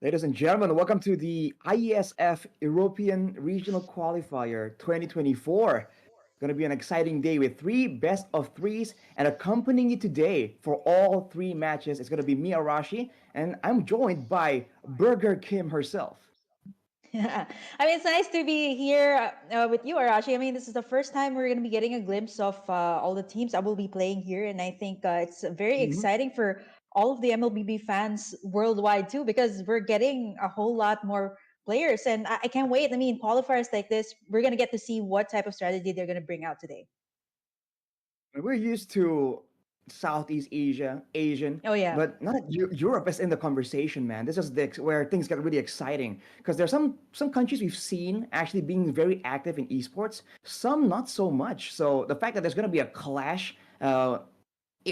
Ladies and gentlemen, welcome to the IESF European Regional Qualifier 2024. Going to be an exciting day with three best of threes, and accompanying you today for all three matches is going to be me, Arashi, and I'm joined by Burger Kim herself. Yeah. I mean, it's nice to be here with you, Arashi. I mean, this is the first time we're going to be getting a glimpse of all the teams I will be playing here. And I think it's very Mhm. exciting for all of the MLBB fans worldwide, too, because we're getting a whole lot more players. And I can't wait. I mean, qualifiers like this, we're going to get to see what type of strategy they're going to bring out today. We're used to Southeast Asian, Oh, yeah. but not Europe is in the conversation, man. This is where things get really exciting because there's some countries we've seen actually being very active in esports, some not so much. So the fact that there's going to be a clash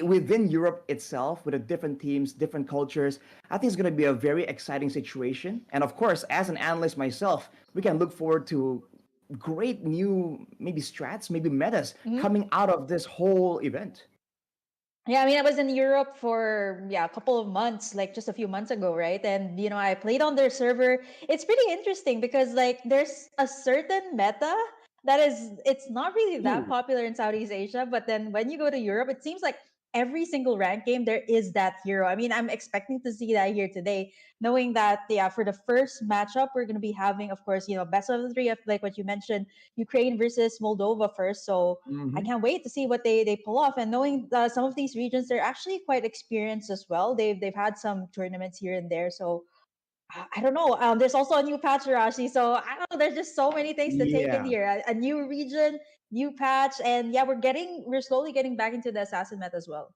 within Europe itself with the different teams, different cultures, I think it's going to be a very exciting situation. And of course, as an analyst myself, we can look forward to great new maybe strats, maybe metas Mhm. coming out of this whole event. Yeah, I mean, I was in Europe for a couple of months, like just a few months ago, right? And I played on their server. It's pretty interesting because like there's a certain meta that is it's not really that Ooh. popular in Southeast Asia, but then when you go to Europe, it seems like every single rank game there is that hero. I mean, I'm expecting to see that here today, knowing that for the first matchup we're going to be having, of course, best of the three of like what you mentioned, Ukraine versus Moldova first. So I Hmm. can't wait to see what they pull off. And knowing some of these regions, they're actually quite experienced as well. They've had some tournaments here and there. So I don't know. There's also a new patch, Rashi. So I don't know. There's just so many things to take in Yeah. here. A new region, new patch, and yeah, we're slowly getting back into the assassin meta as well.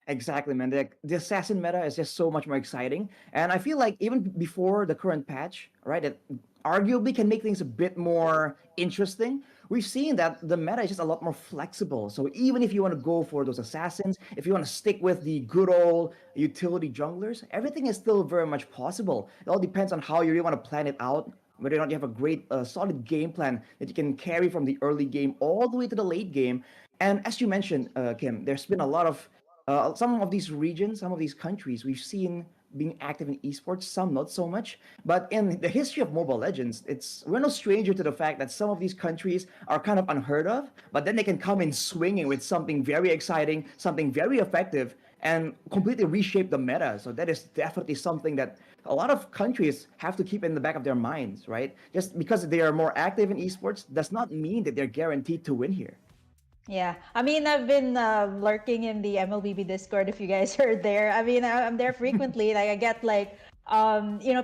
Exactly, man. The assassin meta is just so much more exciting, and I feel like even before the current patch, right, it arguably can make things a bit more interesting. We've seen that the meta is just a lot more flexible. So even if you want to go for those assassins, if you want to stick with the good old utility junglers, everything is still very much possible. It all depends on how you really want to plan it out. Whether or not you have a great, solid game plan that you can carry from the early game all the way to the late game. And as you mentioned, Kim, there's been a lot of some of these regions, some of these countries we've seen being active in esports, some not so much. But in the history of Mobile Legends, we're no stranger to the fact that some of these countries are kind of unheard of, but then they can come in swinging with something very exciting, something very effective, and completely reshape the meta. So that is definitely something that a lot of countries have to keep in the back of their minds, right? Just because they are more active in esports does not mean that they're guaranteed to win here. Yeah, I mean, I've been lurking in the MLBB Discord. If you guys are there, I mean, I'm there frequently. Like, I get like,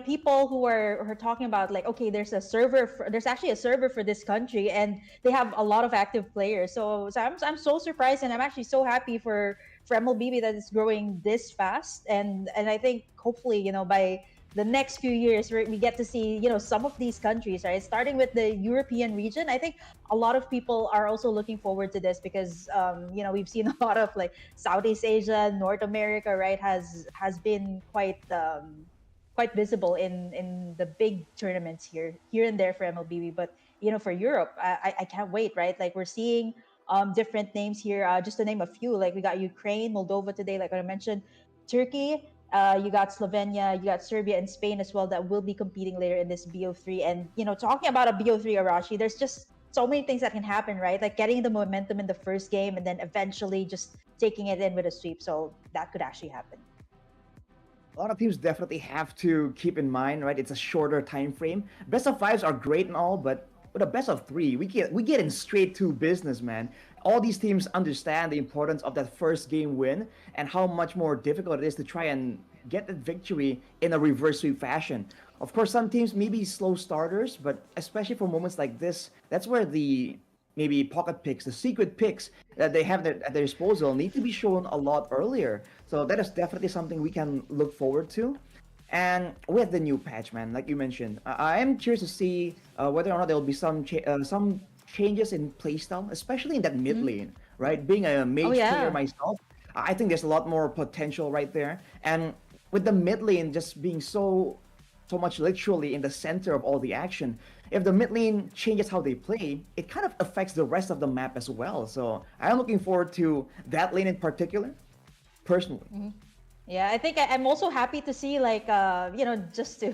people who are talking about like, okay, there's actually a server for this country, and they have a lot of active players. So I'm so surprised, and I'm actually so happy for MLBB that it's growing this fast, and I think hopefully, by the next few years we get to see some of these countries, right, starting with the European region. I think a lot of people are also looking forward to this because we've seen a lot of like Southeast Asia, North America, right, has been quite visible in the big tournaments here and there for MLBB. But for Europe, I can't wait, right? Like we're seeing different names here, just to name a few. Like we got Ukraine, Moldova today, like I mentioned, Turkey. You got Slovenia, you got Serbia and Spain as well that will be competing later in this BO3. And talking about a BO3, Arashi, there's just so many things that can happen, right? Like getting the momentum in the first game and then eventually just taking it in with a sweep. So that could actually happen. A lot of teams definitely have to keep in mind, right? It's a shorter time frame. Best of fives are great and all, but with a best of three, we get in straight to business, man. All these teams understand the importance of that first game win and how much more difficult it is to try and get that victory in a reverse sweep fashion. Of course, some teams may be slow starters, but especially for moments like this, that's where the maybe pocket picks, the secret picks that they have at their disposal need to be shown a lot earlier. So that is definitely something we can look forward to. And with the new patch, man, like you mentioned, I am curious to see whether or not there will be some changes in playstyle, especially in that mid Mhm. lane, right? Being a Oh mage player yeah. myself, I think there's a lot more potential right there. And with the mid lane just being so much literally in the center of all the action, if the mid lane changes how they play, it kind of affects the rest of the map as well. So I'm looking forward to that lane in particular, personally. Mhm. Yeah, I think I'm also happy to see like just to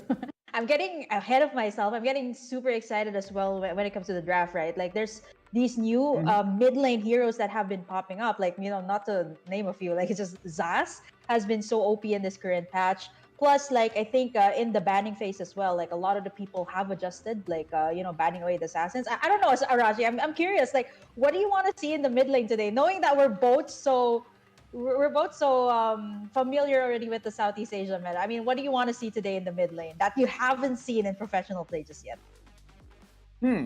I'm getting ahead of myself. I'm getting super excited as well when it comes to the draft, right? Like there's these new Mhm. mid lane heroes that have been popping up. Like not to name a few, like it's just Zas has been so OP in this current patch. Plus, like I think in the banning phase as well, like a lot of the people have adjusted, like banning away the assassins. I don't know, Araji. I'm curious. Like, what do you want to see in the mid lane today? Knowing that we're both so familiar already with the Southeast Asia meta. I mean, what do you want to see today in the mid lane that you haven't seen in professional play just yet? Hmm.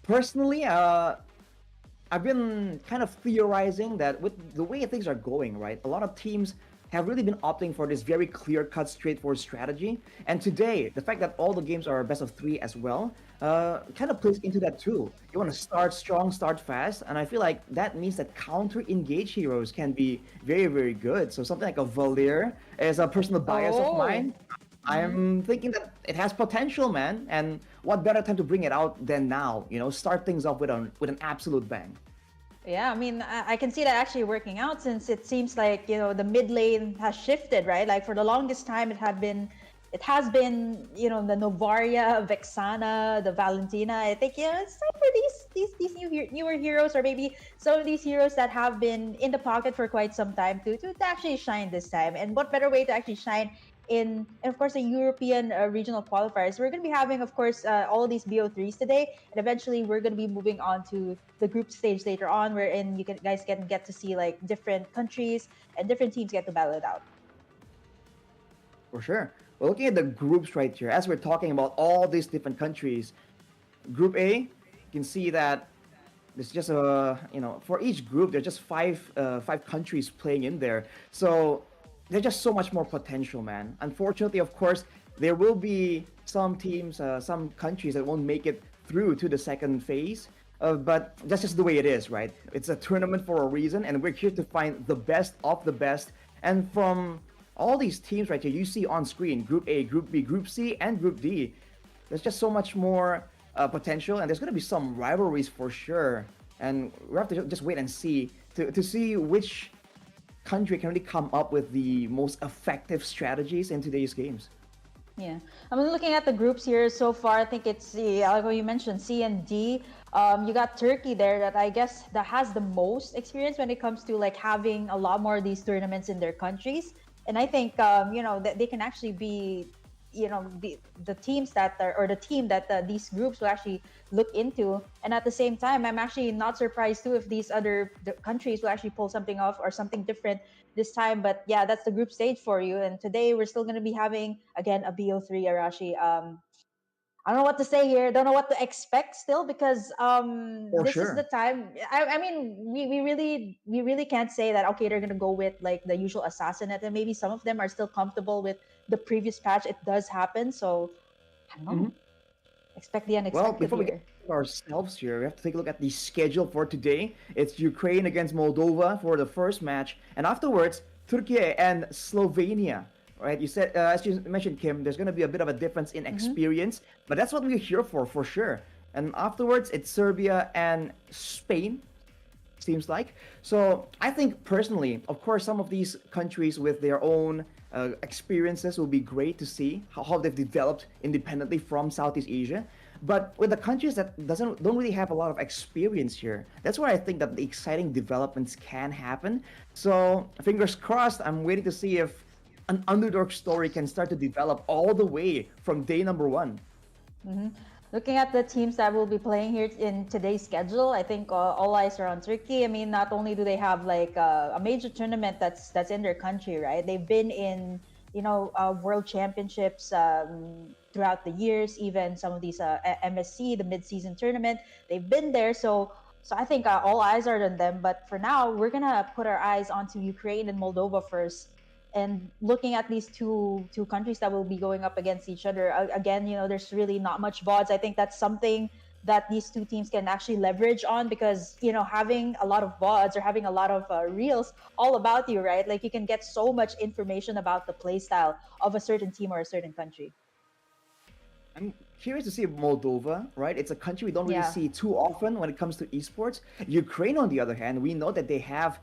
Personally, I've been kind of theorizing that with the way things are going, right, a lot of teams have really been opting for this very clear-cut, straightforward strategy. And today, the fact that all the games are best of three as well, kind of plays into that too. You want to start strong, start fast, and I feel like that means that counter-engage heroes can be very, very good. So something like a Valir is a personal bias of Oh. mine. I'm thinking that it has potential, man. And what better time to bring it out than now? Start things off with an absolute bang. Yeah, I mean, I can see that actually working out since it seems like, the mid lane has shifted, right? Like for the longest time, it has been, the Novaria, Vexana, the Valentina. I think, it's time for these newer heroes, or maybe some of these heroes that have been in the pocket for quite some time to actually shine this time. And what better way to actually shine and of course, the European regional qualifiers. We're going to be having, of course, all of these BO3s today, and eventually we're going to be moving on to the group stage later on, wherein guys can get to see like different countries and different teams get to battle it out. For sure. Well, looking at the groups right here, as we're talking about all these different countries, Group A, you can see that there's just for each group there's just five countries playing in there. So there's just so much more potential, man. Unfortunately, of course, there will be some teams, some countries that won't make it through to the second phase. But that's just the way it is, right? It's a tournament for a reason, and we're here to find the best of the best. And from all these teams right here, you see on screen Group A, Group B, Group C, and Group D. There's just so much more potential, and there's going to be some rivalries for sure. And we have to just wait and see to see which country can really come up with the most effective strategies in today's games. Yeah, I'm looking at the groups here so far. I think it's like what you mentioned, C and D. You got Turkey there that I guess that has the most experience when it comes to like having a lot more of these tournaments in their countries. And I think that they can actually be, the teams that are, or the team that these groups will actually look into. And at the same time, I'm actually not surprised too if these other countries will actually pull something off or something different this time. But yeah, that's the group stage for you. And today we're still going to be having again a BO3 Arashi. I don't know what to say here. Don't know what to expect still because For this is the sure. time. I mean we really can't say that okay they're gonna go with like the usual assassinate, and maybe some of them are still comfortable with the previous patch. It does happen, so I don't know. Mhm. Expect the Well, unexpected before we get here. to ourselves here, we have to take a look at the schedule for today. It's Ukraine against Moldova for the first match, and afterwards, Turkiye and Slovenia. Right? You said, as you mentioned, Kim, there's going to be a bit of a difference in Mm-hmm. experience, but that's what we're here for sure. And afterwards, it's Serbia and Spain, seems like. So I think personally, of course, some of these countries with their own experiences will be great to see how they've developed independently from Southeast Asia. But with the countries that don't really have a lot of experience here, that's where I think that the exciting developments can happen. So fingers crossed. I'm waiting to see if an underdog story can start to develop all the way from day number one. Mm-hmm. Looking at the teams that will be playing here in today's schedule, I think all eyes are on Turkey. I mean, not only do they have like a major tournament that's in their country, right? They've been in world championships throughout the years, even some of these MSC, the mid-season tournament. They've been there, so I think all eyes are on them. But for now, we're gonna put our eyes onto Ukraine and Moldova first, and looking at these two countries that will be going up against each other again, there's really not much vods. I think that's something that these two teams can actually leverage on, because having a lot of vods or having a lot of reels all about you, right? Like you can get so much information about the play style of a certain team or a certain country. I'm curious to see Moldova, right? It's a country we don't really Yeah. see too often when it comes to esports. Ukraine, on the other hand, we know that they have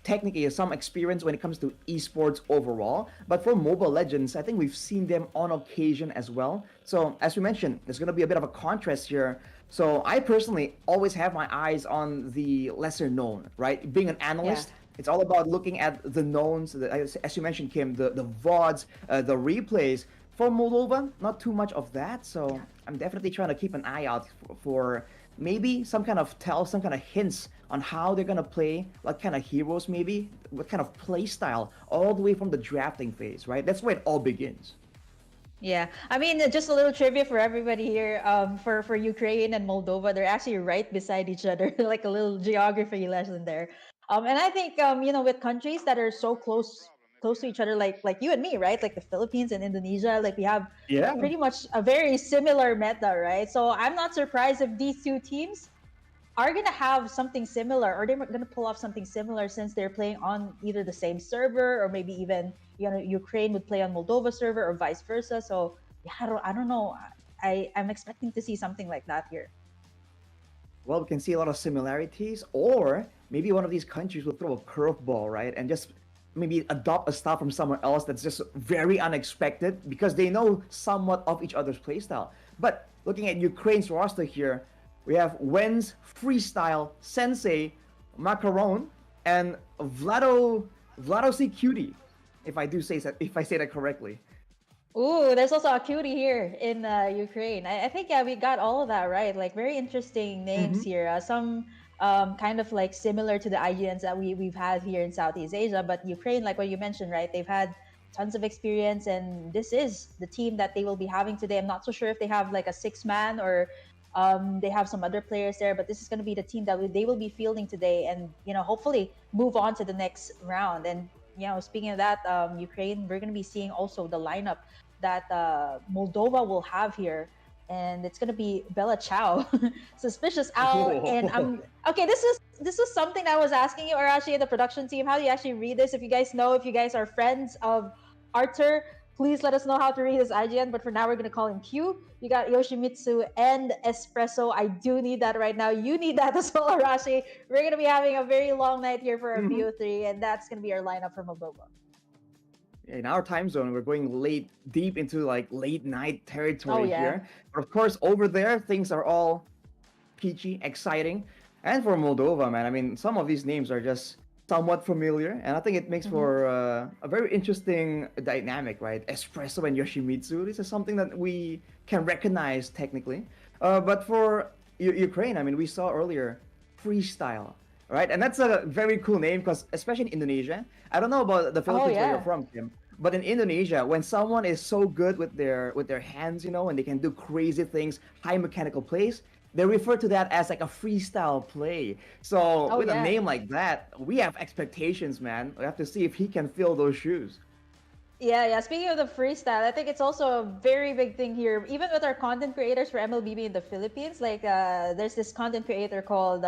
technically some experience when it comes to esports overall. But for Mobile Legends, I think we've seen them on occasion as well. So as we mentioned, there's going to be a bit of a contrast here. So I personally always have my eyes on the lesser known, right? Being an Yeah. analyst, it's all about looking at the knowns, as you mentioned, Kim, the VODs, the replays. For Moldova, not too much of that. So I'm definitely trying to keep an eye out for maybe some kind of some kind of hints on how they're gonna play, what kind of heroes maybe, what kind of play style, all the way from the drafting phase, right? That's where it all begins. Yeah, I mean, just a little trivia for everybody here. For Ukraine and Moldova, they're actually right beside each other, like a little geography lesson there. And I think with countries that are so close to each other, like you and me, right? Like the Philippines and Indonesia, like we have Yeah. pretty much a very similar meta, right? So I'm not surprised if these two teams are gonna have something similar, or they're gonna pull off something similar since they're playing on either the same server, or maybe even Ukraine would play on Moldova server, or vice versa. So yeah, I don't know. I'm expecting to see something like that here. Well, we can see a lot of similarities, or maybe one of these countries will throw a curveball, right? And just maybe adopt a style from somewhere else that's just very unexpected because they know somewhat of each other's playstyle. But looking at Ukraine's roster here, we have Wenz, Freestyle, Sensei, Macaron, and Vlado C Cutie, if I say that correctly. Ooh, there's also a cutie here in Ukraine. I think yeah, we got all of that right. Like very interesting names Mm-hmm. here. Some kind of like similar to the IGNs that we've had here in Southeast Asia, but Ukraine, like what you mentioned, right? They've had tons of experience, and this is the team that they will be having today. I'm not so sure if they have like a six-man or they have some other players there, but this is going to be the team that they will be fielding today, and hopefully move on to the next round. And speaking of that, Ukraine, we're going to be seeing also the lineup that Moldova will have here, and it's gonna be Bella Chow, suspicious Owl, and I'm okay. This is something I was asking you, or actually the production team. How do you actually read this? If you guys know, if you guys are friends of Arthur, please let us know how to read his IGN. But for now, we're gonna call him Q. You got Yoshimitsu and Espresso. I do need that right now. You need that as well, Arashi. We're gonna be having a very long night here for our Mm-hmm. BO3, and that's gonna be our lineup for Moldova. In our time zone, we're going deep into like late night Oh territory yeah. here. But of course, over there, things are all peachy, exciting. And for Moldova, man, I mean, some of these names are just somewhat familiar, and I think it makes Mm-hmm. for a very interesting dynamic, right? Espresso and Yoshimitsu. This is something that we can recognize technically. But for Ukraine, I mean, we saw earlier freestyle, right? And that's a very cool name because, especially in Indonesia, I don't know about the Oh Philippines where you're yeah. from, Kim, but in Indonesia, when someone is so good with their hands, and they can do crazy things, high mechanical plays, they refer to that as like a freestyle play. So Oh with a yeah. name like that, we have expectations, man. We have to see if he can fill those shoes. Yeah, yeah. Speaking of the freestyle, I think it's also a very big thing here. Even with our content creators for MLBB in the Philippines, like there's this content creator called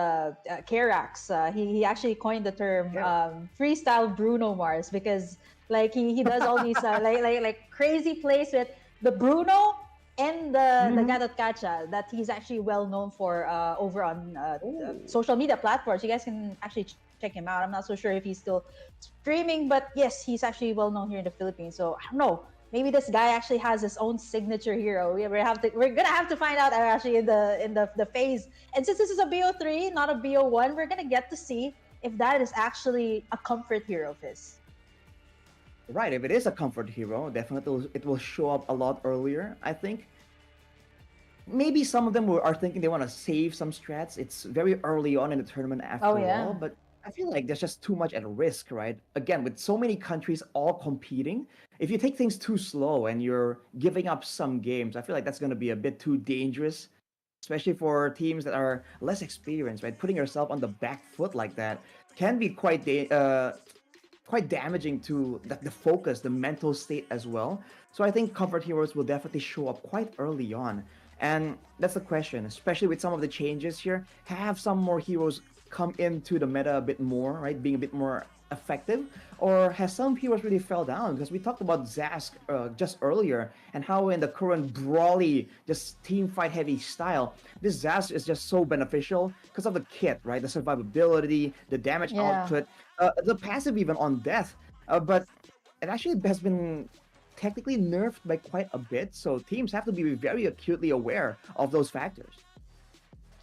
Karax. He actually coined the term Yeah. freestyle Bruno Mars because like he does all these like crazy plays with the Bruno and the Mm-hmm. Gadot Kacha that he's actually well known for over on Oh. social media platforms. You guys can actually check him out. I'm not so sure if he's still streaming, but yes, he's actually well known here in the Philippines. So I don't know. Maybe this guy actually has his own signature hero. We're gonna have to find out actually in the phase. And since this is a BO3, not a BO1, we're gonna get to see if that is actually a comfort hero of his. Right. If it is a comfort hero, definitely it will show up a lot earlier, I think. Maybe some of them are thinking they want to save some strats. It's very early on in the tournament Oh after all, yeah. but I feel like there's just too much at risk, right? Again, with so many countries all competing, if you take things too slow and you're giving up some games, I feel like that's going to be a bit too dangerous, especially for teams that are less experienced, right? Putting yourself on the back foot like that can be quite damaging to the focus, the mental state as well. So I think comfort heroes will definitely show up quite early on. And that's the question, especially with some of the changes here. Have some more heroes come into the meta a bit more, right? Being a bit more effective, or has some heroes really fell down? Because we talked about Zask just earlier, and how in the current brawly, just team fight heavy style, this Zask is just so beneficial because of the kit, right? The survivability, the damage Yeah. output, the passive even on death. But it actually has been technically nerfed by quite a bit, so teams have to be very acutely aware of those factors.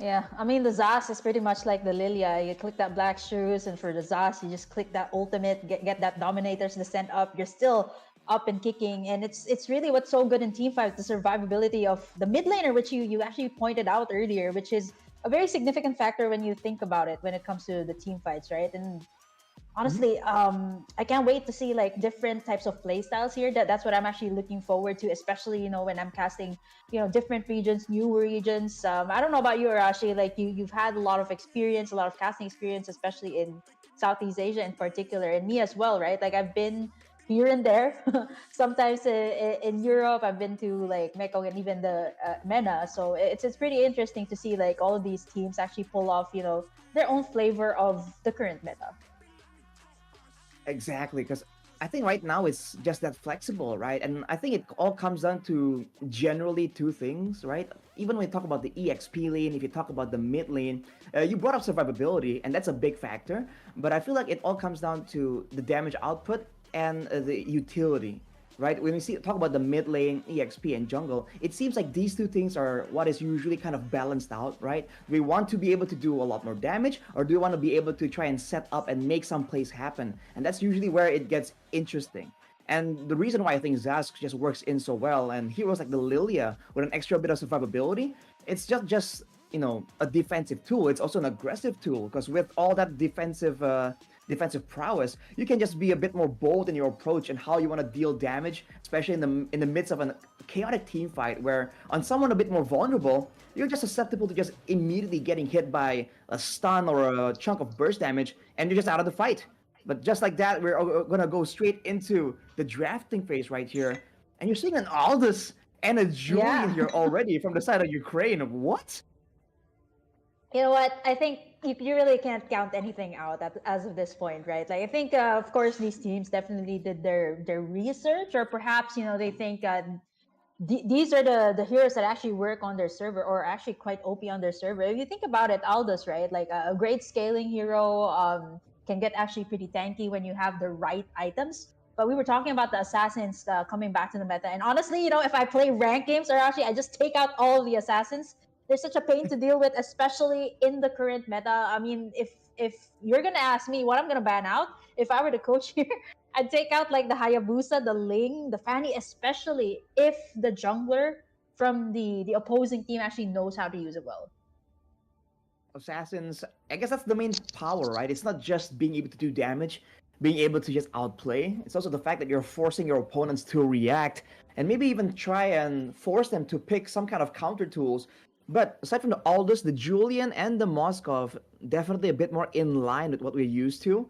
Yeah, I mean the Zas is pretty much like the Lilia. You click that black shoes, and for the Zas, you just click that ultimate, get that Dominator's descent up. You're still up and kicking, and it's really what's so good in team fight, the survivability of the mid laner, which you actually pointed out earlier, which is a very significant factor when you think about it when it comes to the team fights, right? And Mhm. honestly, I can't wait to see like different types of play styles here. That's what I'm actually looking forward to, especially when I'm casting different regions, new regions. I don't know about you, Arashi. Like you've had a lot of experience, a lot of casting experience, especially in Southeast Asia in particular, and me as well, right? Like I've been here and there. Sometimes in Europe, I've been to like Mekong and even the MENA. So it's pretty interesting to see like all of these teams actually pull off their own flavor of the current meta. Exactly, because I think right now it's just that flexible, right? And I think it all comes down to generally two things, right? Even when you talk about the EXP lane, if you talk about the mid lane, you brought up survivability, and that's a big factor. But I feel like it all comes down to the damage output and the utility, right? When we talk about the mid lane, EXP, and jungle, it seems like these two things are what is usually kind of balanced out, right? We want to be able to do a lot more damage, or do we want to be able to try and set up and make some plays happen? And that's usually where it gets interesting. And the reason why I think Zask just works in so well, and heroes like the Lilia with an extra bit of survivability, it's just a defensive tool. It's also an aggressive tool because with all that defensive prowess, you can just be a bit more bold in your approach and how you want to deal damage, especially in the midst of a chaotic team fight where on someone a bit more vulnerable, you're just susceptible to just immediately getting hit by a stun or a chunk of burst damage, and you're just out of the fight. But just like that, we're gonna go straight into the drafting phase right here, and you're seeing an Aldous and a Julian Yeah. here already from the side of Ukraine. What? You know what? I think you really can't count anything out as of this point, right? Like I think, of course, these teams definitely did their research, or perhaps they think these are the heroes that actually work on their server, or actually quite OP on their server. If you think about it, Aldous, right? Like a great scaling hero, can get actually pretty tanky when you have the right items. But we were talking about the assassins coming back to the meta, and honestly, if I play rank games, or actually I just take out all of the assassins. They're such a pain to deal with, especially in the current meta. I mean, if you're gonna ask me what I'm gonna ban out, if I were the coach here, I'd take out like the Hayabusa, the Ling, the Fanny, especially if the jungler from the opposing team actually knows how to use it well. Assassins, I guess that's the main power, right? It's not just being able to do damage, being able to just outplay. It's also the fact that you're forcing your opponents to react and maybe even try and force them to pick some kind of counter tools. But aside from the Aldous, the Julian, and the Moskov, definitely a bit more in line with what we're used to.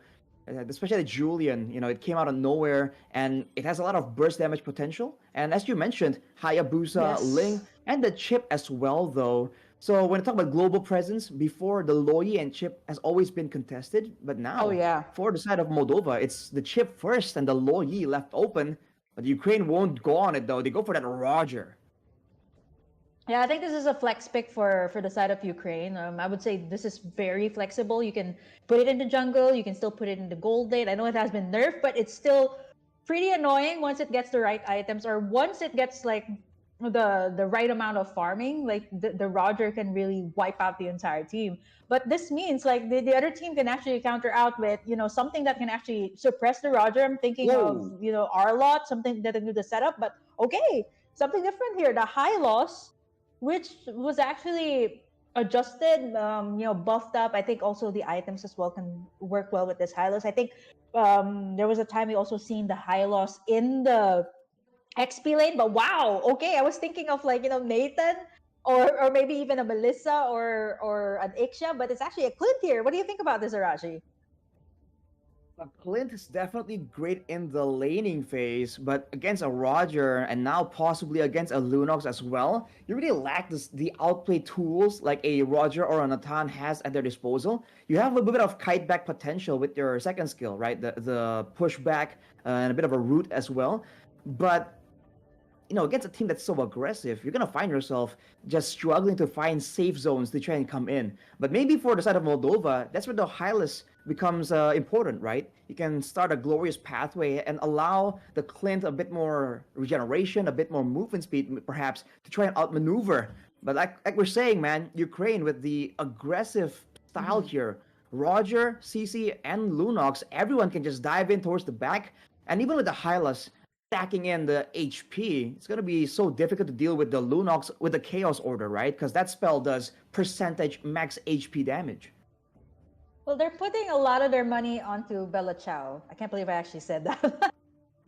Especially the Julian, it came out of nowhere and it has a lot of burst damage potential. And as you mentioned, Hayabusa, Yes. Ling, and the Chip as well, though. So when I talk about global presence, before the Loyi and Chip has always been contested, but Oh now yeah. for the side of Moldova, it's the Chip first and the Loyi left open. But Ukraine won't go on it though. They go for that Roger. Yeah, I think this is a flex pick for the side of Ukraine. I would say this is very flexible. You can put it in the jungle. You can still put it in the gold lane. I know it has been nerfed, but it's still pretty annoying once it gets the right items, or once it gets like the right amount of farming. Like the Roger can really wipe out the entire team. But this means like the other team can actually counter out with something that can actually suppress the Roger. I'm thinking of Whoa. Arlot, something that can do the setup. But okay, something different here. The high loss, which was actually adjusted, buffed up. I think also the items as well can work well with this high loss. I think there was a time we also seen the high loss in the XP lane, but wow, okay, I was thinking of like Nathan, or maybe even a Melissa, or an Iksha, but it's actually a Clint here. What do you think about this, Arashi? Clint is definitely great in the laning phase, but against a Roger and now possibly against a Lunox as well, you really lack the outplay tools like a Roger or a Natan has at their disposal. You have a bit of kite back potential with your second skill, right? The pushback and a bit of a root as well. But against a team that's so aggressive, you're gonna find yourself just struggling to find safe zones to try and come in. But maybe for the side of Moldova, that's where the Hylas becomes important, right? You can start a glorious pathway and allow the Clint a bit more regeneration, a bit more movement speed, perhaps, to try and outmaneuver. But like we're saying, man, Ukraine with the aggressive style Mhm. here, Roger, CC, and Lunox, everyone can just dive in towards the back. And even with the Hylas, stacking in the HP, it's gonna be so difficult to deal with the Lunox with the Chaos Order, right? Because that spell does percentage max HP damage. Well, they're putting a lot of their money onto Bella Ciao. I can't believe I actually said that.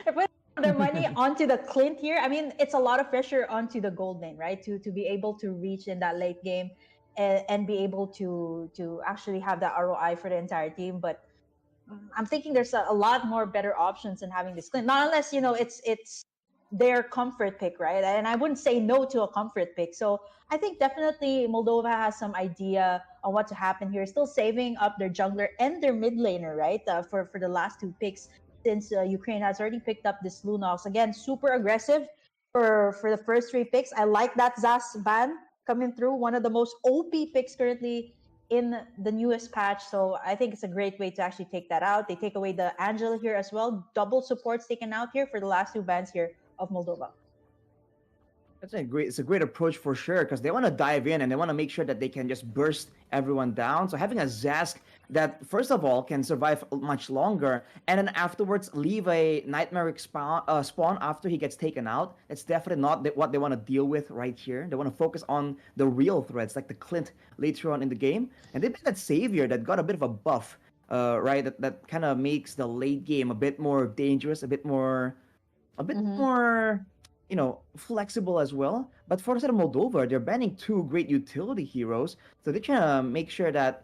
They're putting their money onto the Clint here. I mean, it's a lot of pressure onto the gold lane, right? To be able to reach in that late game and be able to actually have that ROI for the entire team. But I'm thinking there's a lot more better options than having this Clint. Not unless it's their comfort pick, right? And I wouldn't say no to a comfort pick. So I think definitely Moldova has some idea on what to happen here. Still saving up their jungler and their mid laner, right? For the last two picks, since Ukraine has already picked up this Lunox again, super aggressive for the first three picks. I like that Zas ban coming through. One of the most OP picks currently in the newest patch. So I think it's a great way to actually take that out. They take away the Angela here as well. Double supports taken out here for the last two bans here of Moldova. It's a great approach for sure because they want to dive in and they want to make sure that they can just burst everyone down. So having a Zask that first of all can survive much longer and then afterwards leave a nightmare spawn after he gets taken out. It's definitely not what they want to deal with right here. They want to focus on the real threats like the Clint later on in the game, and they made that Savior that got a bit of a buff, right? That kind of makes the late game a bit more dangerous, a bit Mm-hmm. more flexible as well. But for the side of Moldova, they're banning two great utility heroes, so they're trying to make sure that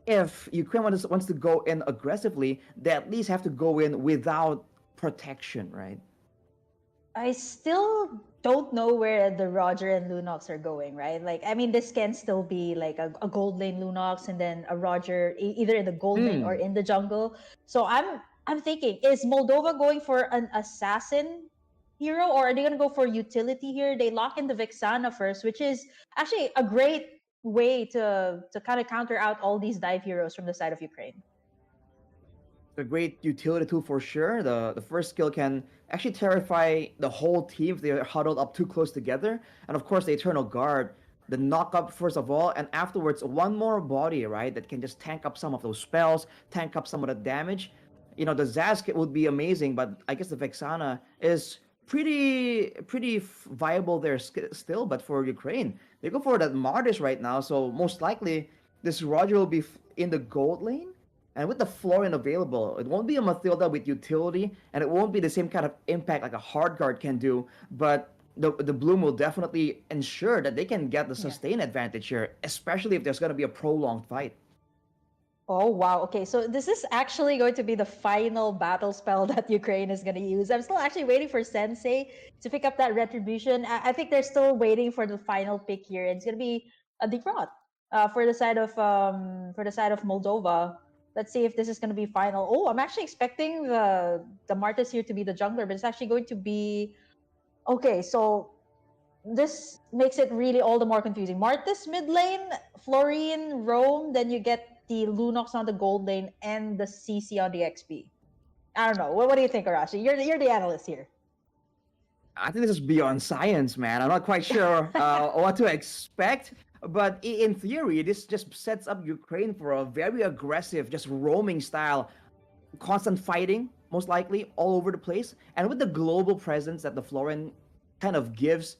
if Ukraine wants to go in aggressively, they at least have to go in without protection, right? I still don't know where the Roger and Lunox are going, right? Like, I mean, this can still be like a gold lane Lunox and then a Roger either in the gold lane or Hmm. in the jungle. So I'm thinking, is Moldova going for an assassin hero or are they gonna go for utility here? They lock in the Vexana first, which is actually a great way to kind of counter out all these dive heroes from the side of Ukraine. A great utility tool for sure. The first skill can actually terrify the whole team if they're huddled up too close together. And of course, the Eternal Guard, the knock up first of all, and afterwards one more body, right, that can just tank up some of those spells, tank up some of the damage. The Zask would be amazing, but I guess the Vexana is pretty viable there still. But for Ukraine, they go for that Martis right now, so most likely this Roger will be in the gold lane. And with the Florian available, it won't be a Mathilda with utility, and it won't be the same kind of impact like a hard guard can do. But the Bloom will definitely ensure that they can get the Yeah. sustain advantage here, especially if there's going to be a prolonged fight. Oh wow. Okay, so this is actually going to be the final battle spell that Ukraine is going to use. I'm still actually waiting for Sensei to pick up that retribution. I think they're still waiting for the final pick here. It's going to be a defraud for the side of Moldova. Let's see if this is going to be final. Oh, I'm actually expecting the Martis here to be the jungler, but it's actually going to be okay. So this makes it really all the more confusing. Martis mid lane, Florian, Rome, then you get the Lunox on the gold lane and the CC on the XP. I don't know. What do you think, Arashi? You're the analyst here. I think this is beyond science, man. I'm not quite sure what to expect. But in theory, this just sets up Ukraine for a very aggressive, just roaming style, constant fighting, most likely, all over the place. And with the global presence that the Florin kind of gives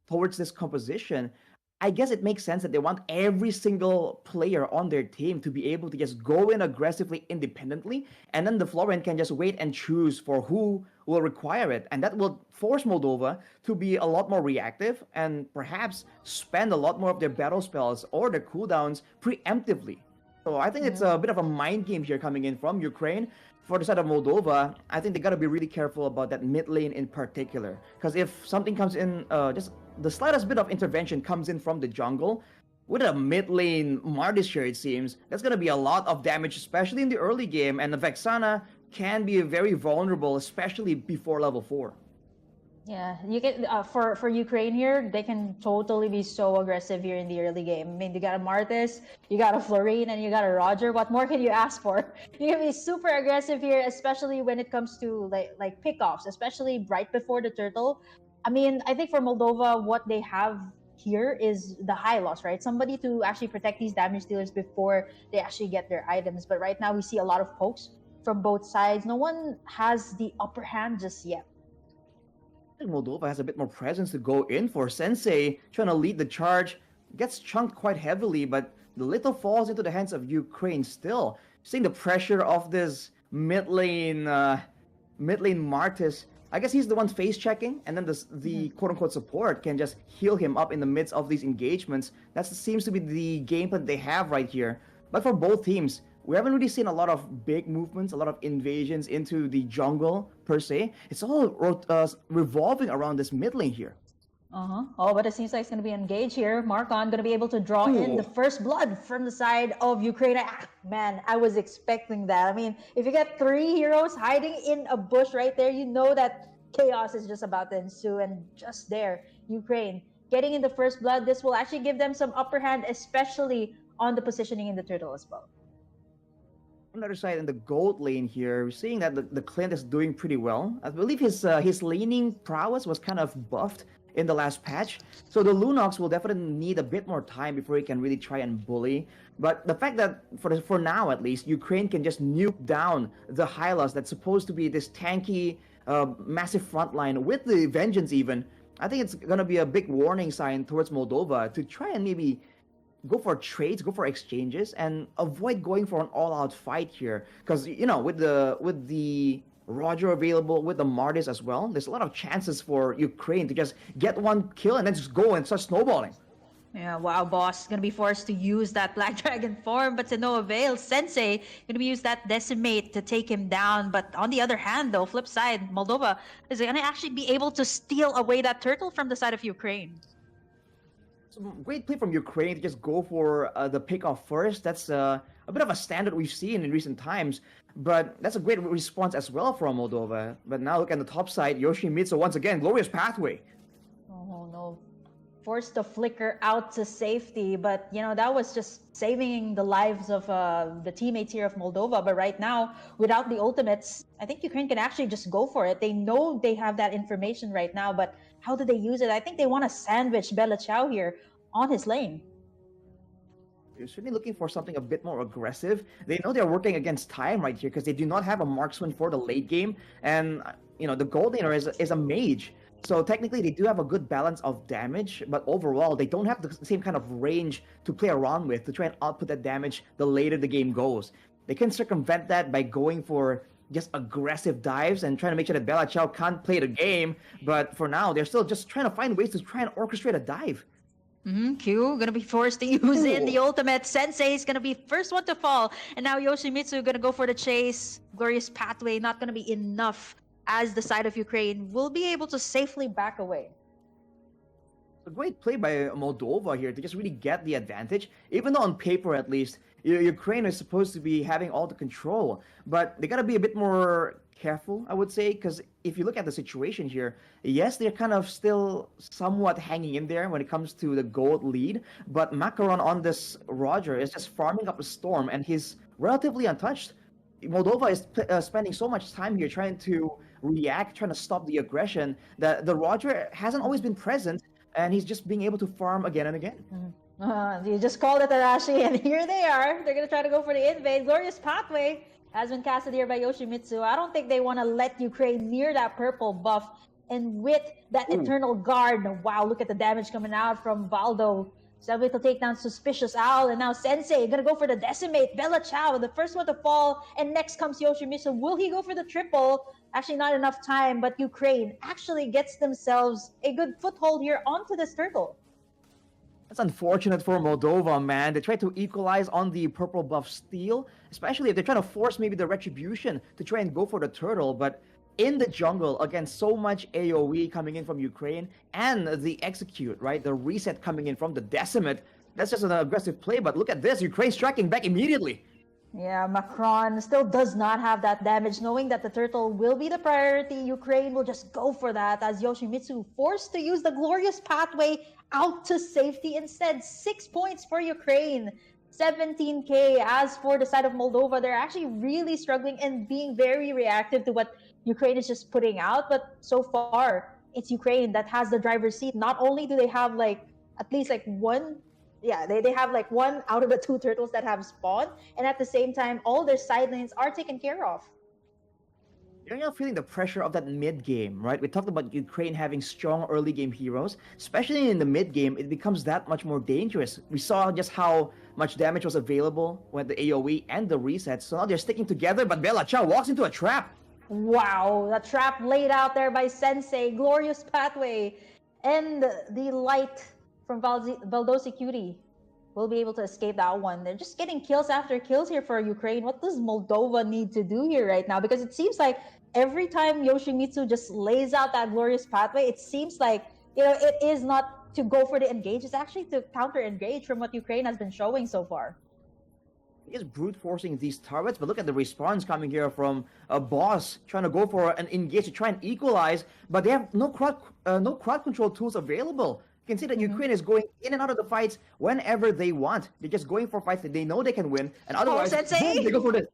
towards this composition, I guess it makes sense that they want every single player on their team to be able to just go in aggressively independently, and then the Florin can just wait and choose for who will require it. And that will force Moldova to be a lot more reactive and perhaps spend a lot more of their battle spells or their cooldowns preemptively. So I think it's Mhm. a bit of a mind game here coming in from Ukraine. for the side of Moldova, I think they got to be really careful about that mid lane in particular. Because if something comes in, just the slightest bit of intervention comes in from the jungle, with a mid lane Martis here, it seems, that's going to be a lot of damage, especially in the early game. And the Vexana can be very vulnerable, especially before level 4. Yeah, you can for Ukraine here, they can totally be so aggressive here in the early game. I mean, you got a Martis, you got a Florine, and you got a Roger. What more can you ask for? You can be super aggressive here, especially when it comes to like pickoffs, especially right before the turtle. I mean, I think for Moldova, what they have here is the high loss, right? Somebody to actually protect these damage dealers before they actually get their items. But right now, we see a lot of pokes from both sides. No one has the upper hand just yet. Moldova has a bit more presence to go in for. Sensei trying to lead the charge, gets chunked quite heavily, but the little falls into the hands of Ukraine still. Seeing the pressure of this mid lane Martis. I guess he's the one face checking, and then the quote unquote support can just heal him up in the midst of these engagements. That seems to be the game plan they have right here. But for both teams, we haven't really seen a lot of big movements, a lot of invasions into the jungle per se. It's all revolving around this mid lane here. Oh, but it seems like it's going to be engaged here. Markon going to be able to draw in the first blood from the side of Ukraine. Man, I was expecting that. I mean, if you get 3 heroes hiding in a bush right there, you know that chaos is just about to ensue. And just there, Ukraine getting in the first blood. This will actually give them some upper hand, especially on the positioning in the turtle as well. On the other side, in the gold lane here, we're seeing that the Clint is doing pretty well. I believe his laning prowess was kind of buffed in the last patch. So the Lunox will definitely need a bit more time before he can really try and bully. But the fact that, for now at least, Ukraine can just nuke down the Hylas that's supposed to be this tanky, massive front line with the Vengeance even, I think it's going to be a big warning sign towards Moldova to try and maybe go for trades, go for exchanges, and avoid going for an all-out fight here. Because, you know, with the Roger available, with the Martis as well, there's a lot of chances for Ukraine to just get one kill and then just go and start snowballing. Yeah, wow, boss. Gonna be forced to use that Black Dragon form, but to no avail. Sensei gonna be use that Decimate to take him down. But on the other hand, though, flip side, Moldova is gonna actually be able to steal away that turtle from the side of Ukraine. Great play from Ukraine to just go for the pick-off first. That's a bit of a standard we've seen in recent times, but that's a great response as well from Moldova. But now look at the top side, Yoshimitsu once again, glorious pathway. Oh no. Forced to flicker out to safety, but you know, that was just saving the lives of the teammates here of Moldova. But right now, without the ultimates, I think Ukraine can actually just go for it. They know they have that information right now, but how do they use it? I think they want to sandwich Bella Chow here on his lane. They're certainly looking for something a bit more aggressive. They know they're working against time right here because they do not have a marksman for the late game, and you know the gold laner is a mage. So technically, they do have a good balance of damage, but overall, they don't have the same kind of range to play around with to try and output that damage the later the game goes. They can circumvent that by going for just aggressive dives and trying to make sure that Bella Chow can't play the game. But for now, they're still just trying to find ways to try and orchestrate a dive. Q gonna be forced to use in the ultimate. Sensei is gonna be first one to fall, and now Yoshimitsu gonna go for the chase. Glorious pathway not gonna be enough, as the side of Ukraine will be able to safely back away. A great play by Moldova here to just really get the advantage, even though on paper at least, Ukraine is supposed to be having all the control. But they gotta be a bit more careful, I would say, because if you look at the situation here, yes, they're kind of still somewhat hanging in there when it comes to the gold lead, but Macaron on this Roger is just farming up a storm, and he's relatively untouched. Moldova is spending so much time here trying to react, trying to stop the aggression, that the Roger hasn't always been present, and he's just being able to farm again and again. You just called it Arashi, and here they are. They're going to try to go for the invade. Glorious pathway has been casted here by Yoshimitsu. I don't think they want to let Ukraine near that purple buff. And with that Eternal Guard, wow, look at the damage coming out from Valdo. Serbia to take down Suspicious Owl, and now Sensei gonna go for the Decimate. Bella Chow, the first one to fall, and next comes Yoshimitsu. Will he go for the triple? Actually, not enough time, but Ukraine actually gets themselves a good foothold here onto this turtle. That's unfortunate for Moldova, man. They try to equalize on the purple buff steal, especially if they're trying to force maybe the retribution to try and go for the turtle. But in the jungle, against so much AoE coming in from Ukraine and the execute, right? The reset coming in from the decimate, that's just an aggressive play. But look at this, Ukraine striking back immediately. Yeah, Macron still does not have that damage, knowing that the turtle will be the priority. Ukraine will just go for that as Yoshimitsu forced to use the glorious pathway out to safety instead. 6 points for Ukraine, 17k. As for the side of Moldova, they're actually really struggling and being very reactive to what Ukraine is just putting out. But so far, it's Ukraine that has the driver's seat. Not only do they have like at least like one, yeah, they have like one out of the two turtles that have spawned, and at the same time all their side lanes are taken care of. You're not feeling the pressure of that mid game, right? We talked about Ukraine having strong early game heroes, especially in the mid game. It becomes that much more dangerous. We saw just how much damage was available with the AoE and the resets. So now they're sticking together, but Bella Chow walks into a trap. Wow, the trap laid out there by Sensei, glorious pathway, and the light from Valdosi Cutie will be able to escape that one. They're just getting kills after kills here for Ukraine. What does Moldova need to do here right now? Because it seems like every time Yoshimitsu just lays out that glorious pathway, it seems like, you know, it is not to go for the engage, it's actually to counter engage from what Ukraine has been showing so far. He is brute forcing these turrets, but look at the response coming here from a boss trying to go for an engage to try and equalize, but they have no crowd control tools available. You can see that Ukraine is going in and out of the fights whenever they want. They're just going for fights that they know they can win, and otherwise, Sensei? boom, they go for this.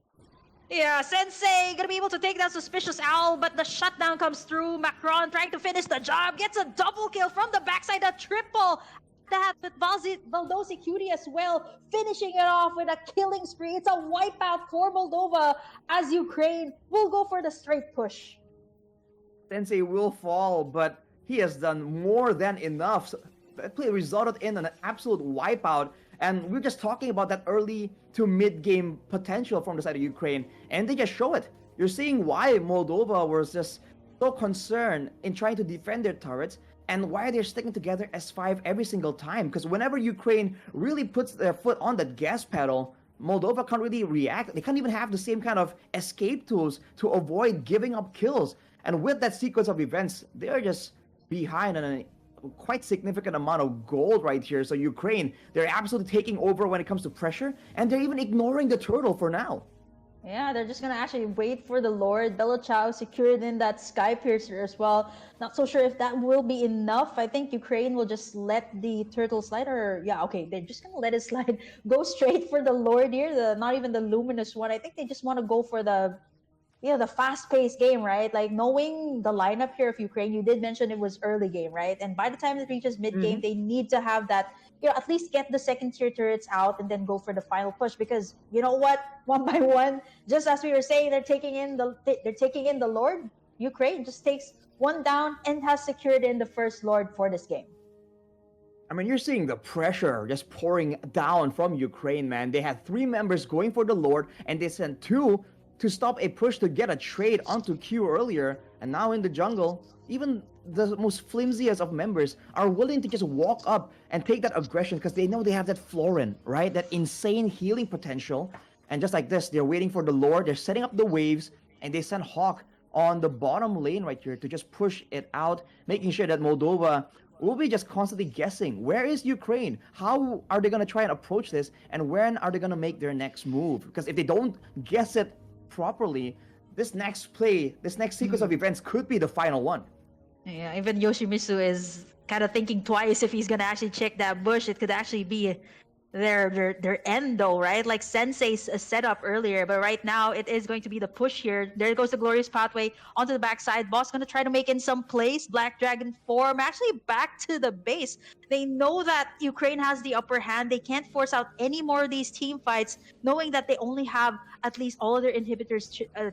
Yeah, Sensei gonna be able to take down Suspicious Owl, but the shutdown comes through. Macron trying to finish the job, gets a double kill from the backside, a triple. That with Valdosi Cutie as well, finishing it off with a killing spree. It's a wipeout for Moldova as Ukraine will go for the straight push. Sensei will fall, but he has done more than enough. So that play resulted in an absolute wipeout, and we're just talking about that early to mid-game potential from the side of Ukraine, and they just show it. You're seeing why Moldova was just so concerned in trying to defend their turrets, and why they're sticking together as 5 every single time. Because whenever Ukraine really puts their foot on the gas pedal, Moldova can't really react. They can't even have the same kind of escape tools to avoid giving up kills. And with that sequence of events, they're just behind on a quite significant amount of gold right here. So Ukraine, they're absolutely taking over when it comes to pressure, and they're even ignoring the turtle for now. Yeah, they're just gonna actually wait for the Lord. Bella Chow secured in that Sky Piercer as well. Not so sure if that will be enough. I think Ukraine will just let the turtle slide, or yeah, okay, they're just gonna let it slide. Go straight for the Lord here, not even the luminous one. I think they just want to go for the fast-paced game, right? Like knowing the lineup here of Ukraine, you did mention it was early game, right? And by the time it reaches mid-game, they need to have that, at least get the second-tier turrets out and then go for the final push. Because you know what, one by one, just as we were saying, they're taking in the Lord. Ukraine just takes one down and has secured in the first Lord for this game. I mean, you're seeing the pressure just pouring down from Ukraine, man. They had 3 members going for the Lord, and they sent 2 to stop a push to get a trade onto Q earlier. And now in the jungle, even the most flimsiest of members are willing to just walk up and take that aggression because they know they have that Florin, right? That insane healing potential. And just like this, they're waiting for the Lord. They're setting up the waves, and they send Hawk on the bottom lane right here to just push it out, making sure that Moldova will be just constantly guessing, where is Ukraine? How are they going to try and approach this? And when are they going to make their next move? Because if they don't guess it properly, this next play, this next sequence of events could be the final one. Yeah, even Yoshimitsu is kind of thinking twice if he's gonna actually check that bush. It could actually be their end though, right? Like Sensei's setup earlier, but right now it is going to be the push here. There goes the glorious pathway onto the backside. Boss gonna try to make in some plays. Black Dragon form actually back to the base. They know that Ukraine has the upper hand. They can't force out any more of these team fights, knowing that they only have at least all of their inhibitors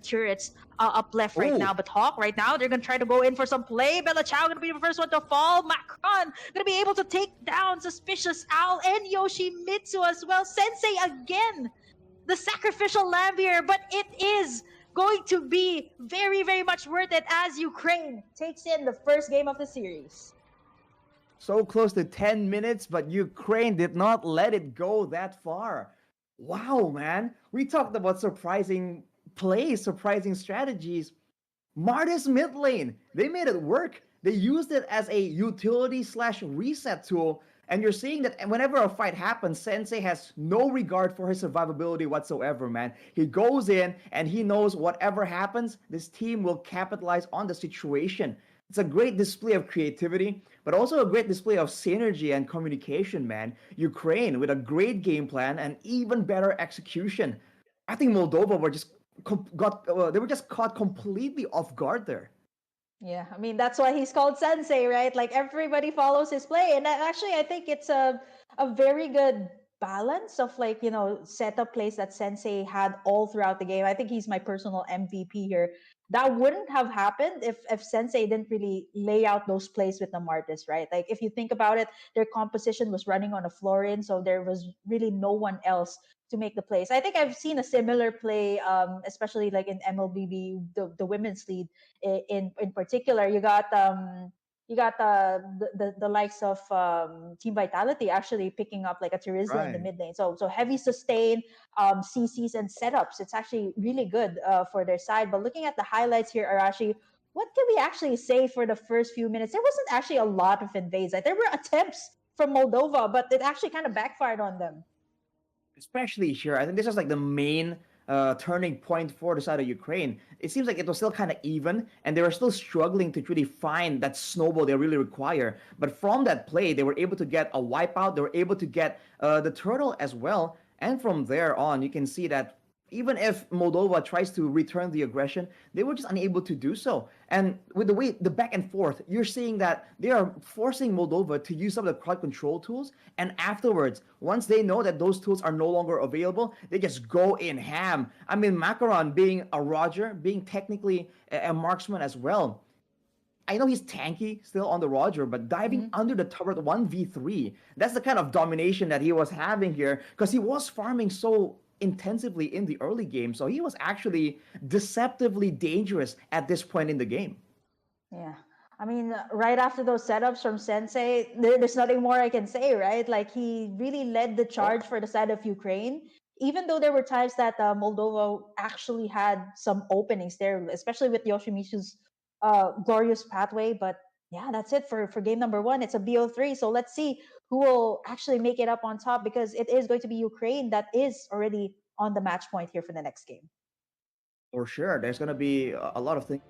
turrets up left right now. But Hawk right now, they're gonna try to go in for some play. Bella Chow gonna be the first one to fall. Macron gonna be able to take down Suspicious Owl and Yoshimitsu as well. Sensei again, the sacrificial lamb here, but it is going to be very, very much worth it as Ukraine takes in the first game of the series. So close to 10 minutes, but Ukraine did not let it go that far. Wow, man. We talked about surprising plays, surprising strategies. Martis mid lane, they made it work. They used it as a utility slash reset tool. And you're seeing that whenever a fight happens, Sensei has no regard for his survivability whatsoever, man. He goes in and he knows whatever happens, this team will capitalize on the situation. It's a great display of creativity, but also a great display of synergy and communication, man. Ukraine with a great game plan and even better execution. I think Moldova were just they were just caught completely off guard there. Yeah, I mean that's why he's called Sensei, right? Like everybody follows his play, and actually, I think it's a very good balance of like setup plays that Sensei had all throughout the game. I think he's my personal MVP here. That wouldn't have happened if Sensei didn't really lay out those plays with the Martis, right? Like if you think about it, their composition was running on a Florin, so there was really no one else to make the plays. I think I've seen a similar play, especially like in MLBB, the women's league in particular. You got the likes of Team Vitality actually picking up like a Terizla in the Right. mid lane. So heavy sustain, CCs and setups. It's actually really good for their side. But looking at the highlights here, Arashi, what can we actually say for the first few minutes? There wasn't actually a lot of invades. Like, there were attempts from Moldova, but it actually kind of backfired on them. Especially here, I think this was like the main turning point for the side of Ukraine. It seems like it was still kind of even, and they were still struggling to really find that snowball they really require. But from that play, they were able to get a wipeout. They were able to get the turtle as well. And from there on, you can see that even if Moldova tries to return the aggression, they were just unable to do so. And with the way the back and forth, you're seeing that they are forcing Moldova to use some of the crowd control tools. And afterwards, once they know that those tools are no longer available, they just go in ham. I mean, Macaron being a Roger, being technically a marksman as well. I know he's tanky still on the Roger, but diving Mm-hmm. under the turret 1v3, that's the kind of domination that he was having here because he was farming so intensively in the early game. So he was actually deceptively dangerous at this point in the game. Yeah. I mean, right after those setups from Sensei, there's nothing more I can say, right? Like, he really led the charge for the side of Ukraine, even though there were times that Moldova actually had some openings there, especially with Yoshimitsu's glorious pathway. But yeah, that's it for game number one. It's a BO3. So let's see who will actually make it up on top, because it is going to be Ukraine that is already on the match point here for the next game. For sure, there's going to be a lot of things.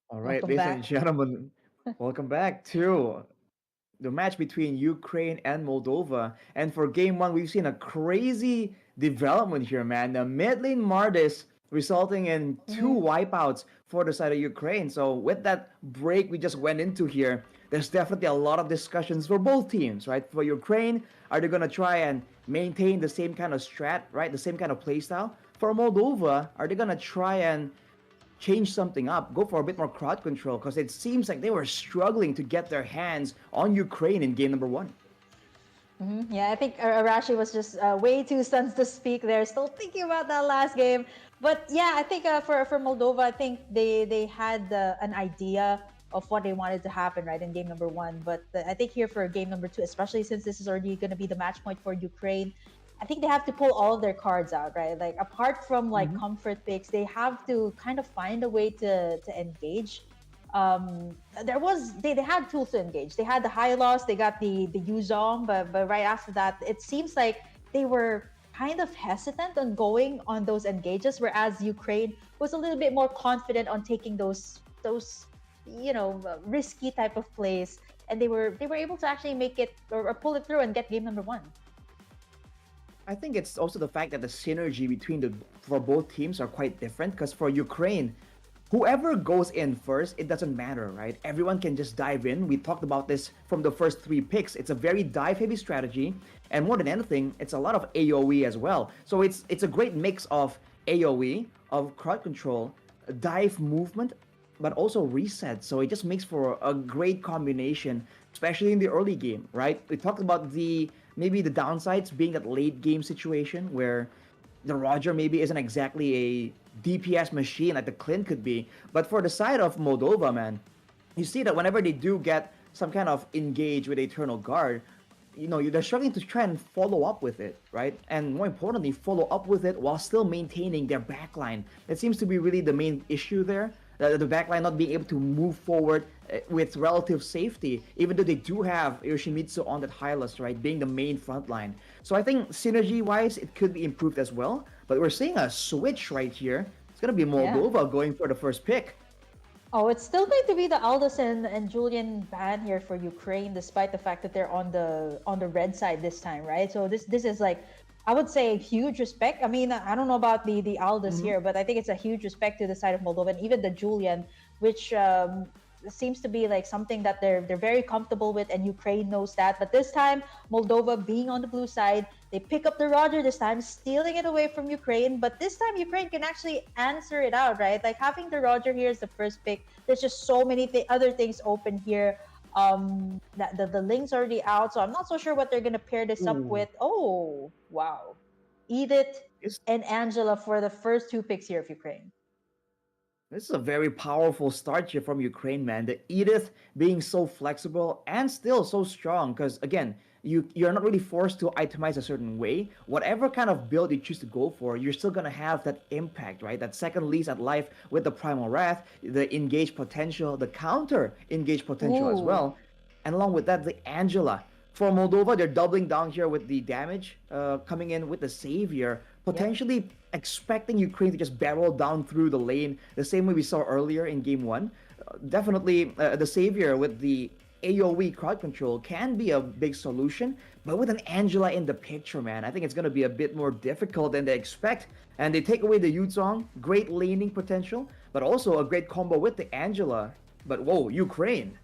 All right, Welcome ladies and back. gentlemen, welcome back to the match between Ukraine and Moldova. And for game one, we've seen a crazy development here, man. The mid lane Mardis resulting in two Hmm. wipeouts for the side of Ukraine. So with that break we just went into here, there's definitely a lot of discussions for both teams, right? For Ukraine, are they gonna try and maintain the same kind of strat, right? The same kind of playstyle? For Moldova, are they gonna try and change something up, go for a bit more crowd control because it seems like they were struggling to get their hands on Ukraine in game number one. Yeah, I think Arashi was just way too stunned to speak there, still thinking about that last game. But yeah, I think for Moldova, I think they had an idea of what they wanted to happen right in game number one. But I think here for game number two, especially since this is already going to be the match point for Ukraine, I think they have to pull all of their cards out, right? Like apart from like Mm-hmm. comfort picks, they have to kind of find a way to engage. There was they had tools to engage. They had the high loss, they got the Yuzong, but right after that, it seems like they were kind of hesitant on going on those engages, whereas Ukraine was a little bit more confident on taking those risky type of plays, and they were able to actually make it or pull it through and get game number one. I think it's also the fact that the synergy between the for both teams are quite different because for Ukraine, whoever goes in first, it doesn't matter, right? Everyone can just dive in. We talked about this from the first three picks. It's a very dive heavy strategy, and more than anything, it's a lot of AoE as well. So it's a great mix of AoE, of crowd control, dive movement, but also reset. So it just makes for a great combination, especially in the early game, right? We talked about the maybe the downsides being that late game situation where the Roger maybe isn't exactly a DPS machine like the Clint could be. But for the side of Moldova, man, you see that whenever they do get some kind of engage with Eternal Guard, they're struggling to try and follow up with it, right? And more importantly, follow up with it while still maintaining their backline. It seems to be really the main issue there. The backline not being able to move forward with relative safety, even though they do have Yoshimitsu on that Hylas, right, being the main front line. So I think synergy-wise, it could be improved as well. But we're seeing a switch right here. It's gonna be Yeah. Moldova going for the first pick. Oh, it's still going to be the Aldous and Julian ban here for Ukraine, despite the fact that they're on the red side this time, right? So this is like, I would say, huge respect. I mean, I don't know about the Aldous Mm-hmm. here, but I think it's a huge respect to the side of Moldova and even the Julian, which seems to be like something that they're very comfortable with, and Ukraine knows that. But this time, Moldova being on the blue side, they pick up the Roger this time, stealing it away from Ukraine. But this time, Ukraine can actually answer it out, right? Like having the Roger here as the first pick. There's just so many other things open here. That the link's already out, so I'm not so sure what they're gonna pair this up Ooh, with. Oh, wow, Edith this and Angela for the first two picks here of Ukraine. This is a very powerful start here from Ukraine, man. The Edith being so flexible and still so strong, because again, you're not really forced to itemize a certain way. Whatever kind of build you choose to go for, you're still gonna have that impact, right? That second lease at life with the Primal Wrath, the engage potential, the counter engage potential as Ooh, well, and along with that, the Angela. For Moldova, they're doubling down here with the damage coming in with the Savior, yep. potentially expecting Ukraine to just barrel down through the lane the same way we saw earlier in game one. Definitely, the Savior with the AoE crowd control can be a big solution, but with an Angela in the picture, man, I think it's going to be a bit more difficult than they expect. And they take away the Yuzong, great laning potential, but also a great combo with the Angela. But whoa, Ukraine.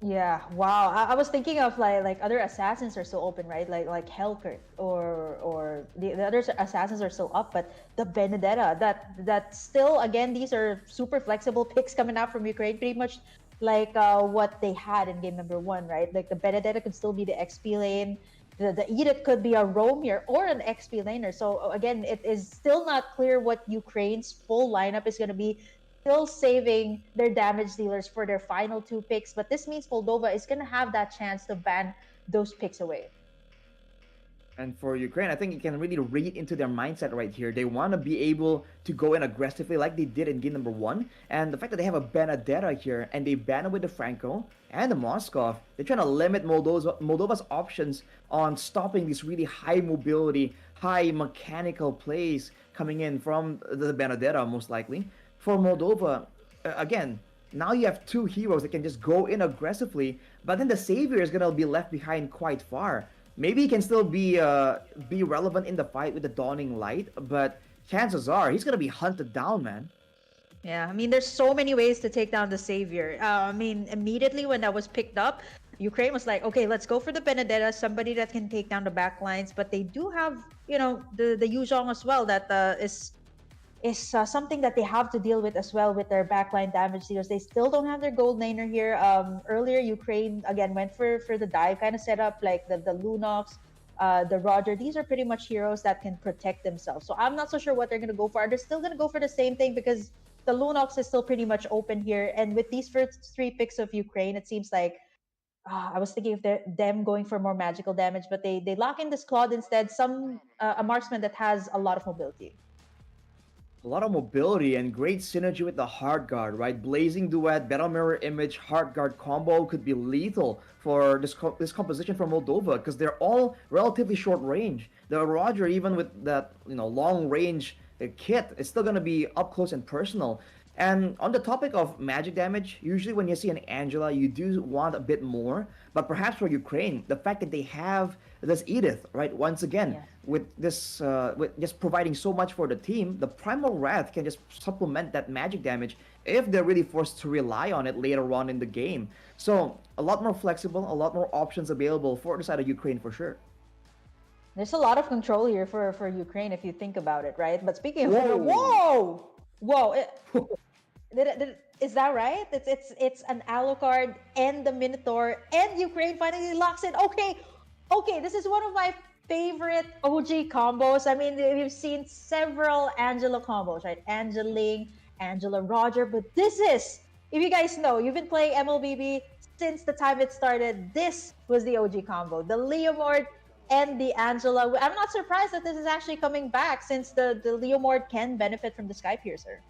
Yeah, wow. I was thinking of like other assassins are still open, right? Like Hellkirk or the other assassins are still up, but the Benedetta that still again these are super flexible picks coming out from Ukraine, pretty much like what they had in game number one, right? Like the Benedetta could still be the XP lane. The Edith could be a roamer or an XP laner. So again, it is still not clear what Ukraine's full lineup is going to be, still saving their damage dealers for their final two picks. But this means Moldova is going to have that chance to ban those picks away. And for Ukraine, I think you can really read into their mindset right here. They want to be able to go in aggressively like they did in game number one. And the fact that they have a Benedetta here and they ban it with the Franco and the Moskov, they're trying to limit Moldova's options on stopping these really high mobility, high mechanical plays coming in from the Benedetta, most likely. For Moldova, again, now you have two heroes that can just go in aggressively, but then the savior is gonna be left behind quite far. Maybe he can still be relevant in the fight with the dawning light, but chances are he's gonna be hunted down, man. Yeah, I mean, there's so many ways to take down the savior. I mean, immediately when that was picked up, Ukraine was like, okay, let's go for the Benedetta, somebody that can take down the back lines. But they do have, the Yuzhong as well that is something that they have to deal with as well with their backline damage dealers. They still don't have their gold laner here. Earlier, Ukraine again went for the dive kind of setup, like the Lunox, the Roger. These are pretty much heroes that can protect themselves. So I'm not so sure what they're going to go for. They're still going to go for the same thing because the Lunox is still pretty much open here. And with these first three picks of Ukraine, it seems like I was thinking of them going for more magical damage, but they lock in this Claude instead. A marksman that has a lot of mobility. A lot of mobility and great synergy with the hard guard, right? Blazing duet, battle mirror image, hard guard combo could be lethal for this composition from Moldova because they're all relatively short range. The Roger, even with that long range kit, is still gonna be up close and personal. And on the topic of magic damage, usually when you see an Angela, you do want a bit more. But perhaps for Ukraine, the fact that they have this Edith, right? Once again, Yeah. with just providing so much for the team, the Primal Wrath can just supplement that magic damage if they're really forced to rely on it later on in the game. So a lot more flexible, a lot more options available for the side of Ukraine for sure. There's a lot of control here for Ukraine if you think about it, right? But speaking of Whoa! whoa, is that right? It's an Alucard and the Minotaur and Ukraine finally locks it. Okay, this is one of my favorite OG combos. I mean, we've seen several Angela combos, right? Angeling, Angela Roger, but this is, if you guys know, you've been playing MLBB since the time it started. This was the OG combo, the Leomord and the Angela. I'm not surprised that this is actually coming back since the Leomord can benefit from the Sky Piercer.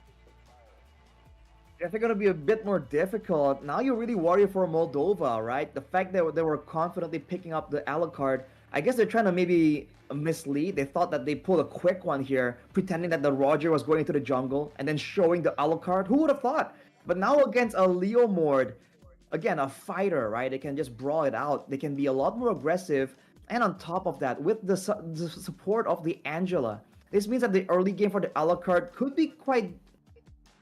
Definitely going to be a bit more difficult. Now you really worry for Moldova, right? The fact that they were confidently picking up the Alucard, I guess they're trying to maybe mislead. They thought that they pulled a quick one here, pretending that the Roger was going into the jungle and then showing the Alucard. Who would have thought? But now against a Leomord, again, a fighter, right? They can just brawl it out. They can be a lot more aggressive. And on top of that, with the support of the Angela, this means that the early game for the Alucard could be quite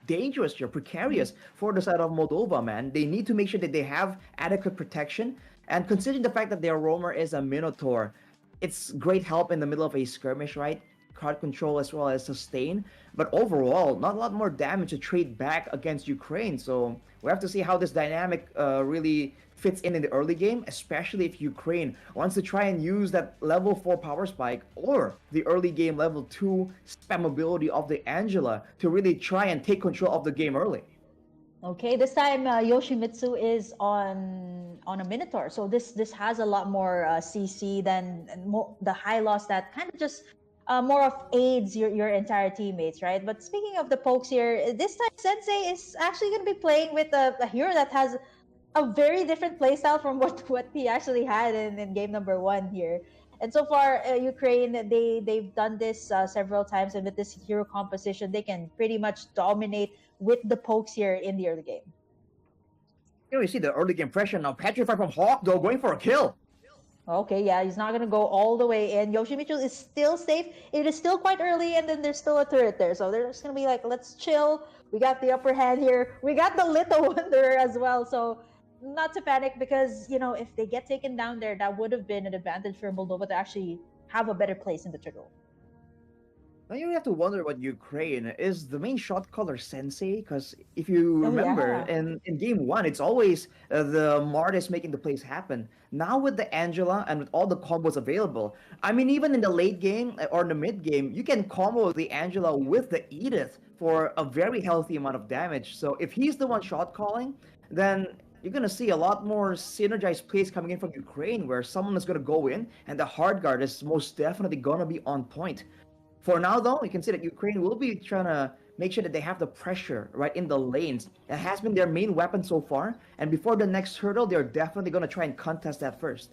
dangerous here, precarious for the side of Moldova, man. They need to make sure that they have adequate protection. And considering the fact that their roamer is a Minotaur, it's great help in the middle of a skirmish, right? Card control as well as sustain. But overall, not a lot more damage to trade back against Ukraine. So we have to see how this dynamic really fits in the early game, especially if Ukraine wants to try and use that level 4 power spike or the early game level 2 spammability of the Angela to really try and take control of the game early. Okay, this time Yoshimitsu is on a Minotaur, so this has a lot more CC than the high loss that kind of just more of aids your entire teammates, right? But speaking of the pokes here, this time Sensei is actually going to be playing with a hero that has a very different playstyle from what he actually had in game number 1 here. And so far, Ukraine, they've done this several times, and with this hero composition, they can pretty much dominate with the pokes here in the early game. Here we see the early game pressure now. Petrified from Hawk, though, going for a kill. Okay, yeah, he's not gonna go all the way in. Yoshimitsu is still safe. It is still quite early, and then there's still a turret there, so they're just gonna be like, let's chill. We got the upper hand here. We got the Little Wanderer as well, so not to panic because if they get taken down there, that would have been an advantage for Moldova to actually have a better place in the trickle. Now you have to wonder what Ukraine is the main shot caller Sensei, because if you remember Yeah. in game 1, it's always the Martis making the plays happen. Now with the Angela and with all the combos available, I mean even in the late game or the mid game, you can combo the Angela with the Edith for a very healthy amount of damage. So if he's the one shot calling, then you're gonna see a lot more synergized plays coming in from Ukraine, where someone is gonna go in and the hard guard is most definitely gonna be on point. For now, though, you can see that Ukraine will be trying to make sure that they have the pressure right in the lanes. That has been their main weapon so far. And before the next hurdle, they're definitely going to try and contest that first.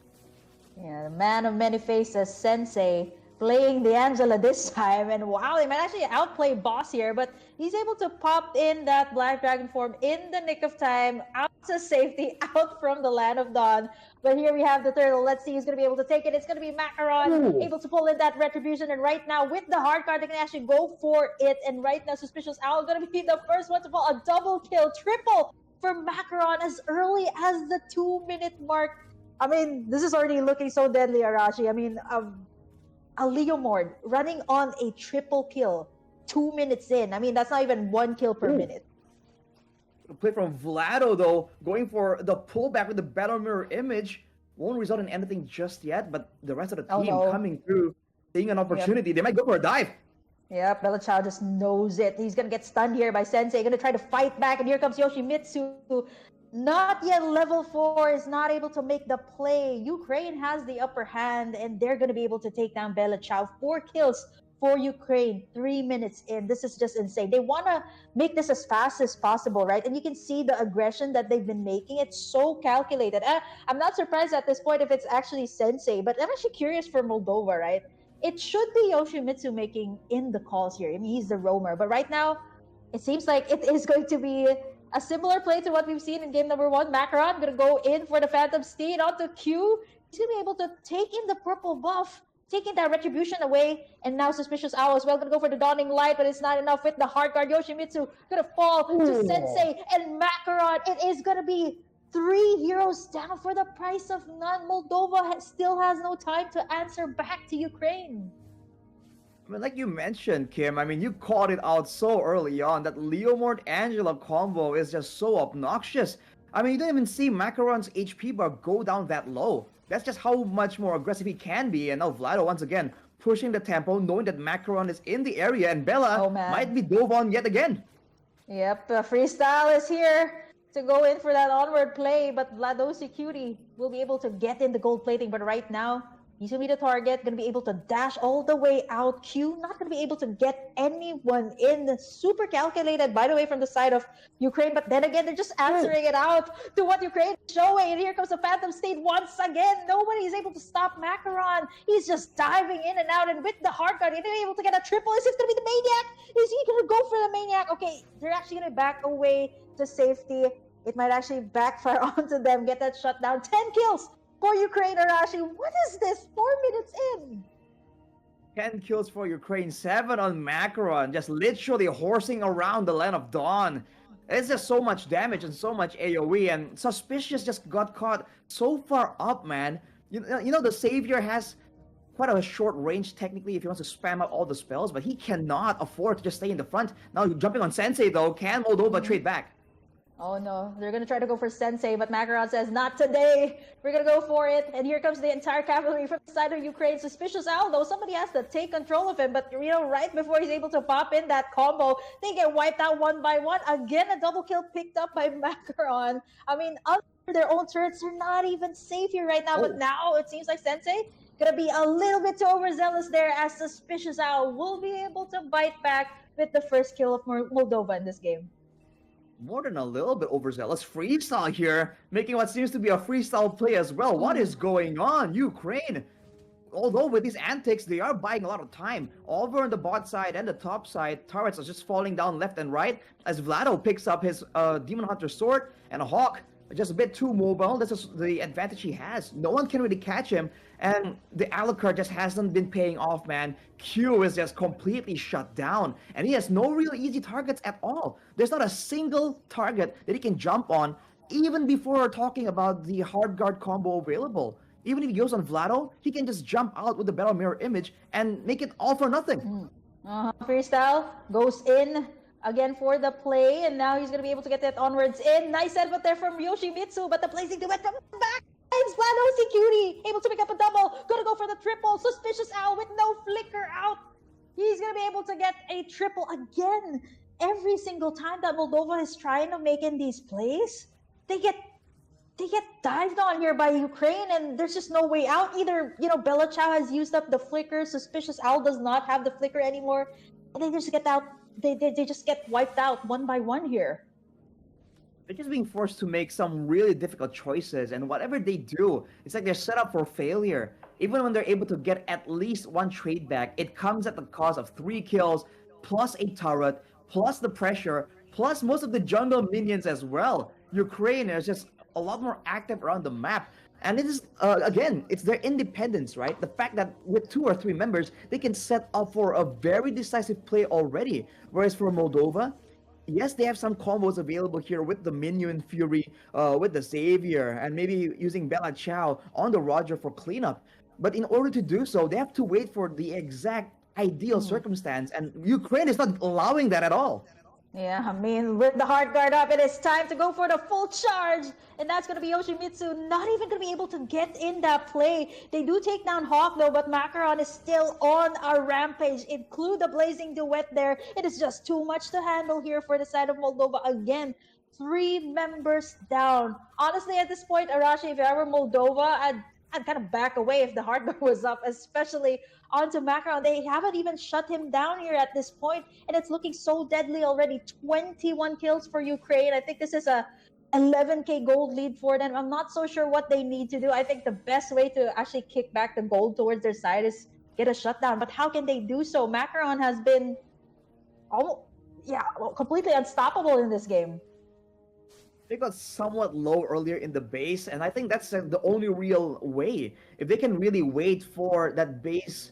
Yeah, the man of many faces, Sensei, playing the Angela this time. And wow, they might actually outplay Boss here, but he's able to pop in that Black Dragon form in the nick of time, out to safety, out from the Land of Dawn. But here we have the turtle. Let's see who's going to be able to take it. It's going to be Macaron, able to pull in that Retribution. And right now, with the hard card, they can actually go for it. And right now, Suspicious Owl going to be the first one to fall. A double kill, triple for Macaron as early as the 2-minute mark. I mean, this is already looking so deadly, Arashi. I mean, a Leomord running on a triple kill 2 minutes in. I mean, that's not even 1 kill per minute. Play from Vlado, though, going for the pullback with the Battle Mirror image. Won't result in anything just yet, but the rest of the team coming through, seeing an opportunity. They might go for a dive. Yep, Bella Chow just knows it. He's going to get stunned here by Sensei. Going to try to fight back, and here comes Yoshimitsu. Not yet level 4, is not able to make the play. Ukraine has the upper hand, and they're going to be able to take down Bella Chow. 4 kills for Ukraine, 3 minutes in. This is just insane. They want to make this as fast as possible, right? And you can see the aggression that they've been making. It's so calculated. I'm not surprised at this point if it's actually Sensei, but I'm actually curious for Moldova, right? It should be Yoshimitsu making in the calls here. I mean, he's the roamer. But right now, it seems like it is going to be a similar play to what we've seen in game number 1. Macaron going to go in for the Phantom Steed onto Q. He's going to be able to take in the purple buff, taking that Retribution away. And now Suspicious Owl as well going to go for the Dawning Light, but it's not enough with the hard guard. Yoshimitsu going to fall to Sensei and Macaron. It is going to be 3 heroes down for the price of none. Moldova still has no time to answer back to Ukraine. I mean, like you mentioned, Kim, I mean, you called it out so early on that Leomord Angela combo is just so obnoxious. I mean, you don't even see Macaron's HP bar go down that low. That's just how much more aggressive he can be. And now Vlado, once again, pushing the tempo, knowing that Macaron is in the area, and Bella might be dove on yet again. Yep, Freestyle is here to go in for that onward play, but Vladosi Cutie will be able to get in the gold plating. But right now, he's going to be the target, going to be able to dash all the way out. Q not going to be able to get anyone in. Super calculated, by the way, from the side of Ukraine. But then again, they're just answering it out to what Ukraine is showing. And here comes the Phantom State once again. Nobody is able to stop Macaron. He's just diving in and out. And with the hard guard, he's able to get a triple. Is it going to be the Maniac? Is he going to go for the Maniac? Okay, they're actually going to back away to safety. It might actually backfire onto them. Get that shut down. 10 kills for Ukraine, Arashi. What is this? 4 minutes in. 10 kills for Ukraine, 7 on Macaron, just literally horsing around the Land of Dawn. It's just so much damage and so much AoE, and Suspicious just got caught so far up, man. You know the Savior has quite a short range technically if he wants to spam out all the spells, but he cannot afford to just stay in the front. Now jumping on Sensei though, can Moldova trade back? Oh no, they're going to try to go for Sensei, but Macaron says, not today. We're going to go for it. And here comes the entire cavalry from the side of Ukraine. Suspicious Owl, though, somebody has to take control of him. But, right before he's able to pop in that combo, they get wiped out one by one. Again, a double kill picked up by Macaron. I mean, under their own turrets, they're not even safe here right now. But now it seems like Sensei going to be a little bit too overzealous there, as Suspicious Owl will be able to bite back with the first kill of Moldova in this game. More than a little bit overzealous. Freestyle here, making what seems to be a freestyle play as well. What is going on? Ukraine, although with these antics, they are buying a lot of time. Over on the bot side and the top side, turrets are just falling down left and right as Vlado picks up his Demon Hunter sword, and a Hawk just a bit too mobile. This is the advantage he has. No one can really catch him, and the Alucard just hasn't been paying off, man. Q is just completely shut down, and he has no real easy targets at all. There's not a single target that he can jump on, even before talking about the hard guard combo available. Even if he goes on Vlado, he can just jump out with the Battle Mirror image and make it all for nothing. Freestyle goes in again for the play, and now he's going to be able to get that onwards in. Nice setup there from Yoshimitsu, but the placing duet from the back. It's Vlado Security, able to pick up a double. Gonna go for the triple. Suspicious Owl with no flicker out. He's going to be able to get a triple again. Every single time that Moldova is trying to make in these plays, they get dived on here by Ukraine, and there's just no way out. Either, Bella Chow has used up the flicker, Suspicious Owl does not have the flicker anymore, and they just get out. They just get wiped out one by one here. They're just being forced to make some really difficult choices, and whatever they do, it's like they're set up for failure. even when they're able to get at least one trade back, it comes at the cost of 3 kills, plus a turret, plus the pressure, plus most of the jungle minions as well. Ukraine is just a lot more active around the map. And it is, again, it's their independence, right? The fact that with 2 or 3 members, they can set up for a very decisive play already. Whereas for Moldova, yes, they have some combos available here with the Minion Fury, with the Savior, and maybe using Bella Chow on the Roger for cleanup. But in order to do so, they have to wait for the exact ideal circumstance, and Ukraine is not allowing that at all. Yeah, I mean, with the hard guard up, it is time to go for the full charge. And that's going to be Yoshimitsu not even going to be able to get in that play. They do take down Hawk, though, but Macaron is still on a rampage. Include the Blazing Duet there. It is just too much to handle here for the side of Moldova. Again, 3 members down. Honestly, at this point, Arashi, if I were Moldova, I'd kind of back away if the hard guard was up, especially onto Macaron. They haven't even shut him down here at this point, and it's looking so deadly already. 21 kills for Ukraine. I think this is a 11k gold lead for them. I'm not so sure what they need to do. I think the best way to actually kick back the gold towards their side is get a shutdown. But how can they do so? Macaron has been completely unstoppable in this game. They got somewhat low earlier in the base, and I think that's the only real way. If they can really wait for that base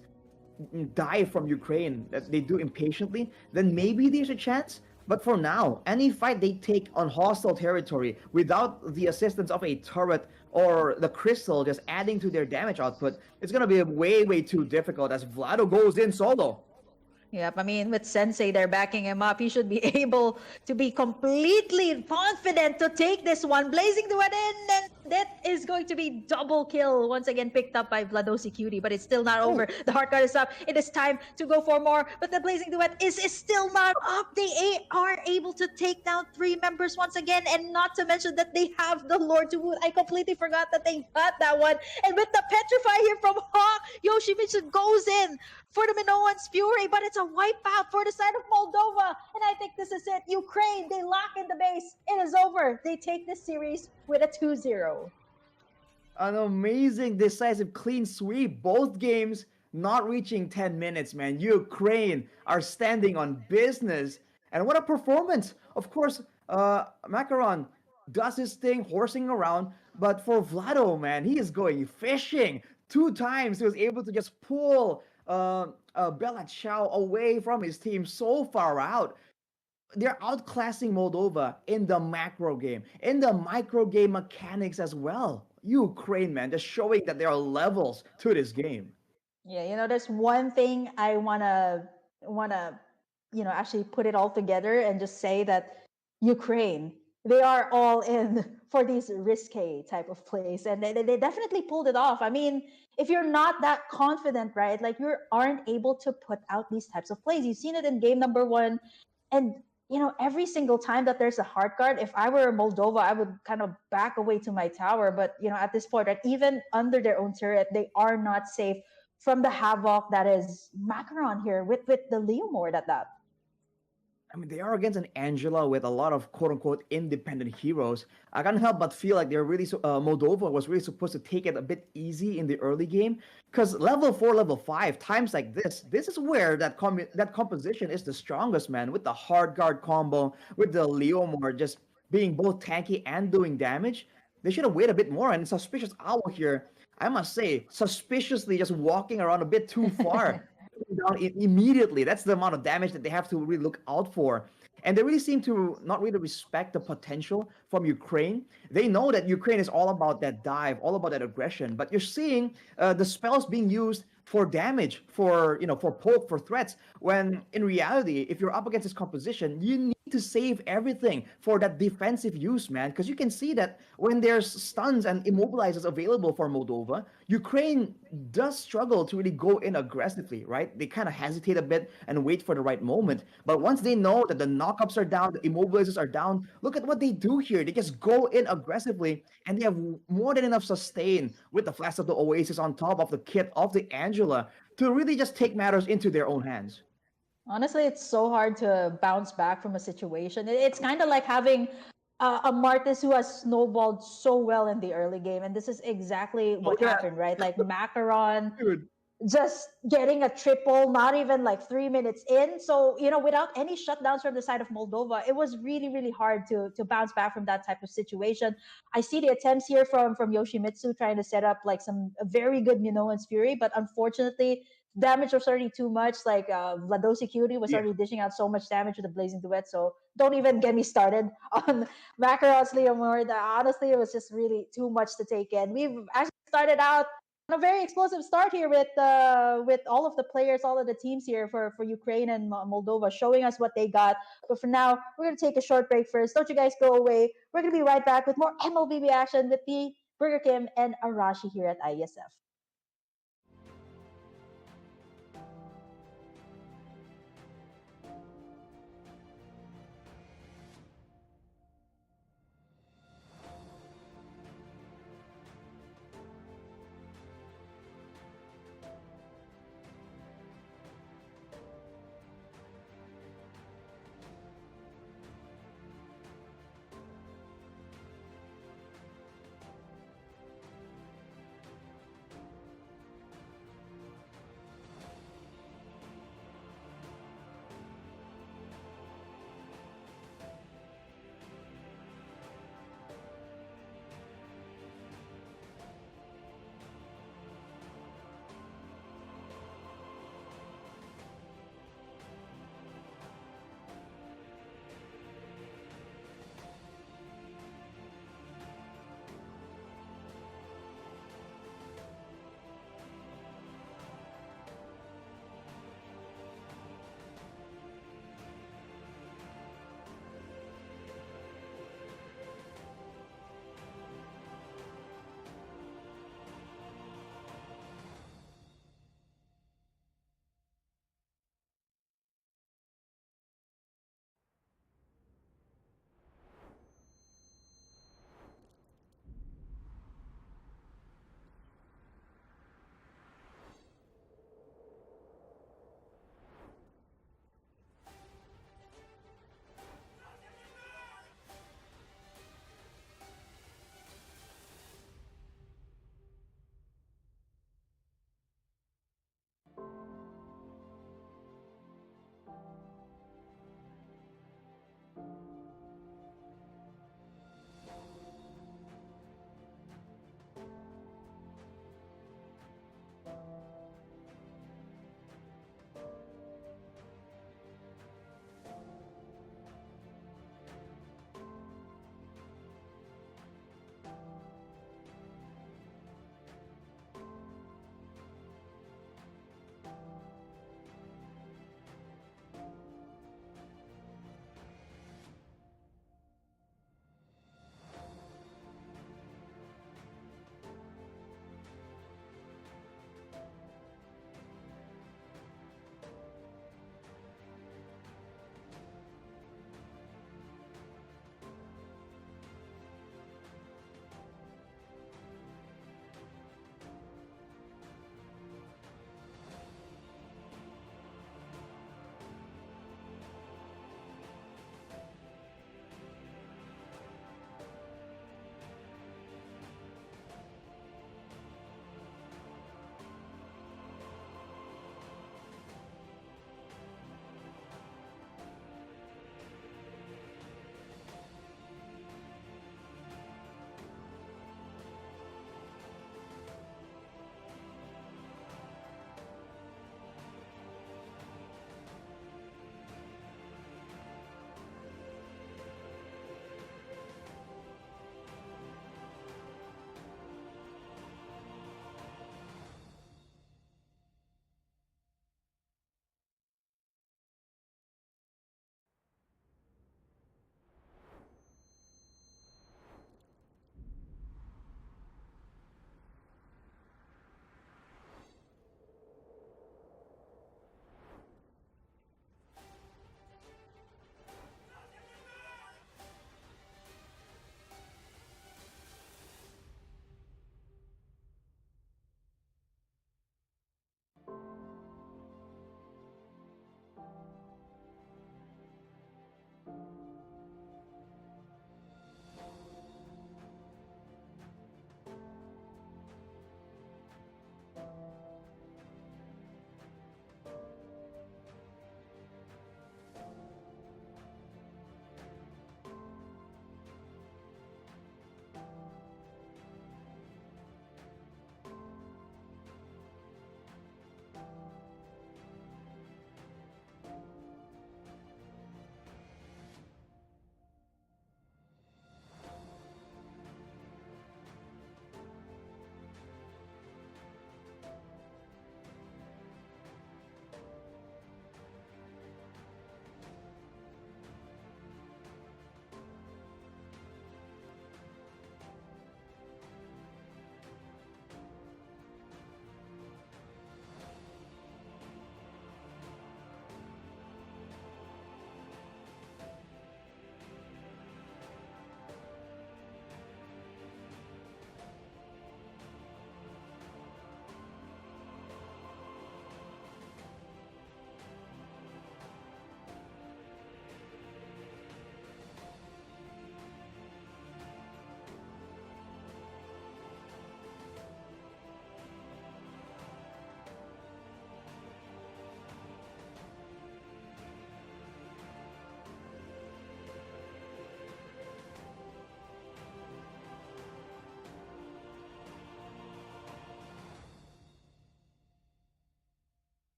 dive from Ukraine that they do impatiently, then maybe there's a chance. But for now, any fight they take on hostile territory without the assistance of a turret or the crystal just adding to their damage output, it's going to be way, way too difficult as Vlado goes in solo. Yep, I mean, with Sensei there backing him up, he should be able to be completely confident to take this one. Blazing Duet in, and that is going to be double kill. Once again picked up by Vladosi Cutie, but it's still not over. The hard guard is up. It is time to go for more, but the Blazing Duet is still not up. They are able to take down 3 members once again, and not to mention that they have the Lord to boot. I completely forgot that they got that one. And with the Petrify here from Hawk, Yoshimitsu goes in for the Minoan's Fury, but it's a wipeout for the side of Moldova. And I think this is it. Ukraine, they lock in the base. It is over. They take this series with a 2-0. An amazing, decisive, clean sweep. Both games not reaching 10 minutes, man. Ukraine are standing on business. And what a performance. Of course, Macaron does his thing, horsing around. But for Vlado, man, he is going fishing. 2 times he was able to just pull Bella Chow away from his team so far out. They're outclassing Moldova in the macro game, in the micro game mechanics as well. Ukraine, man, just showing that there are levels to this game. Yeah, there's one thing I wanna actually put it all together and just say that Ukraine, they are all in for these risque type of plays, and they definitely pulled it off. I mean, if you're not that confident, right, like you aren't able to put out these types of plays. You've seen it in game number 1, and every single time that there's a hard guard, if I were Moldova, I would kind of back away to my tower. But at this point, right, even under their own turret, they are not safe from the havoc that is Macaron here with the Leomord at that. I mean, they are against an Angela with a lot of quote-unquote independent heroes. I can't help but feel like they're really Moldova was really supposed to take it a bit easy in the early game, because level 4, level 5 times like this is where that composition is the strongest, man. With the hard guard combo, with the Leomord just being both tanky and doing damage, they should have waited a bit more. And Suspicious Owl here, I must say, suspiciously just walking around a bit too far. Down immediately. That's the amount of damage that they have to really look out for. And they really seem to not really respect the potential from Ukraine. They know that Ukraine is all about that dive, all about that aggression. But you're seeing the spells being used for damage, for poke, for threats. When in reality, if you're up against this composition, you need to save everything for that defensive use, man. Because you can see that when there's stuns and immobilizers available for Moldova, Ukraine does struggle to really go in aggressively, right? They kind of hesitate a bit and wait for the right moment. But once they know that the knockups are down, the immobilizers are down, look at what they do here. They just go in aggressively, and they have more than enough sustain with the Flash of the Oasis on top of the kit of the Angela to really just take matters into their own hands. Honestly, it's so hard to bounce back from a situation. It's kind of like having a Martis who has snowballed so well in the early game, and this is exactly Oh what yeah, happened, right? Like Macaron dude. just getting a triple, not even like 3 minutes in. So, without any shutdowns from the side of Moldova, it was really, really hard to bounce back from that type of situation. I see the attempts here from Yoshimitsu trying to set up like some a very good Minoan's Fury, but unfortunately, damage was already too much. Like Vladosi Cutie was Yeah. already dishing out so much damage with the Blazing Duet. So don't even get me started on Macaron's Leomord. Honestly, it was just really too much to take in. We've actually started out a very explosive start here with all of the players, all of the teams here for Ukraine and Moldova, showing us what they got. But for now, we're gonna take a short break first. Don't you guys go away. We're gonna be right back with more MLBB action with the Burger Kim and Arashi here at IESF.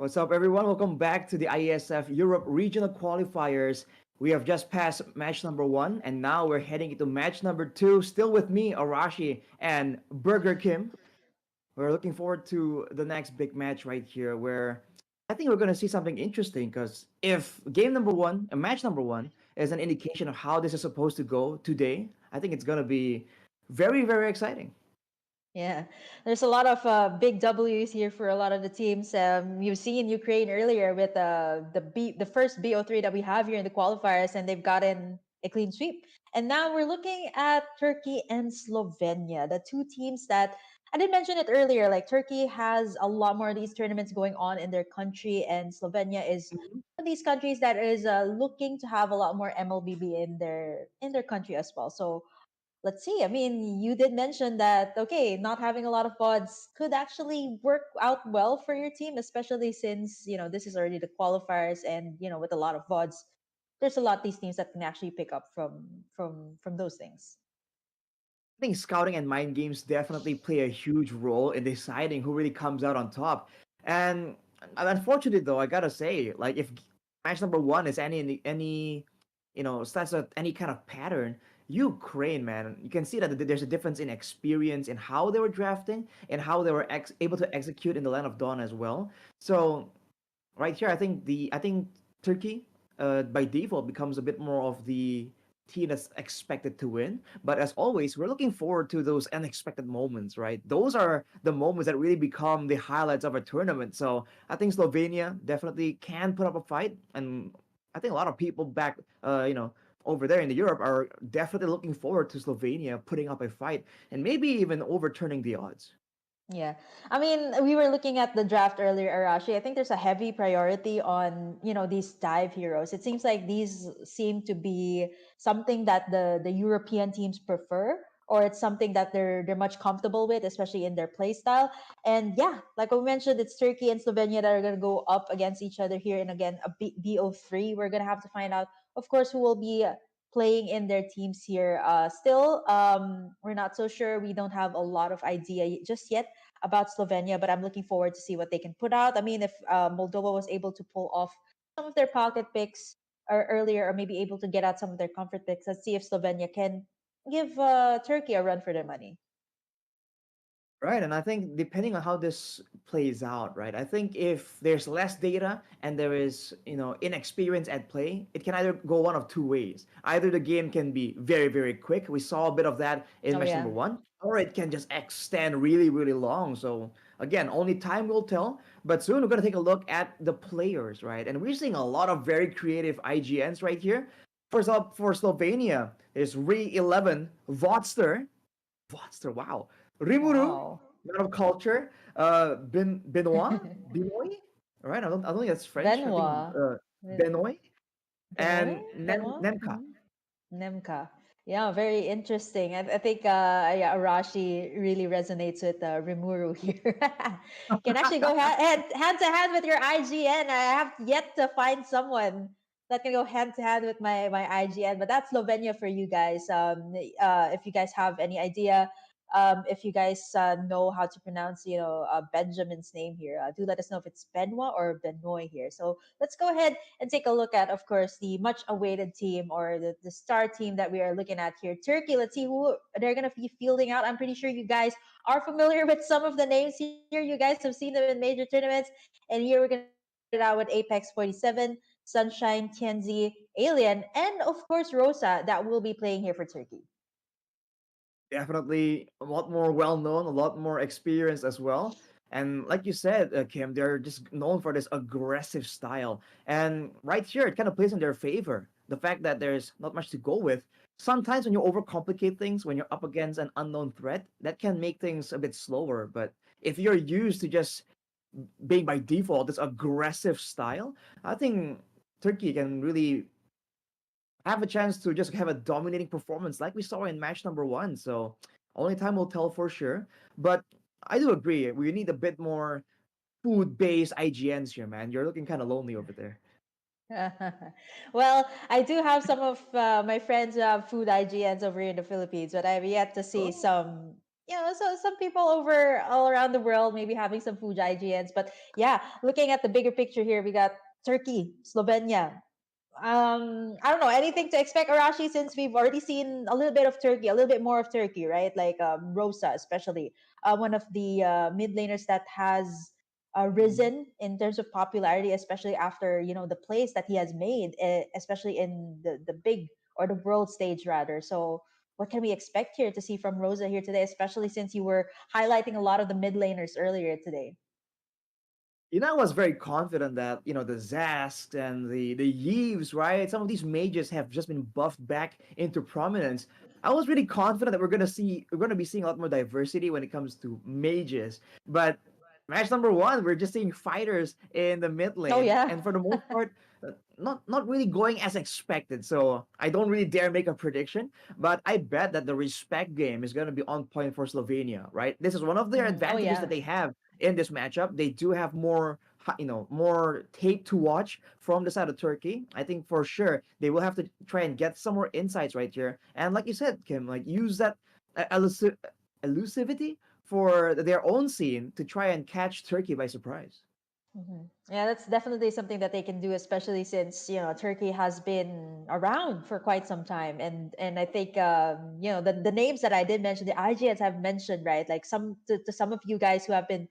What's up, everyone? Welcome back to the IESF Europe Regional Qualifiers. We have just passed match number one, and now we're heading into match number two. Still with me, Arashi and Burger Kim. We're looking forward to the next big match right here, where I think we're going to see something interesting. Because if game number one, match number one, is an indication of how this is supposed to go today, I think it's going to be very, very exciting. Yeah, there's a lot of big W's here for a lot of the teams. You've seen Ukraine earlier with the first BO3 that we have here in the qualifiers, and they've gotten a clean sweep. And now we're looking at Turkey and Slovenia, the two teams that I did mention it earlier. Like Turkey has a lot more of these tournaments going on in their country, and Slovenia is one of these countries that is looking to have a lot more MLBB in their country as well. So let's see. I mean, you did mention that, okay, not having a lot of pods could actually work out well for your team, especially since, this is already the qualifiers and, with a lot of VODs, there's a lot of these teams that can actually pick up from those things. I think scouting and mind games definitely play a huge role in deciding who really comes out on top. And unfortunately, though, I gotta say, like if match number one is any starts at any kind of pattern, Ukraine, man, you can see that there's a difference in experience in how they were drafting and how they were able to execute in the Land of Dawn as well. So right here, I think Turkey, by default, becomes a bit more of the team that's expected to win. But as always, we're looking forward to those unexpected moments, right? Those are the moments that really become the highlights of a tournament. So I think Slovenia definitely can put up a fight, and I think a lot of people back, over there in the Europe are definitely looking forward to Slovenia putting up a fight and maybe even overturning the odds. Yeah. I mean, we were looking at the draft earlier, Arashi. I think there's a heavy priority on, these dive heroes. It seems like these seem to be something that the European teams prefer, or it's something that they're much comfortable with, especially in their play style. And yeah, like we mentioned, it's Turkey and Slovenia that are going to go up against each other here. And again, a BO3, we're going to have to find out, of course, who will be playing in their teams here. Still, we're not so sure. We don't have a lot of idea just yet about Slovenia, but I'm looking forward to see what they can put out. I mean, if Moldova was able to pull off some of their pocket picks or earlier, or maybe able to get out some of their comfort picks, let's see if Slovenia can give Turkey a run for their money. Right, and I think depending on how this plays out, right? I think if there's less data and there is, inexperience at play, it can either go one of two ways. Either the game can be very, very quick. We saw a bit of that in Oh match yeah. number one, or it can just extend really, really long. So again, only time will tell. But soon we're gonna take a look at the players, right? And we're seeing a lot of very creative IGNs right here. First up for Slovenia is Re11 Vodster. Vodster, wow. Rimuru, Wow. man of culture. Benoit. All right, I don't think that's French. I think Benoit. Benoit Benoit? and Benoit? Nemka. Nemka. Yeah, very interesting. I think yeah, Arashi really resonates with Rimuru here. Can actually go hand to hand with your IGN. I have yet to find someone that can go hand to hand with my IGN, but that's Slovenia for you guys. If you guys have any idea, if you guys know how to pronounce, Benjamin's name here, do let us know if it's Benoit or Benoit here. So let's go ahead and take a look at, of course, the much awaited team or the star team that we are looking at here. Turkey, let's see who they're going to be fielding out. I'm pretty sure you guys are familiar with some of the names here. You guys have seen them in major tournaments. And here we're going to start it out with Apex 47, Sunshine, Tianzi, Alien, and of course, Rosa that will be playing here for Turkey. Definitely a lot more well known, a lot more experienced as well. And like you said, Kim, they're just known for this aggressive style. And right here, it kind of plays in their favor. The fact that there's not much to go with. Sometimes when you overcomplicate things, when you're up against an unknown threat, that can make things a bit slower. But if you're used to just being by default this aggressive style, I think Turkey can really have a chance to just have a dominating performance like we saw in match number one. So only time will tell for sure. But I do agree. We need a bit more food-based IGNs here, man. You're looking kind of lonely over there. Well, I do have some of my friends who have food IGNs over here in the Philippines, but I've yet to see Oh, some. So some people over all around the world maybe having some food IGNs, but yeah, looking at the bigger picture here, we got Turkey, Slovenia. I don't know anything to expect, Arashi, since we've already seen a little bit of Turkey, a little bit more of Turkey, right? Like Rosa, especially one of the mid laners that has Mhm. risen in terms of popularity, especially after the plays that he has made, especially in the big or the world stage rather. So what can we expect here to see from Rosa here today, especially since you were highlighting a lot of the mid laners earlier today? I was very confident that the Zasks and the Yves, right? Some of these mages have just been buffed back into prominence. I was really confident that we're gonna be seeing a lot more diversity when it comes to mages. But match number one, we're just seeing fighters in the mid Oh lane, yeah. and for the most part, not really going as expected. So I don't really dare make a prediction, but I bet that the respect game is gonna be on point for Slovenia, right? This is one of their Oh advantages that yeah. they have in this matchup. They do have more, more tape to watch from the side of Turkey. I think for sure they will have to try and get some more insights right here. And like you said, Kim, like use that elusivity for their own scene to try and catch Turkey by surprise. Yeah, that's definitely something that they can do, especially since Turkey has been around for quite some time, and I think the names that I did mention, the IGNs have mentioned, right? Like to some of you guys who have been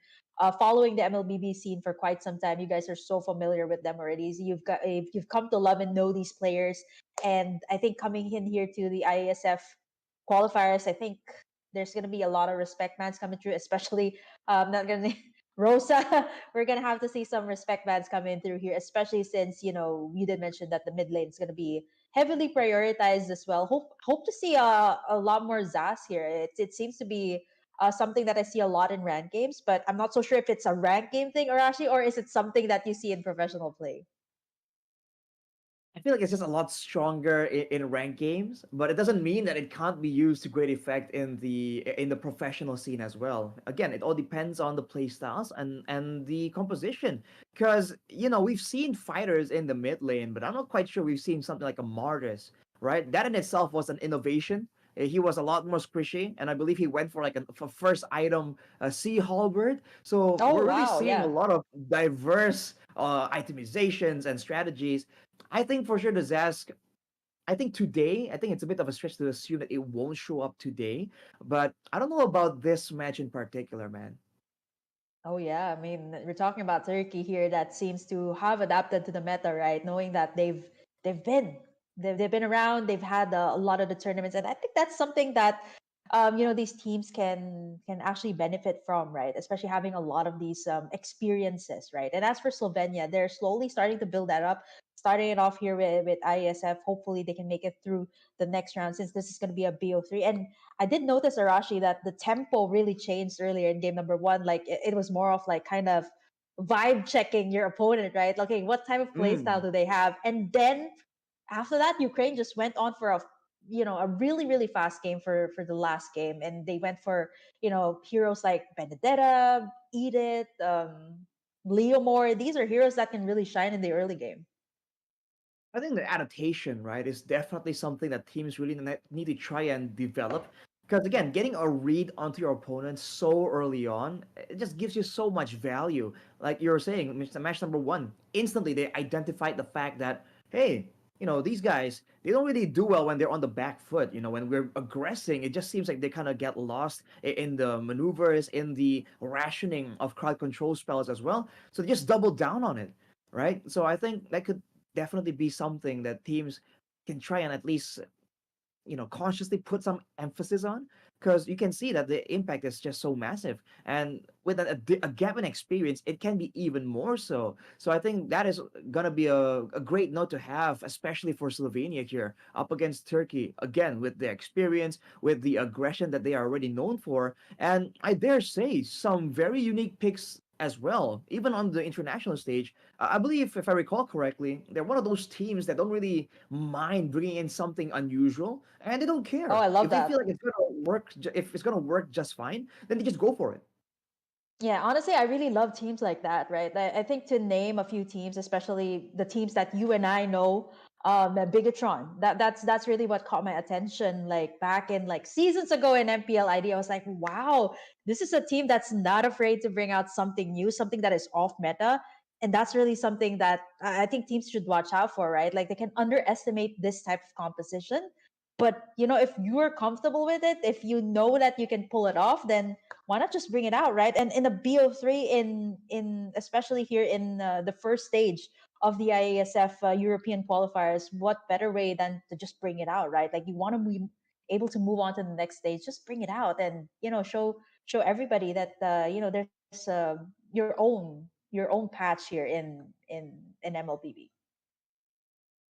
following the MLBB scene for quite some time, you guys are so familiar with them already. So you've come to love and know these players, and I think coming in here to the IESF qualifiers, I think there's gonna be a lot of respect fans coming through, especially not gonna Rosa, we're gonna have to see some respect bands coming through here, especially since you did mention that the mid lane is gonna be heavily prioritized as well. Hope to see a lot more Zas here. It seems to be something that I see a lot in rank games, but I'm not so sure if it's a rank game thing, Arashi, or is it something that you see in professional play? I feel like it's just a lot stronger in ranked games, but it doesn't mean that it can't be used to great effect in the professional scene as well. Again, it all depends on the play styles and the composition. Because we've seen fighters in the mid lane, but I'm not quite sure we've seen something like a Martis, right? That in itself was an innovation. He was a lot more squishy, and I believe he went for like for first item Sea Halberd. So Oh we're really wow, seeing a yeah. lot of diverse itemizations and strategies. I think for sure the Zask. I think today, I think it's a bit of a stretch to assume that it won't show up today, but I don't know about this match in particular, man. Oh yeah, I mean we're talking about Turkey here that seems to have adapted to the meta, right? Knowing that they've been they've been around, they've had a lot of the tournaments, and I think that's something that these teams can actually benefit from, right? Especially having a lot of these experiences, right? And as for Slovenia, they're slowly starting to build that up. Starting it off here with IESF, hopefully they can make it through the next round since this is going to be a BO3. And I did notice, Arashi, that the tempo really changed earlier in game number one. Like it was more of like kind of vibe checking your opponent, right? Like, okay, what type of play style Mm. do they have? And then after that, Ukraine just went on for a really really fast game for the last game, and they went for heroes like Benedetta, Edith, Leomore. These are heroes that can really shine in the early game. I think the adaptation, right, is definitely something that teams really need to try and develop. Because again, getting a read onto your opponent so early on, it just gives you so much value. Like you were saying, match number one, instantly they identified the fact that, hey, these guys, they don't really do well when they're on the back foot. When we're aggressing, it just seems like they kind of get lost in the maneuvers, in the rationing of crowd control spells as well. So they just double down on it, right? So I think that could definitely be something that teams can try and at least consciously put some emphasis on, because you can see that the impact is just so massive, and with a gap in experience it can be even more so. So I think that is gonna be a great note to have, especially for Slovenia here up against Turkey, again with the experience, with the aggression that they are already known for, and I dare say some very unique picks as well, even on the international stage. I believe, if I recall correctly, they're one of those teams that don't really mind bringing in something unusual, and they don't Oh, care I love if they feel that. like it's gonna work. If it's gonna work just fine, then they just go for it. Yeah, honestly, I really love teams like that, right? I think to name a few teams, especially the teams that you and I know, Bigatron. That's really what caught my attention. Like back in like seasons ago in MPL ID, I was like, wow, this is a team that's not afraid to bring out something new, something that is off meta, and that's really something that I think teams should watch out for, right? Like they can underestimate this type of composition, but if you are comfortable with it, if you know that you can pull it off, then why not just bring it out, right? And in the BO3, in especially here in the first stage of the IESF European qualifiers, what better way than to just bring it out, right? Like you want to be able to move on to the next stage, just bring it out and show everybody that there's your own patch here in MLBB.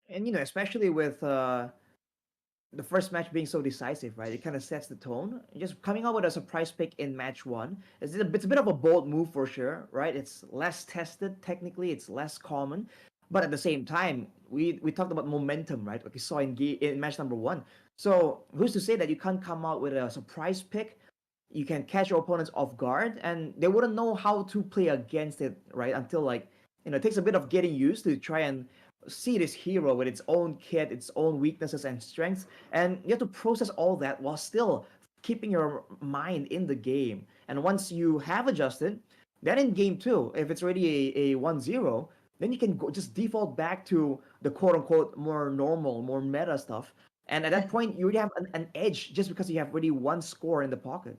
And especially with the first match being so decisive, right? It kind of sets the tone. Just coming out with a surprise pick in match one, it's a bit of a bold move for sure, right? It's less tested technically, it's less common, but at the same time, we talked about momentum, right? Like we saw in match number one. So who's to say that you can't come out with a surprise pick? You can catch your opponents off guard, and they wouldn't know how to play against it, right? Until like it takes a bit of getting used to try and see this hero with its own kit, its own weaknesses and strengths, and you have to process all that while still keeping your mind in the game. And once you have adjusted, then in game two, if it's already a 1-0, then you can just default back to the quote unquote more normal, more meta stuff. And at that point, you already have an edge just because you have already one score in the pocket.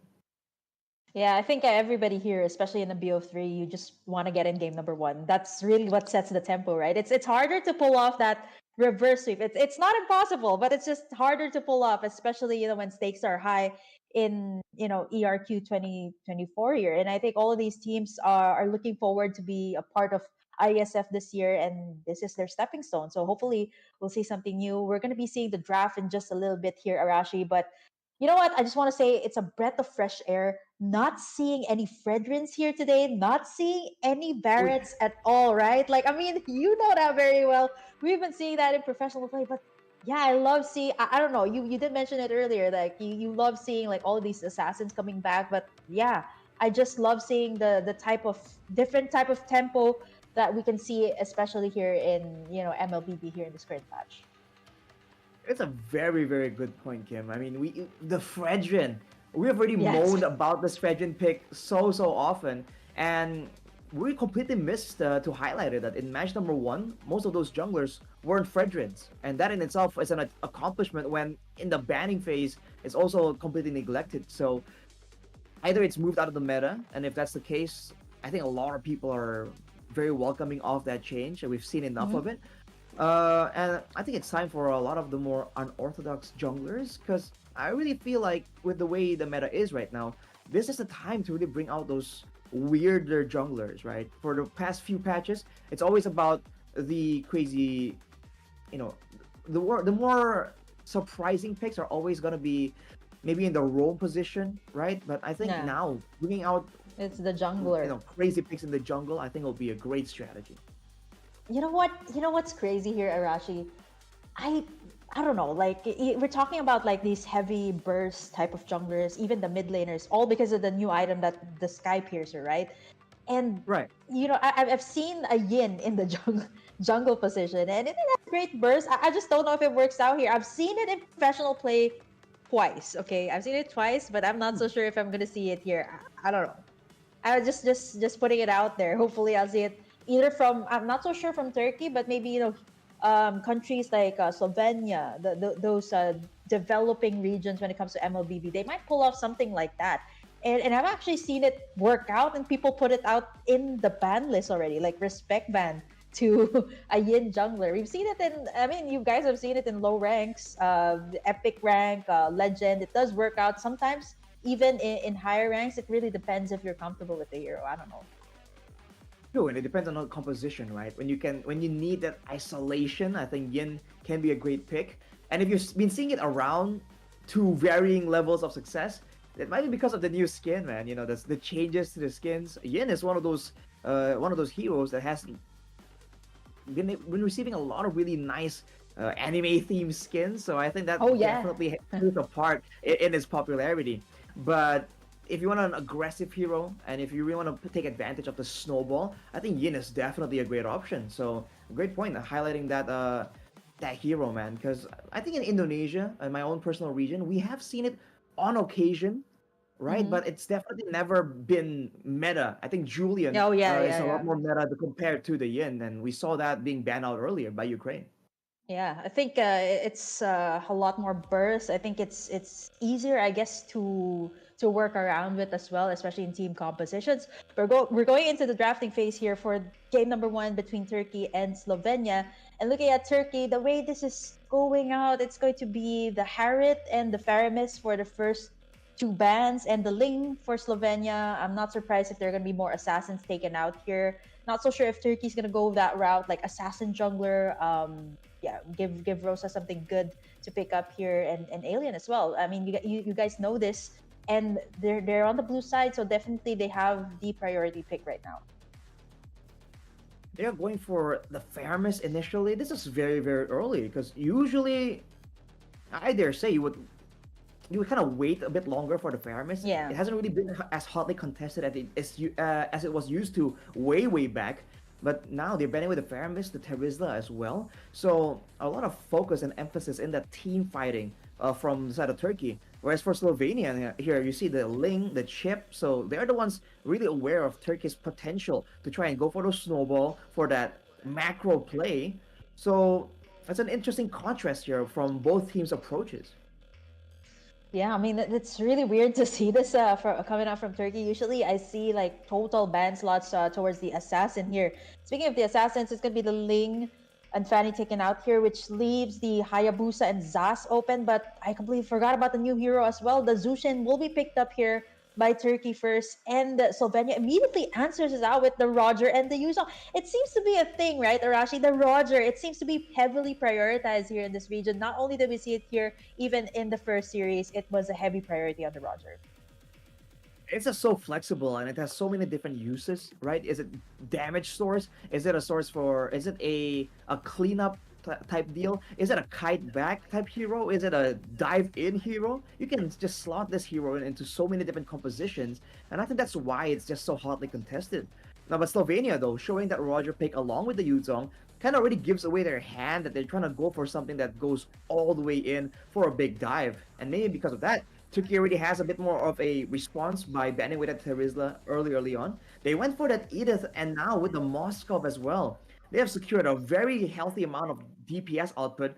Yeah, I think everybody here, especially in the BO3, you just want to get in game number one. That's really what sets the tempo, right? It's harder to pull off that reverse sweep. It's not impossible, but it's just harder to pull off, especially when stakes are high in ERQ 2024 here. And I think all of these teams are looking forward to be a part of IESF this year, and this is their stepping stone. So hopefully we'll see something new. We're going to be seeing the draft in just a little bit here, Arashi, but you know what? I just want to say it's a breath of fresh air. Not seeing any Fredrins here today, not seeing any Oh, Barretts at all, right? Like, I mean, you know that very well. We've been seeing that in professional play, but yeah, I love seeing. I don't know. You did mention it earlier. Like, you love seeing like all of these assassins coming back, but yeah, I just love seeing the type of different type of tempo that we can see, especially here in MLBB here in this current patch. it's a very, very good point, Kim. I mean, the Fredrin, we have already Yes. moaned about this Fredrin pick so often, and we completely missed to highlight it that in match number one, most of those junglers weren't Fredrins, and that in itself is an accomplishment when in the banning phase it's also completely neglected. So either it's moved out of the meta, and if that's the case, I think a lot of people are very welcoming of that change, and we've seen enough Mhm. of it. And I think it's time for a lot of the more unorthodox junglers, because I really feel like with the way the meta is right now, this is the time to really bring out those weirder junglers, right? For the past few patches, it's always about the crazy, you know, the more surprising picks are always gonna be maybe in the roam position, right? But I think Yeah, now bringing out it's the jungler. crazy picks in the jungle, I think will be a great strategy. You know what? You know what's crazy here, Arashi? I I don't know. Like we're talking about like these heavy burst type of junglers, even the mid laners, all because of the new item that the Sky Piercer, right? And Right. I've seen a Yin in the jungle position, and it has great burst. I just don't know if it works out here. I've seen it in professional play twice. Okay, I've seen it twice, but I'm not so sure if I'm gonna see it here. I don't know. I was just putting it out there. Hopefully, I'll see it either from I'm not so sure from Turkey, but maybe countries like Slovenia, those developing regions when it comes to MLBB, they might pull off something like that. And I've actually seen it work out, and people put it out in the ban list already, like respect ban to a Yin jungler. We've seen it in, I mean, you guys have seen it in low ranks, epic rank, legend. It does work out sometimes even in higher ranks. It really depends if you're comfortable with the hero. I don't know. True, and it depends on the composition, right? When you need that isolation, I think Yin can be a great pick. And if you've been seeing it around to varying levels of success, it might be because of the new skin, man. The changes to the skins. Yin is one of those heroes that has been receiving a lot of really nice anime themed skins. So I think that Oh yeah. definitely plays a part in its popularity. But if you want an aggressive hero and if you really want to take advantage of the snowball, I think Yin is definitely a great option. So great point, highlighting that that hero, man. Because I think in Indonesia, in my own personal region, we have seen it on occasion, right? Mm-hmm. But it's definitely never been meta. I think Julian Oh yeah, is yeah, a lot yeah. more meta compared to the Yin, and we saw that being banned out earlier by Ukraine. Yeah, I think it's a lot more burst. I think it's easier, I guess, to work around with as well, especially in team compositions. We're going into the drafting phase here for game number one between Turkey and Slovenia. And looking at Turkey, the way this is going out, it's going to be the Harit and the Faramis for the first two bans, and the Ling for Slovenia. I'm not surprised if there are going to be more assassins taken out here. Not so sure if Turkey's going to go that route, like assassin jungler. Yeah, give Rosa something good to pick up here, and Alien as well. I mean, you guys know this, and they're on the blue side, so definitely they have the priority pick right now. They're going for the fairness initially. This is very, very early because usually, I dare say, you would kind of wait a bit longer for the fairness. Yeah. It hasn't really been as hotly contested as it was used to way back. But now they're banning with the fairness, the Terizla as well. So a lot of focus and emphasis in that team fighting from the side of Turkey. Whereas for Slovenia, here you see the Ling, the Chip. So they're the ones really aware of Turkey's potential to try and go for the snowball for that macro play. So that's an interesting contrast here from both teams' approaches. Yeah, I mean it's really weird to see this coming out from Turkey. Usually, I see like total ban slots towards the assassin here. Speaking of the assassins, it's gonna be the Ling and Fanny taken out here, which leaves the Hayabusa and Zas open. But I completely forgot about the new hero as well. The Zushin will be picked up here by Turkey first, and Slovenia immediately answers us out with the Roger and the Yuzong. It seems to be a thing, right, Arashi? The Roger, it seems to be heavily prioritized here in this region. Not only did we see it here, even in the first series, it was a heavy priority on the Roger. It's just so flexible and it has so many different uses, right? Is it damage source? Is it a source for? Is it a cleanup type deal? Is it a kite back type hero? Is it a dive in hero? You can just slot this hero into so many different compositions, and I think that's why it's just so hotly contested. Now, but Slovenia though, showing that Roger pick along with the Yuzong kind of already gives away their hand that they're trying to go for something that goes all the way in for a big dive, and maybe because of that, Turkey already has a bit more of a response by banning with that Terizla early on. They went for that Edith, and now with the Moskov as well, they have secured a very healthy amount of DPS output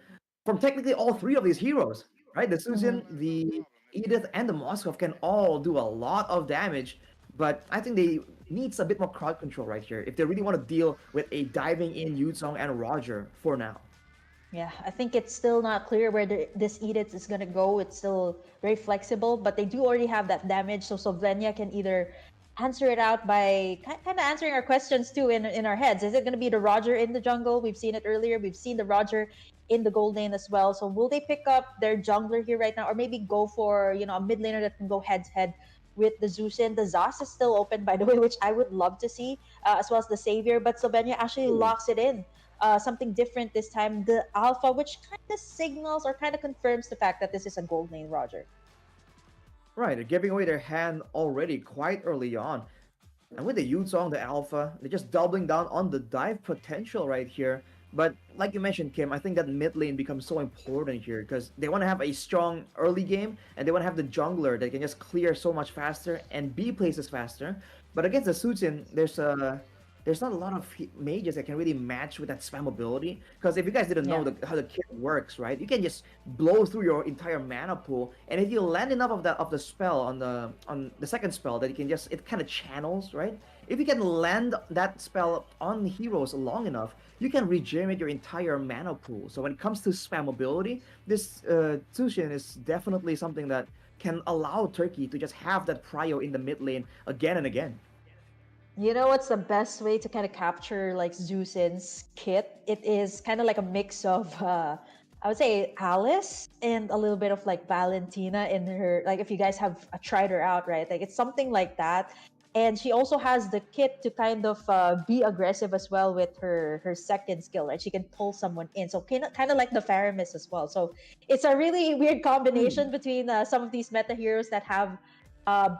from technically all three of these heroes, right? The Mhm. Susan, the Edith, and the Moskov can all do a lot of damage, but I think they needs a bit more crowd control right here if they really want to deal with a diving in Yuzong and Roger for now. Yeah, I think it's still not clear where this edict is going to go. It's still very flexible, but they do already have that damage. So Slovenia can either answer it out by kind of answering our questions too in our heads. Is it going to be the Roger in the jungle? We've seen it earlier. We've seen the Roger in the gold lane as well. So will they pick up their jungler here right now, or maybe go for a mid laner that can go head to head with the Zeusyn? The Zas is still open, by the way, which I would love to see, as well as the Savior. But Slovenia actually locks it in, something different this time, the Alpha, which kind of signals or kind of confirms the fact that this is a gold lane, Roger. Right, they're giving away their hand already quite early on. And with the Yuzong, the Alpha, they're just doubling down on the dive potential right here. But like you mentioned, Kim, I think that mid lane becomes so important here because they want to have a strong early game and they want to have the jungler that can just clear so much faster and be places faster. But against the Sujin, there's not a lot of mages that can really match with that spam ability. Because if you guys didn't know Yeah. how the kit works, right? You can just blow through your entire mana pool, and if you land enough of the spell on the second spell, that you can just it kind of channels, right? If you can land that spell on heroes long enough, you can regenerate your entire mana pool. So when it comes to spam ability, this Tushin is definitely something that can allow Turkey to just have that prio in the mid lane again and again. You know what's the best way to kind of capture like Zeus's kit? It is kind of like a mix of I would say Alice and a little bit of like Valentina in her, like if you guys have tried her out, right? Like it's something like that. And she also has the kit to kind of be aggressive as well with her second skill, right? She can pull someone in, so kind of like the Faramis as well. So it's a really weird combination between some of these meta heroes that have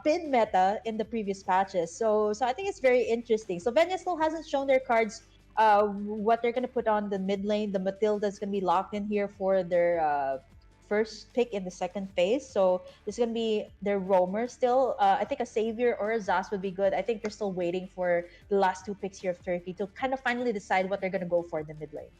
been meta in the previous patches. So I think it's very interesting. Slovenia still hasn't shown their cards what they're gonna put on the mid lane. The Matilda's gonna be locked in here for their first pick in the second phase. So it's gonna be their roamer still. I think a savior or a Zas would be good. I think they're still waiting for the last two picks here of Turkey to kind of finally decide what they're gonna go for in the mid lane.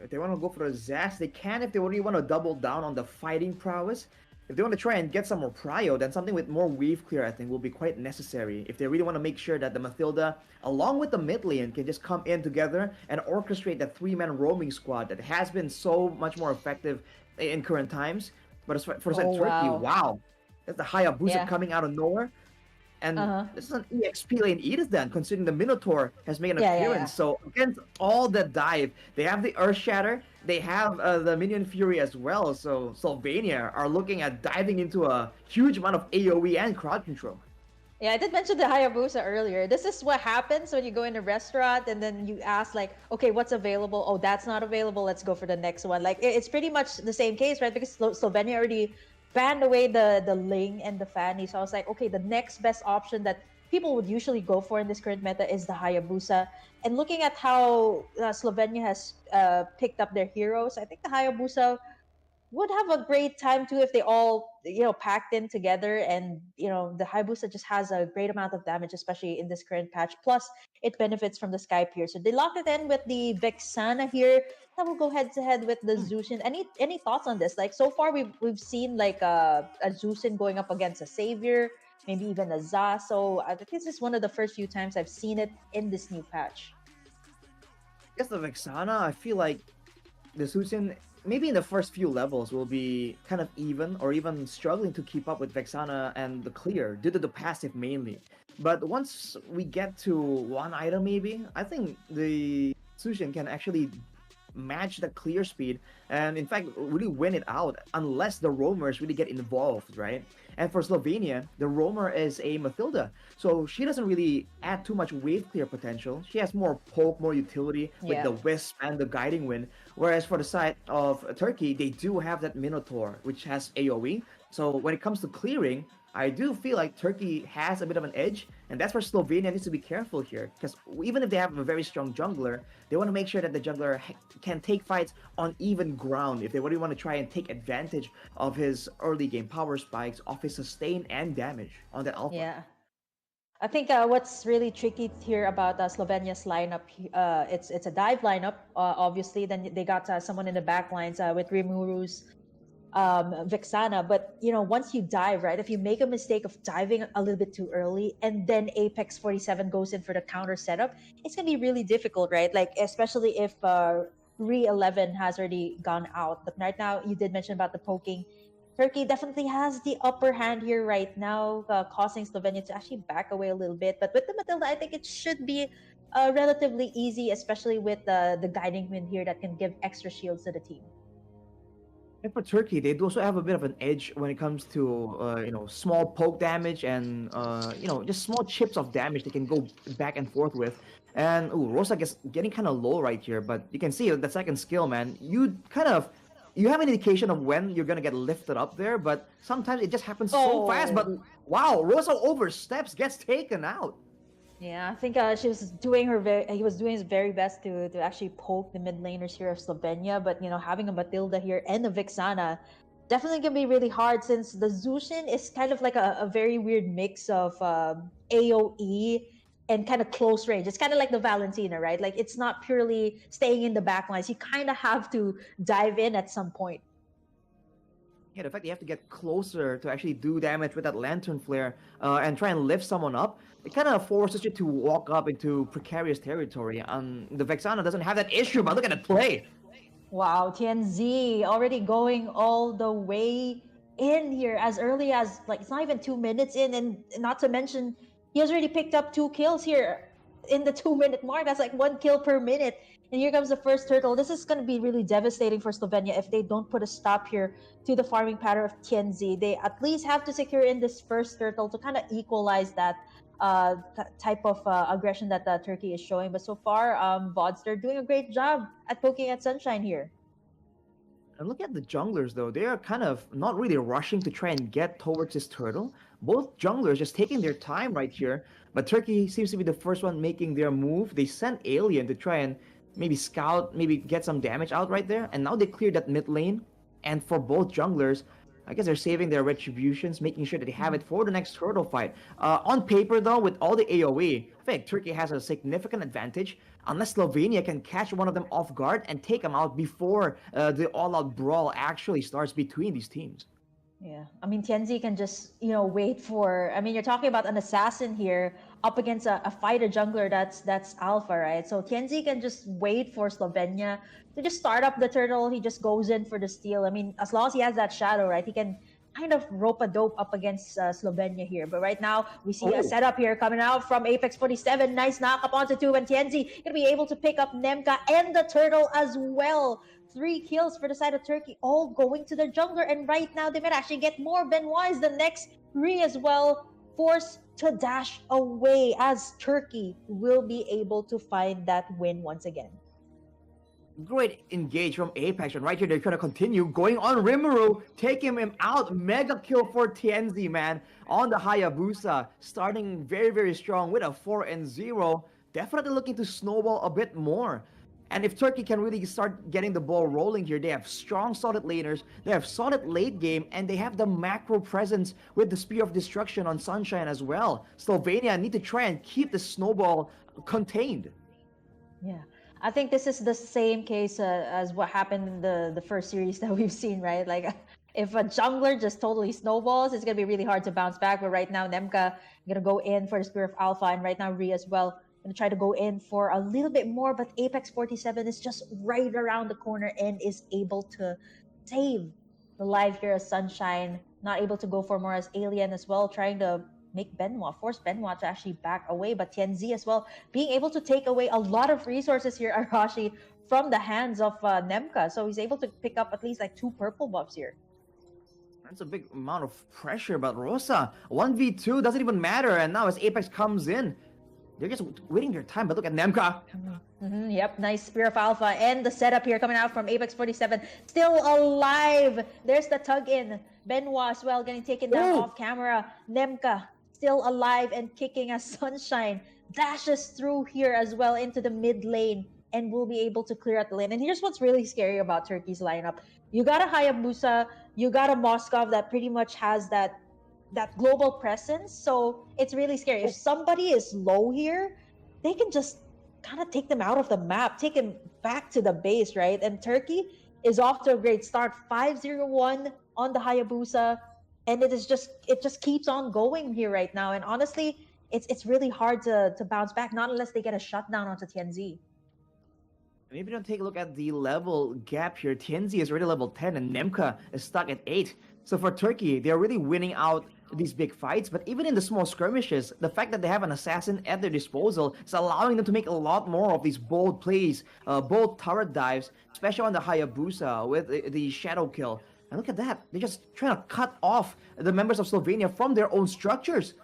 If they want to go for a Zas, they can. If they really want to double down on the fighting prowess, if they want to try and get some more prio, then something with more wave clear, I think, will be quite necessary. If they really want to make sure that the Matilda, along with the mid lane, can just come in together and orchestrate that three-man roaming squad that has been so much more effective in current times. But as for Oh Turkey, wow. wow, that's the Hayabusa Yeah. coming out of nowhere. And Uh-huh. this is an EXP lane Edith then, considering the Minotaur has made an Yeah, yeah, appearance. yeah. So against all the dive, they have the Earth Shatter, they have the Minion Fury as well. So Slovenia are looking at diving into a huge amount of AoE and crowd control. Yeah, I did mention the Hayabusa earlier. This is what happens when you go in a restaurant and then you ask like, okay, what's available? Oh, that's not available. Let's go for the next one. Like it's pretty much the same case, right? Because Slovenia already banned away the Ling and the Fanny. So I was like, okay, the next best option that people would usually go for in this current meta is the Hayabusa. And looking at how Slovenia has picked up their heroes, I think the Hayabusa would have a great time too if they all packed in together. And the Hayabusa just has a great amount of damage, especially in this current patch, plus it benefits from the Sky Pierce. So they locked it in with the Vexana here. That will go head to head with the Zushin. Any thoughts on this? Like so far we've seen like a Zushin going up against a Savior, maybe even a Za. So I think this is one of the first few times I've seen it in this new patch. I guess the Vexana, I feel like the Susan, maybe in the first few levels, will be kind of even or even struggling to keep up with Vexana and the clear due to the passive mainly. But once we get to one item, maybe, I think the Sushin can actually match the clear speed and in fact really win it out unless the roamers really get involved, right? And for Slovenia, the roamer is a Mathilda, so she doesn't really add too much wave clear potential. She has more poke, more utility with Yeah. the wisp and the guiding wind. Whereas for the side of Turkey, they do have that Minotaur, which has AoE. So when it comes to clearing, I do feel like Turkey has a bit of an edge, and that's where Slovenia needs to be careful here. Because even if they have a very strong jungler, they want to make sure that the jungler can take fights on even ground if they really want to try and take advantage of his early game power spikes, of his sustain and damage on that alpha. Yeah. I think what's really tricky here about Slovenia's lineup, it's a dive lineup, obviously. Then they got someone in the back lines with Rimuru's Vexana. But once you dive, right, if you make a mistake of diving a little bit too early, and then Apex 47 goes in for the counter setup, it's gonna be really difficult, right? Like especially if Re 11 has already gone out. But right now, you did mention about the poking. Turkey definitely has the upper hand here right now, causing Slovenia to actually back away a little bit. But with the Matilda, I think it should be relatively easy, especially with the guiding wind here that can give extra shields to the team. And for Turkey, they do also have a bit of an edge when it comes to small poke damage and just small chips of damage they can go back and forth with. And Rosa gets getting kind of low right here, but you can see the second skill, man. You have an indication of when you're gonna get lifted up there, but sometimes it just happens so fast. But Oh, wow, Rosa oversteps, gets taken out. yeah, I think he was doing his very best to actually poke the mid laners here of Slovenia. But having a Matilda here and a Vixana definitely can be really hard, since the Zushin is kind of like a very weird mix of AOE and kind of close range. It's kind of like the Valentina, right? Like it's not purely staying in the back lines. You kind of have to dive in at some point. Yeah, the fact you have to get closer to actually do damage with that lantern flare and try and lift someone up, it kind of forces you to walk up into precarious territory. The Vexana doesn't have that issue, but look at the play. Wow, TNZ already going all the way in here as early as, like, it's not even 2 minutes in, and not to mention he has already picked up 2 kills here in the 2 minute mark. That's like 1 kill per minute. And here comes the first turtle. This is going to be really devastating for Slovenia if they don't put a stop here to the farming pattern of TNZ. They at least have to secure in this first turtle to kind of equalize that type of aggression that Turkey is showing. But so far, VODs, they're doing a great job at poking at Sunshine here. And look at the junglers though. They are kind of not really rushing to try and get towards this turtle. Both junglers just taking their time right here. But Turkey seems to be the first one making their move. They sent Alien to try and maybe scout, maybe get some damage out right there. And now they cleared that mid lane. And for both junglers, I guess they're saving their retributions, making sure that they have it for the next turtle fight. On paper, though, with all the AoE, I think Turkey has a significant advantage unless Slovenia can catch one of them off guard and take them out before the all-out brawl actually starts between these teams. Yeah, I mean, Tianzi can just, wait for. I mean, you're talking about an assassin here up against a fighter jungler that's alpha, right? So Tianzi can just wait for Slovenia to just start up the turtle. He just goes in for the steal. I mean, as long as he has that shadow, right, he can kind of rope a dope up against Slovenia here. But right now, we see a setup here coming out from Apex 47. Nice knock up onto two, and Tianzi gonna be able to pick up Nemka and the turtle as well. 3 kills for the side of Turkey, all going to the jungler. And right now, they might actually get more. Benoit is the next 3 as well, forced to dash away as Turkey will be able to find that win once again. Great engage from Apex, and right here they're gonna continue going on Rimuru, taking him out. Mega kill for Tianzi, man, on the Hayabusa, starting very, very strong with a 4-0. Definitely looking to snowball a bit more. And if Turkey can really start getting the ball rolling here, they have strong, solid laners, they have solid late game, and they have the macro presence with the Spear of Destruction on Sunshine as well. Slovenia need to try and keep the snowball contained. Yeah. I think this is the same case as what happened in the first series that we've seen, right? Like, if a jungler just totally snowballs, it's going to be really hard to bounce back. But right now, Nemka going to go in for the Spear of Alpha, and right now, Rhea as well going to try to go in for a little bit more. But Apex 47 is just right around the corner and is able to save the life here as Sunshine. Not able to go for more as Alien as well, trying to force Benoit to actually back away. But Tianzi as well, being able to take away a lot of resources here, Arashi, from the hands of Nemka. So he's able to pick up at least like 2 purple buffs here. That's a big amount of pressure, but Rosa, 1v2 doesn't even matter. And now as Apex comes in, they're just waiting their time. But look at Nemka. Yep, nice Spear of Alpha. And the setup here coming out from Apex 47. Still alive. There's the tug in. Benoit as well getting taken down off camera. Nemka still alive and kicking as Sunshine dashes through here as well into the mid lane and will be able to clear out the lane. And here's what's really scary about Turkey's lineup. You got a Hayabusa, you got a Moskov that pretty much has that global presence. So it's really scary. If somebody is low here, they can just kind of take them out of the map, take them back to the base, right? And Turkey is off to a great start. 5-0-1 on the Hayabusa. And it just keeps on going here right now. And honestly, it's really hard to bounce back, not unless they get a shutdown onto Tianzi. Maybe don't take a look at the level gap here. Tianzi is already level 10 and Nemka is stuck at 8. So for Turkey, they're really winning out these big fights. But even in the small skirmishes, the fact that they have an assassin at their disposal is allowing them to make a lot more of these bold plays, bold turret dives, especially on the Hayabusa with the shadow kill. And look at that. They're just trying to cut off the members of Slovenia from their own structures.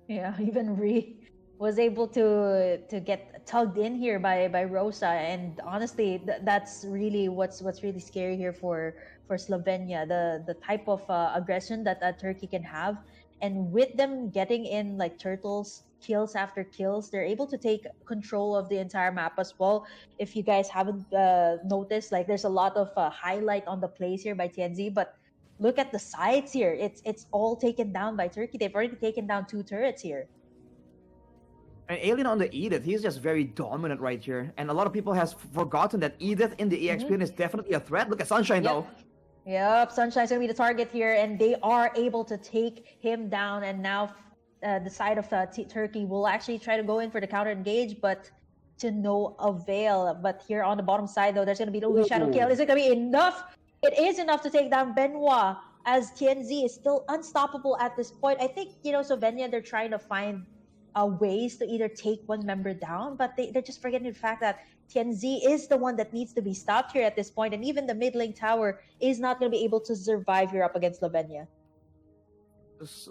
Yeah, even Ree was able to get tugged in here by Rosa. And honestly, that's really what's really scary here for Slovenia. The type of aggression that Turkey can have. And with them getting in like turtles, kills after kills, they're able to take control of the entire map as well. If you guys haven't noticed, like there's a lot of highlight on the plays here by Tianzi, but look at the sides here. It's all taken down by Turkey. They've already taken down 2 turrets here. And Alien on the Edith, he's just very dominant right here. And a lot of people has forgotten that Edith in the EXP is definitely a threat. Look at Sunshine though. Yep, Sunshine's gonna be the target here, and they are able to take him down. And now the side of Turkey will actually try to go in for the counter engage, but to no avail. But here on the bottom side though, there's gonna be the shadow kill. Is it gonna be enough? It is enough to take down Benoit, as Tianzi is still unstoppable at this point. I think, Slovenia, they're trying to find ways to either take one member down, but they're just forgetting the fact that Tianzi is the one that needs to be stopped here at this point, and even the mid lane tower is not going to be able to survive here up against Slovenia.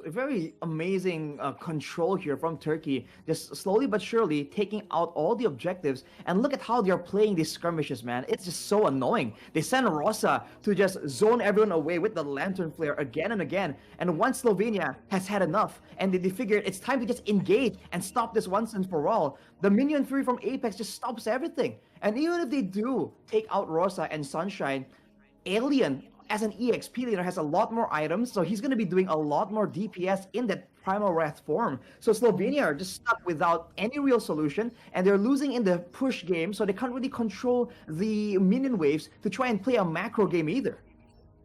Very amazing control here from Turkey, just slowly but surely taking out all the objectives. And look at how they're playing these skirmishes, man. It's just so annoying. They send Rosa to just zone everyone away with the lantern flare again and again. And once Slovenia has had enough, and they figured it's time to just engage and stop this once and for all, the minion fury from Apex just stops everything. And even if they do take out Rosa and Sunshine, Alien as an EXP leader has a lot more items, so he's going to be doing a lot more DPS in that Primal Wrath form. So Slovenia are just stuck without any real solution, and they're losing in the push game, so they can't really control the minion waves to try and play a macro game either.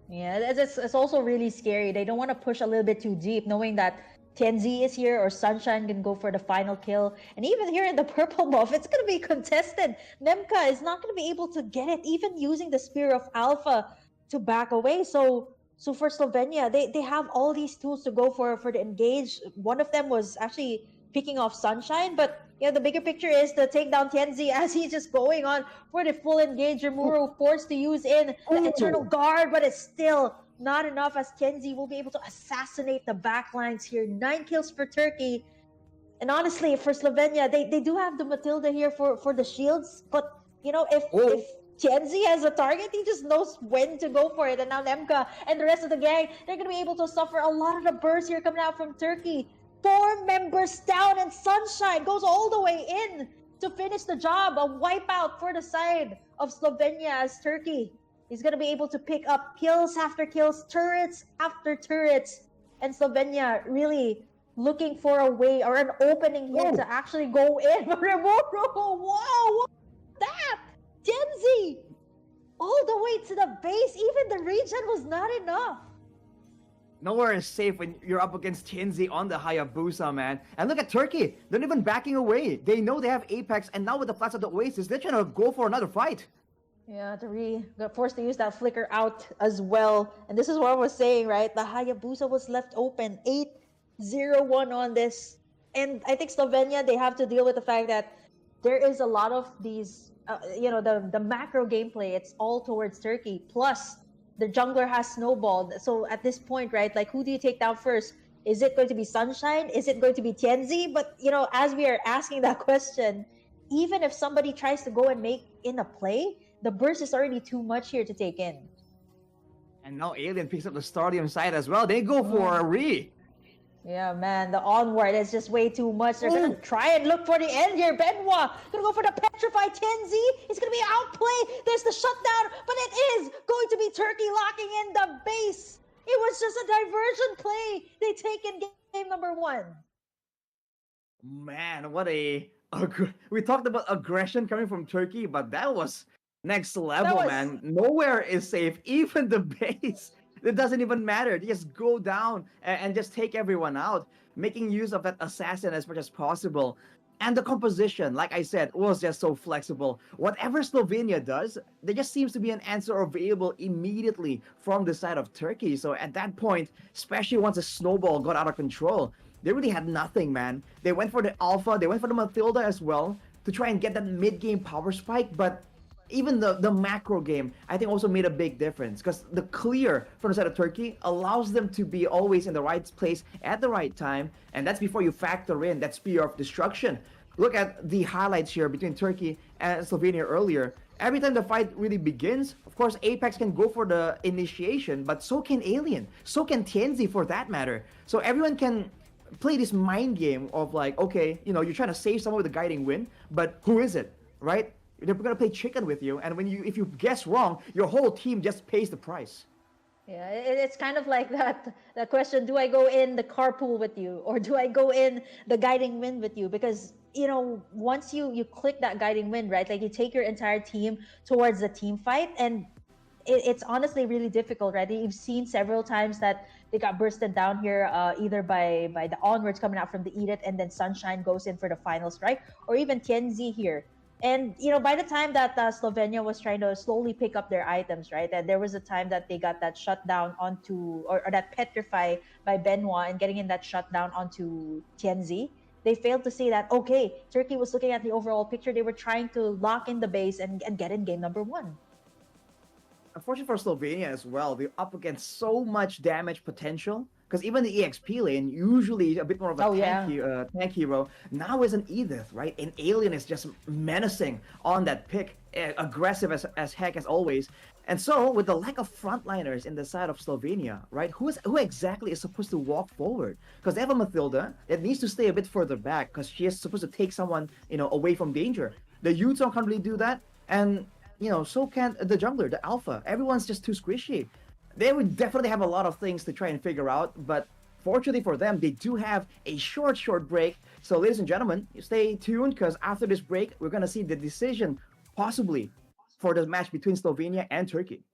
Yeah, it's also really scary. They don't want to push a little bit too deep, knowing that Tianzi is here or Sunshine can go for the final kill. And even here in the purple buff, it's going to be contested. Nemka is not going to be able to get it, even using the Spear of Alpha to back away. So for Slovenia, they have all these tools to go for the engage. One of them was actually picking off Sunshine, but yeah, the bigger picture is to take down Tianzi as he's just going on for the full engage. Rimuru forced to use in the Eternal Guard, but it's still not enough as Tianzi will be able to assassinate the backlines here. 9 kills for Turkey. And honestly, for Slovenia, they do have the Matilda here for the shields, but you know, if Tianzi has a target, he just knows when to go for it. And now Nemka and the rest of the gang, they're going to be able to suffer a lot of the bursts here coming out from Turkey. 4 members down, and Sunshine goes all the way in to finish the job. A wipeout for the side of Slovenia as Turkey is going to be able to pick up kills after kills, turrets after turrets. And Slovenia really looking for a way or an opening here to actually go in. Wow, what's that? Genzi! All the way to the base, even the regen was not enough. Nowhere is safe when you're up against Tianzi on the Hayabusa, man. And look at Turkey. They're not even backing away. They know they have Apex, and now with the flats of the Oasis, they're trying to go for another fight. Yeah, got forced to use that flicker out as well. And this is what I was saying, right? The Hayabusa was left open. 8-0-1 on this. And I think Slovenia, they have to deal with the fact that there is a lot of these the macro gameplay, it's all towards Turkey. Plus, the jungler has snowballed. So at this point, right, like who do you take down first? Is it going to be Sunshine? Is it going to be Tianzi? But, as we are asking that question, even if somebody tries to go and make in a play, the burst is already too much here to take in. And now Alien picks up the Stadium side as well. They go for a re. Yeah, man, the onward is just way too much. They're gonna try and look for the end here. Benoit gonna go for the petrified Tianzi. It's gonna be outplay. There's the shutdown, but it is going to be Turkey locking in the base. It was just a diversion play. They take in game number 1. Man, we talked about aggression coming from Turkey, but that was next level, man. Nowhere is safe, even the base. It doesn't even matter. They just go down and just take everyone out, making use of that assassin as much as possible. And the composition, like I said, was just so flexible. Whatever Slovenia does, there just seems to be an answer available immediately from the side of Turkey. So at that point, especially once the snowball got out of control, they really had nothing, man. They went for the Alpha, they went for the Matilda as well to try and get that mid-game power spike, but even the macro game, I think, also made a big difference because the clear from the side of Turkey allows them to be always in the right place at the right time, and that's before you factor in that spear of destruction. Look at the highlights here between Turkey and Slovenia earlier. Every time the fight really begins, of course, Apex can go for the initiation, but so can Alien, so can Tianzi for that matter. So everyone can play this mind game of like, okay, you're trying to save someone with a guiding wind, but who is it, right? They're gonna play chicken with you, and if you guess wrong, your whole team just pays the price. Yeah, it's kind of like that question: do I go in the carpool with you, or do I go in the guiding wind with you? Because once you click that guiding wind, right? Like you take your entire team towards the team fight, and it's honestly really difficult, right? You've seen several times that they got bursted down here, either by the onwards coming out from the Edict, and then Sunshine goes in for the final strike, or even Tianzi here. And, by the time that Slovenia was trying to slowly pick up their items, right, and there was a time that they got that shutdown onto, or that petrify by Benoit and getting in that shutdown onto Tianzi, they failed to see that, okay, Turkey was looking at the overall picture. They were trying to lock in the base and get in game number 1. Unfortunately for Slovenia as well, they're up against so much damage potential Because even the EXP lane, usually a bit more of a Oh yeah. tank hero, now is an Edith, right? An Alien is just menacing on that pick, aggressive as heck as always. And so, with the lack of frontliners in the side of Slovenia, right? Who exactly is supposed to walk forward? Because they have a Mathilda that needs to stay a bit further back because she is supposed to take someone, away from danger. The Yutong can't really do that, and so can the jungler, the Alpha. Everyone's just too squishy. They would definitely have a lot of things to try and figure out, but fortunately for them, they do have a short break. So, ladies and gentlemen, stay tuned because after this break, we're gonna see the decision possibly for the match between Slovenia and Turkey.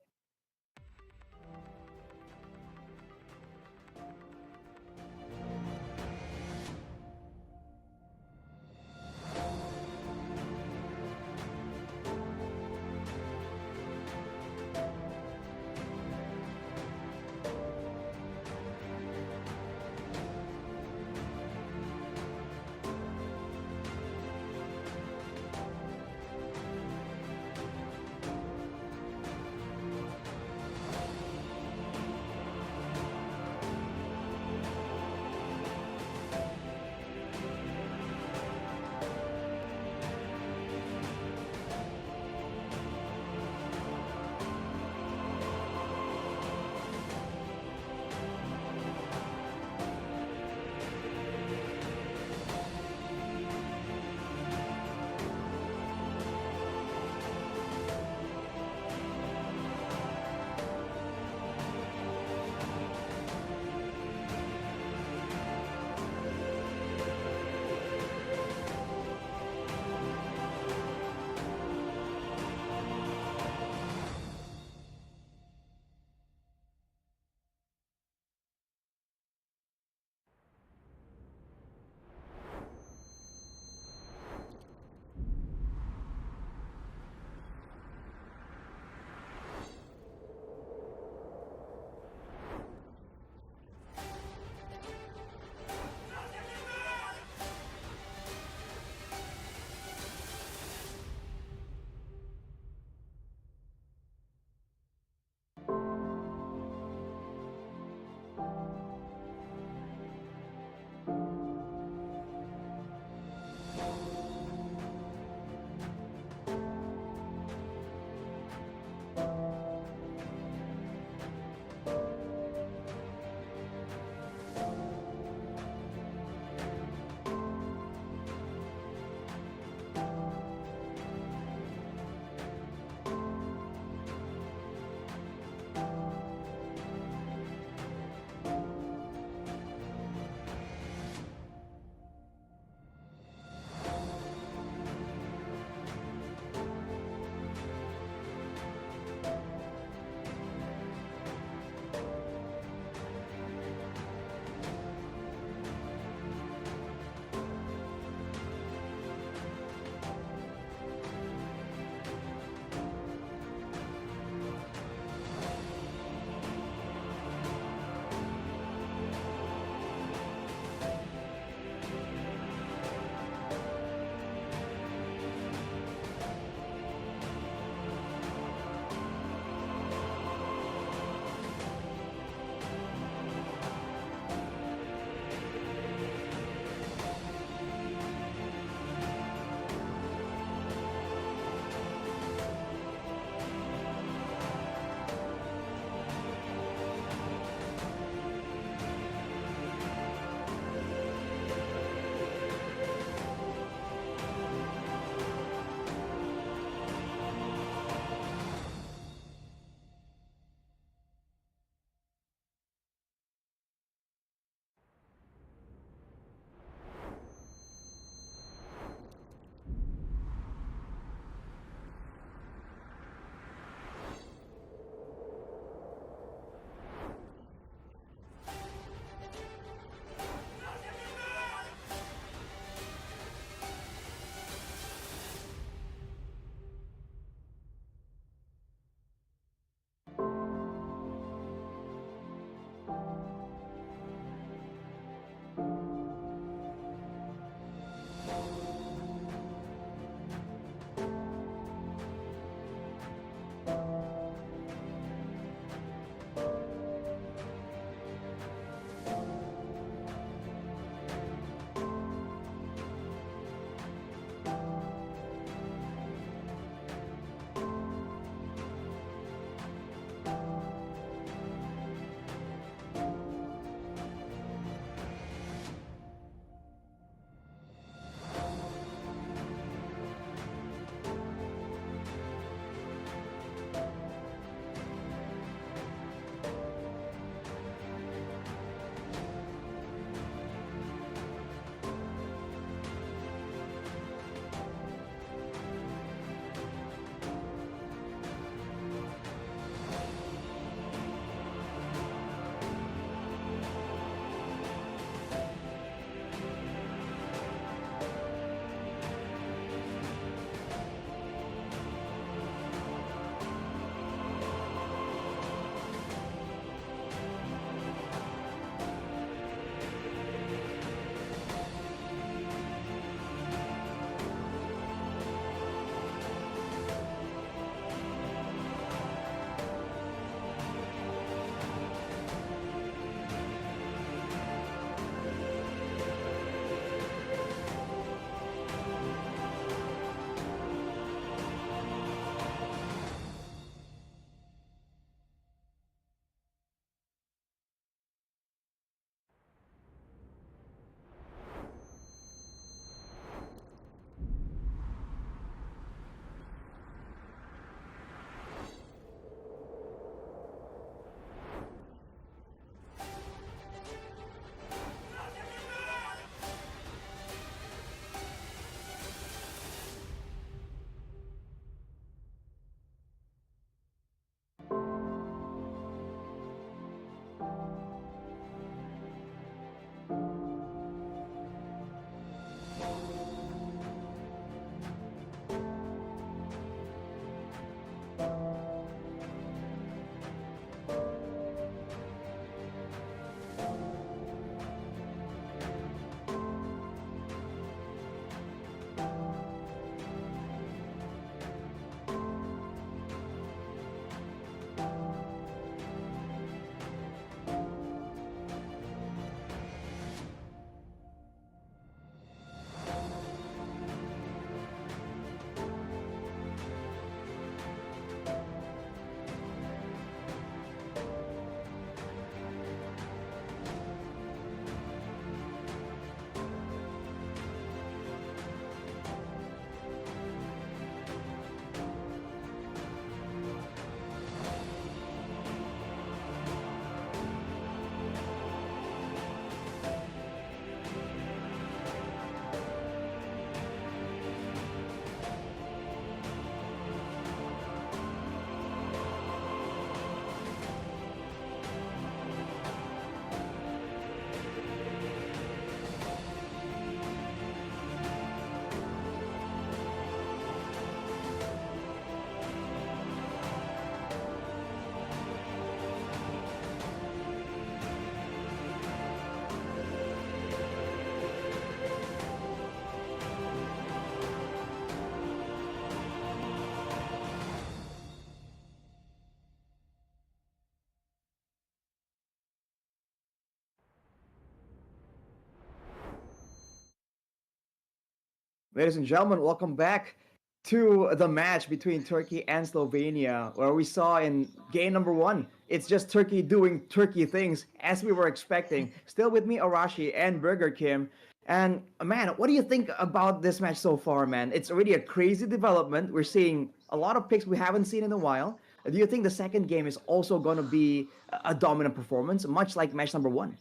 Ladies and gentlemen, welcome back to the match between Turkey and Slovenia, where we saw in game number one, it's just Turkey doing Turkey things as we were expecting. Still with me, Arashi and Burger Kim. And man, what do you think about this match so far, man? It's already a crazy development. We're seeing a lot of picks we haven't seen in a while. Do you think the second game is also going to be a dominant performance, much like match number one?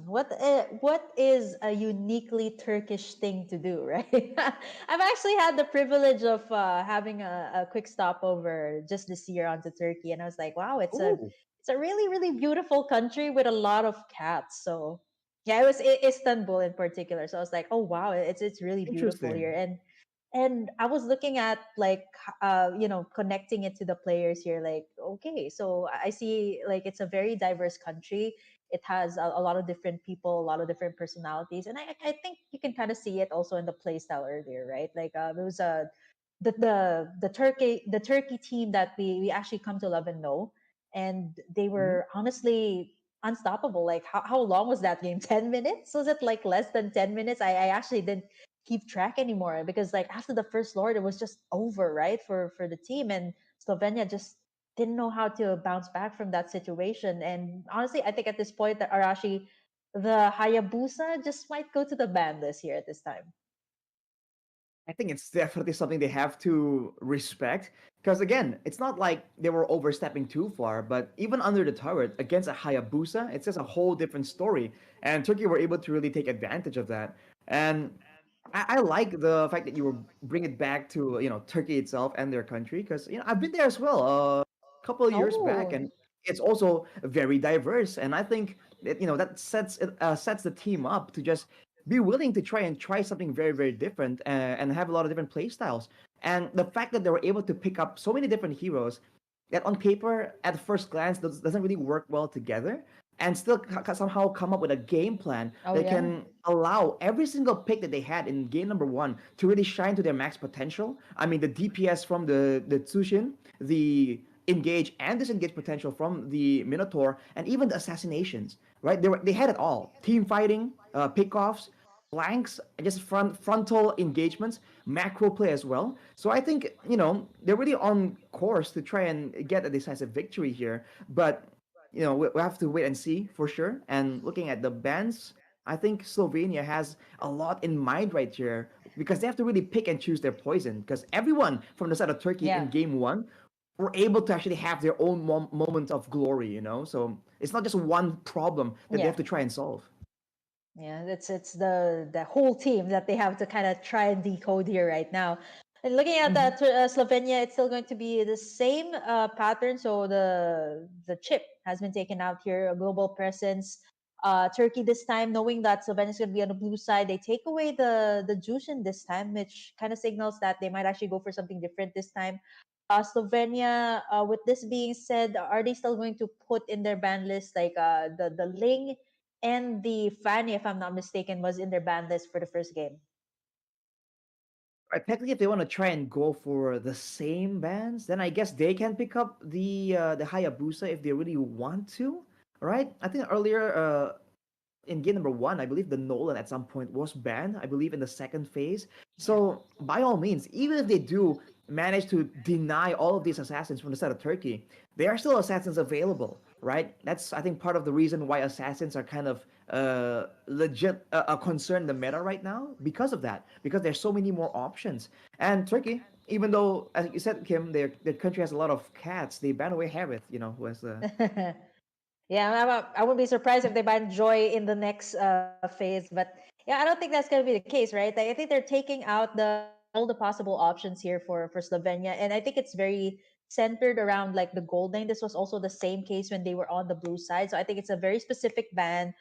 What is a uniquely Turkish thing to do, right? I've actually had the privilege of having a quick stopover just this year onto Turkey, and I was like, wow, Ooh, it's a really really beautiful country with a lot of cats. So yeah, it was Istanbul in particular. So I was like, oh wow, it's really beautiful here, interesting. and I was looking at like connecting it to the players here. Like, okay, so I see like it's a very diverse country. It has a lot of different people, a lot of different personalities, and I think you can kind of see it also in the play style earlier, right? Like there was a the Turkey team that we actually come to love and know, and they Mhm. were honestly unstoppable. Like how long was that game? 10 minutes? Was it like less than 10 minutes? I actually didn't keep track anymore because like after the first lord, it was just over, right? For the team, and Slovenia just didn't know how to bounce back from that situation. And honestly, I think at this point that Arashi, the Hayabusa just might go to the ban list here at this time. I think it's definitely something they have to respect. Because again, it's not like they were overstepping too far, but even under the turret against a Hayabusa, it's just a whole different story. And Turkey were able to really take advantage of that. And I like the fact that you were bring it back to Turkey itself and their country because I've been there as well a couple of years back, Oh, and it's also very diverse. And I think that that sets the team up to just be willing to try something very very different and have a lot of different play styles. And the fact that they were able to pick up so many different heroes that on paper at first glance doesn't really work well together and still somehow come up with a game plan oh that yeah, can allow every single pick that they had in game number one to really shine to their max potential. I mean, the DPS from the Tsushin, the engage and disengage potential from the Minotaur, and even the assassinations. Right? They had it all: team fighting, pickoffs, flanks, just frontal engagements, macro play as well. So I think they're really on course to try and get a decisive victory here. But we have to wait and see for sure. And looking at the bans, I think Slovenia has a lot in mind right here because they have to really pick and choose their poison. Because everyone from the side of Turkey yeah, in game one were able to actually have their own moment of glory. So it's not just one problem that they yeah. have to try and solve. Yeah, it's the whole team that they have to kind of try and decode here right now. And looking at Mhm. that Slovenia, it's still going to be the same pattern. So the chip has been taken out here, a global presence. Turkey this time, knowing that Slovenia is going to be on the blue side, they take away the Jushin this time, which kind of signals that they might actually go for something different this time. Slovenia, with this being said, are they still going to put in their ban list like the Ling and the Fanny, if I'm not mistaken, was in their ban list for the first game? Right, technically, if they want to try and go for the same bands, then I guess they can pick up the Hayabusa if they really want to, right? I think earlier in game number one, I believe the Nolan at some point was banned, I believe in the second phase. Yeah. So, by all means, even if they do manage to deny all of these assassins from the side of Turkey, there are still assassins available, right? That's, I think, part of the reason why assassins are kind of legit a concern in the meta right now because of that, because there's so many more options. And Turkey, even though, as you said, Kim, their country has a lot of cats, they ban away Harith, who has the. Yeah, I wouldn't be surprised if they ban Joy in the next phase, but yeah, I don't think that's going to be the case, right? Like, I think they're taking out the all the possible options here for Slovenia, and I think it's very centered around like the gold lane. This was also the same case when they were on the blue side, so I think it's a very specific ban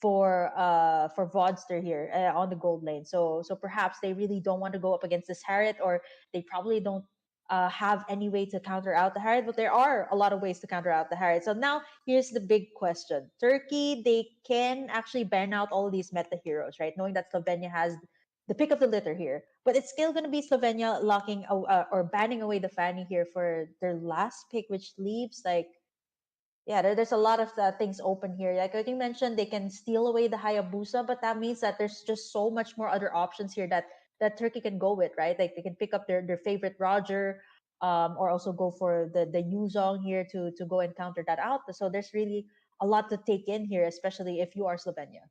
for Vodster here on the gold lane. So perhaps they really don't want to go up against this Harriet, or they probably don't have any way to counter out the Harriet, but there are a lot of ways to counter out the Harriet. So now here's the big question. Turkey, they can actually ban out all of these meta heroes, right? Knowing that Slovenia has the pick of the litter here. But it's still going to be Slovenia locking or banning away the Fanny here for their last pick, which leaves like, yeah, there's a lot of things open here. Like I think mentioned, they can steal away the Hayabusa, but that means that there's just so much more other options here that that Turkey can go with, right? Like they can pick up their favorite Roger, or also go for the Yuzong here to go and counter that out. So there's really a lot to take in here, especially if you are Slovenia.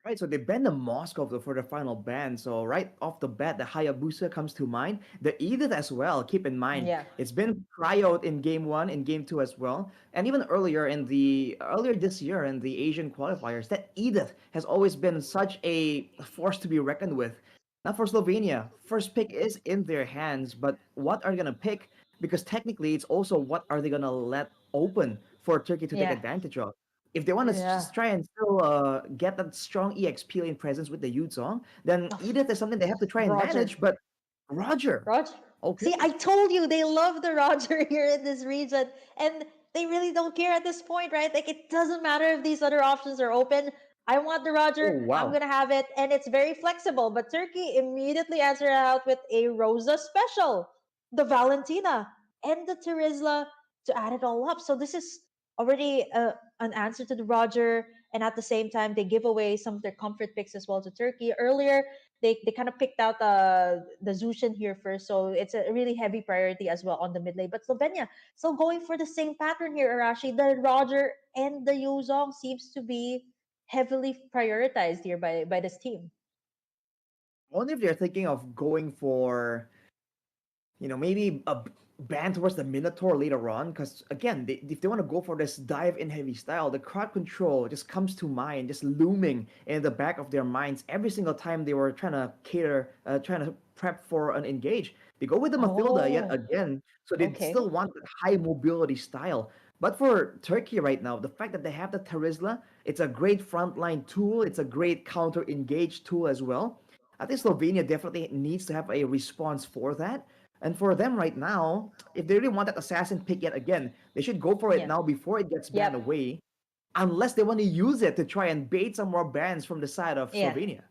Right, so they banned the Moscow for the final ban. So right off the bat, the Hayabusa comes to mind. The Edith as well. Keep in mind, Yeah, it's been tryout in game one, in game two as well, and even earlier this year in the Asian qualifiers. That Edith has always been such a force to be reckoned with. Not for Slovenia. First pick is in their hands, but what are they gonna pick? Because technically, it's also what are they gonna let open for Turkey to take yeah, advantage of. If they want to yeah. just try and still get that strong EXP lane presence with the Yuzong, then Oh, Edith is something they have to try and Roger. manage. But Roger, Roger. okay, See, I told you they love the Roger here in this region, and they really don't care at this point, right? Like it doesn't matter if these other options are open. I want the oh Roger. I'm wow, gonna have it, and it's very flexible. But Turkey immediately answered out with a Rosa special, the Valentina, and the Terizla to add it all up. So this is already an answer to the Roger, and at the same time they give away some of their comfort picks as well to Turkey. Earlier, they kind of picked out the Zushin here first, so it's a really heavy priority as well on the mid lane. But Slovenia still going for the same pattern here, Arashi. The Roger and the Yuzong seems to be heavily prioritized here by this team. only if they're thinking of going for maybe a ban towards the Minotaur later on. Because again, if they want to go for this dive in heavy style, the crowd control just comes to mind, just looming in the back of their minds every single time they were trying to prep for an engage. They go with the Mathilda yet Oh, again, so they okay. still want that high mobility style. But for Turkey right now, the fact that they have the Terizla, it's a great frontline tool. It's a great counter engage tool as well. I think Slovenia definitely needs to have a response for that. And for them right now, if they really want that assassin pick yet again, they should go for it Yeah. now before it gets banned Yep. away, unless they want to use it to try and bait some more bans from the side of Yeah. Slovenia.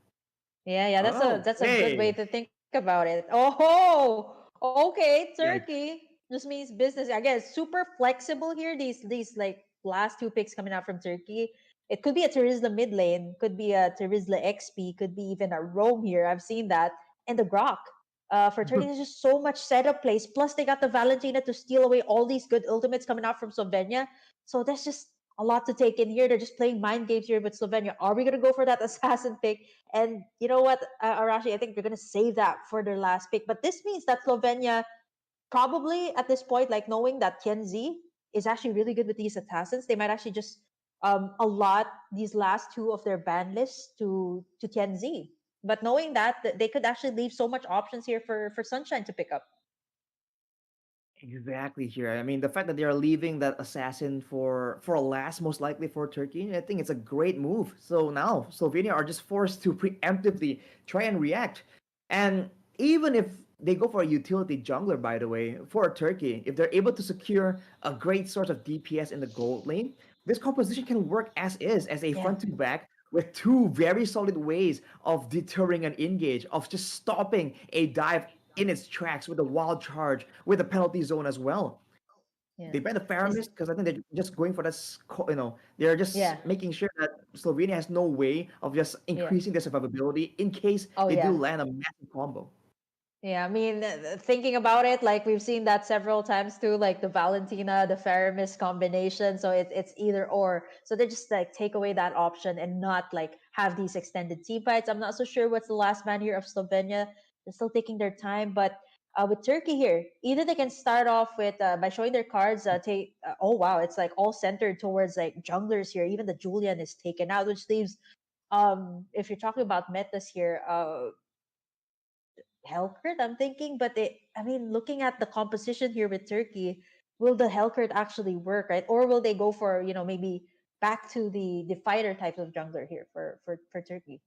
Yeah. That's a good way Okay. to think about it. Oh, okay. Yeah, Turkey just means business. I guess super flexible here. These like last two picks coming out from Turkey. It could be a Terizla mid lane, could be a Terizla XP, could be even a Rome here. I've seen that. And the Grok. For Turkey, there's just so much setup plays. Plus, they got the Valentina to steal away all these good ultimates coming out from Slovenia. So that's just a lot to take in here. They're just playing mind games here with Slovenia. Are we going to go for that assassin pick? And you know what, Arashi, I think they're going to save that for their last pick. But this means that Slovenia probably at this point, like knowing that Tianzi is actually really good with these assassins, they might actually just allot these last two of their ban lists to Tianzi. But knowing that, they could actually leave so much options here for Sunshine to pick up. exactly here. I mean, the fact that they are leaving that assassin for a last, most likely for Turkey, I think it's a great move. So now Slovenia are just forced to preemptively try and react. And even if they go for a utility jungler, by the way, for Turkey, if they're able to secure a great source of DPS in the gold lane, this composition can work as is, as a Yeah. front to back with two very solid ways of deterring an engage, of just stopping a dive in its tracks with a wild charge, with a penalty zone as well. Yeah. They ban the This, Faramis because I think they're just going for this, they're just yeah. making sure that Slovenia has no way of just Yeah. increasing their survivability in case Oh they do yeah. land a massive combo. Yeah, I mean, thinking about it, like we've seen that several times too, like the Valentina, the Faramis combination. So it's either or. So they just like take away that option and not like have these extended team fights. I'm not so sure what's the last man here of Slovenia. They're still taking their time, but with Turkey here, either they can start off with by showing their cards. Take oh wow, it's like all centered towards like junglers here. Even the Julian is taken out, which leaves if you're talking about metas here, Hellcurt, I'm thinking, but I mean, looking at the composition here with Turkey, will the Hellcurt actually work, right? Or will they go for, maybe back to the fighter type of jungler here for Turkey?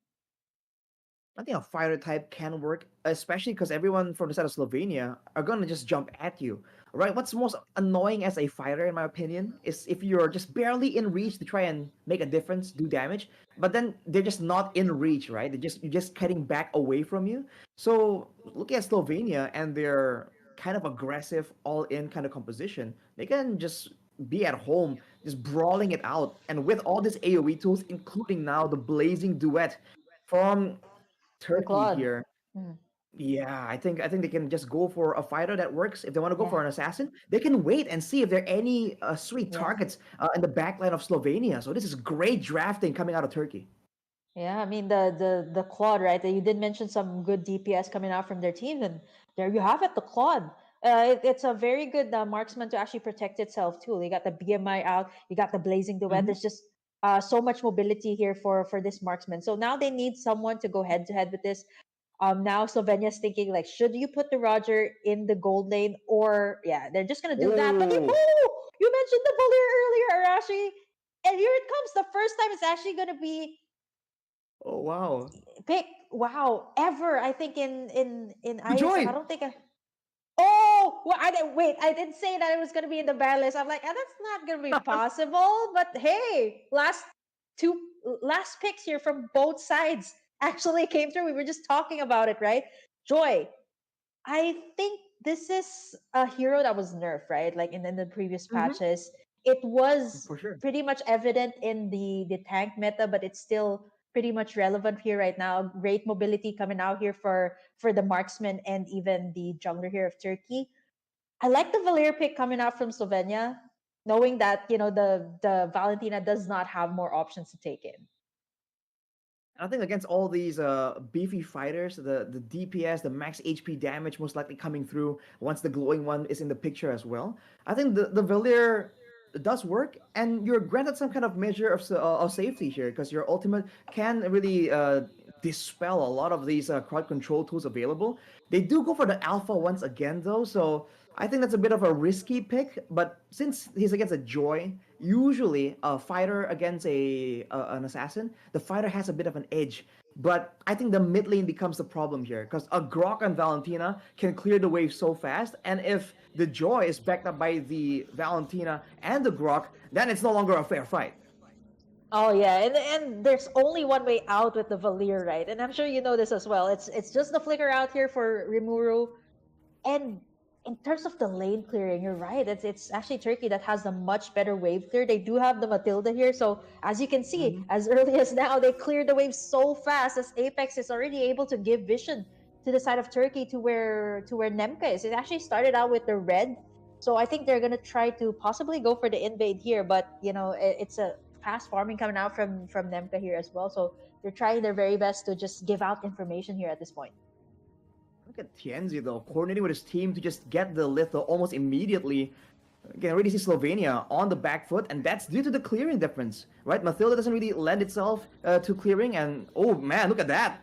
I think a fighter type can work, especially because everyone from the side of Slovenia are gonna just jump at you, right? What's most annoying as a fighter, in my opinion, is if you're just barely in reach to try and make a difference, do damage, but then they're just not in reach, right? You're just getting back away from you. So looking at Slovenia and their kind of aggressive, all-in kind of composition, they can just be at home, just brawling it out, and with all these AOE tools, including now the blazing duet from The Turkey Claude. here. Mm, Yeah, I think they can just go for a fighter that works. If they want to go yeah, for an assassin, they can wait and see if there are any sweet yeah. targets in the backline of Slovenia. So this is great drafting coming out of Turkey. Yeah, I mean the quad, right? You did mention some good DPS coming out from their teams, and there you have it, the quad. It's a very good marksman to actually protect itself too. You got the BMI out, you got the blazing duet. Hmm. There's just so much mobility here for this marksman. So now they need someone to go head to head with this. Now Slovenia's thinking like, should you put the Roger in the gold lane, or yeah, they're just gonna do that. But Oh, you mentioned the Valir earlier, Arashi, and here it comes. The first time it's actually gonna be oh wow. pick, wow, ever. I think in You ISF, I joined. don't think I. Oh, well, I didn't wait. I didn't say that it was gonna be in the ban list. I'm like, that's not gonna be possible. But hey, two last picks here from both sides actually came through. We were just talking about it, right? Joy, I think this is a hero that was nerfed, right? Like in the previous Hmm. patches. It was For sure. pretty much evident in the tank meta, but it's still pretty much relevant here right now. Great mobility coming out here for the marksman and even the jungler here of Turkey. I like the Valir pick coming out from Slovenia, knowing that the Valentina does not have more options to take in. I think against all these beefy fighters, the DPS, the max HP damage most likely coming through once the glowing one is in the picture as well. I think the Valir does work, and you're granted some kind of measure of safety here because your ultimate can really dispel a lot of these crowd control tools available. They do go for the alpha once again though, so I think that's a bit of a risky pick. But since he's against a Joy, usually a fighter against an assassin, the fighter has a bit of an edge. But I think the mid lane becomes the problem here because a Grok and Valentina can clear the wave so fast, and if the Joy is backed up by the Valentina and the Grok, then it's no longer a fair fight. Oh yeah, and there's only one way out with the Valir, right? And I'm sure you know this as well. It's just the flicker out here for Rimuru. And in terms of the lane clearing, you're right. It's actually Turkey that has the much better wave clear. They do have the Matilda here, so as you can see, Mhm. as early as now, they cleared the wave so fast as Apex is already able to give vision to the side of Turkey to where Nemka is. It actually started out with the red, so I think they're gonna try to possibly go for the invade here. But it's a fast farming coming out from Nemka here as well. So they're trying their very best to just give out information here at this point. Look at Tienzi though, coordinating with his team to just get the litho almost immediately. You can already see Slovenia on the back foot, and that's due to the clearing difference, right? Mathilda doesn't really lend itself to clearing, and oh man, look at that!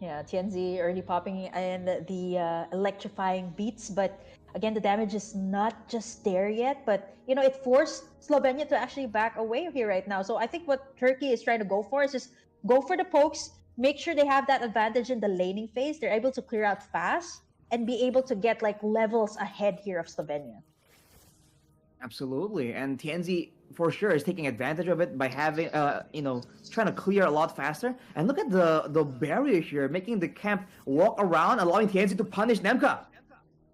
Yeah, TNZ early popping and the electrifying beats, but again, the damage is not just there yet. But it forced Slovenia to actually back away here right now. So I think what Turkey is trying to go for is just go for the pokes, make sure they have that advantage in the laning phase. They're able to clear out fast and be able to get like levels ahead here of Slovenia. Absolutely, and Tienzi for sure is taking advantage of it by having, trying to clear a lot faster. And look at the barrier here, making the camp walk around, allowing Tienzi to punish Nemka.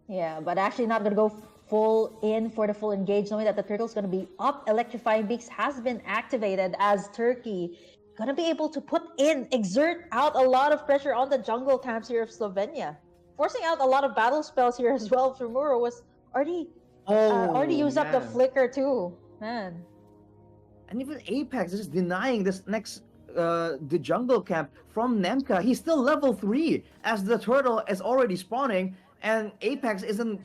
Yeah, but actually not gonna go full in for the full engage, knowing that the turtle's gonna be up. Electrifying Beaks has been activated as Turkey gonna be able to exert out a lot of pressure on the jungle camps here of Slovenia, forcing out a lot of battle spells here as well. Muro was already Oh used up the man. flicker too, man. And even Apex is just denying this next the jungle camp from Nemka. He's still level 3 as the turtle is already spawning, and Apex isn't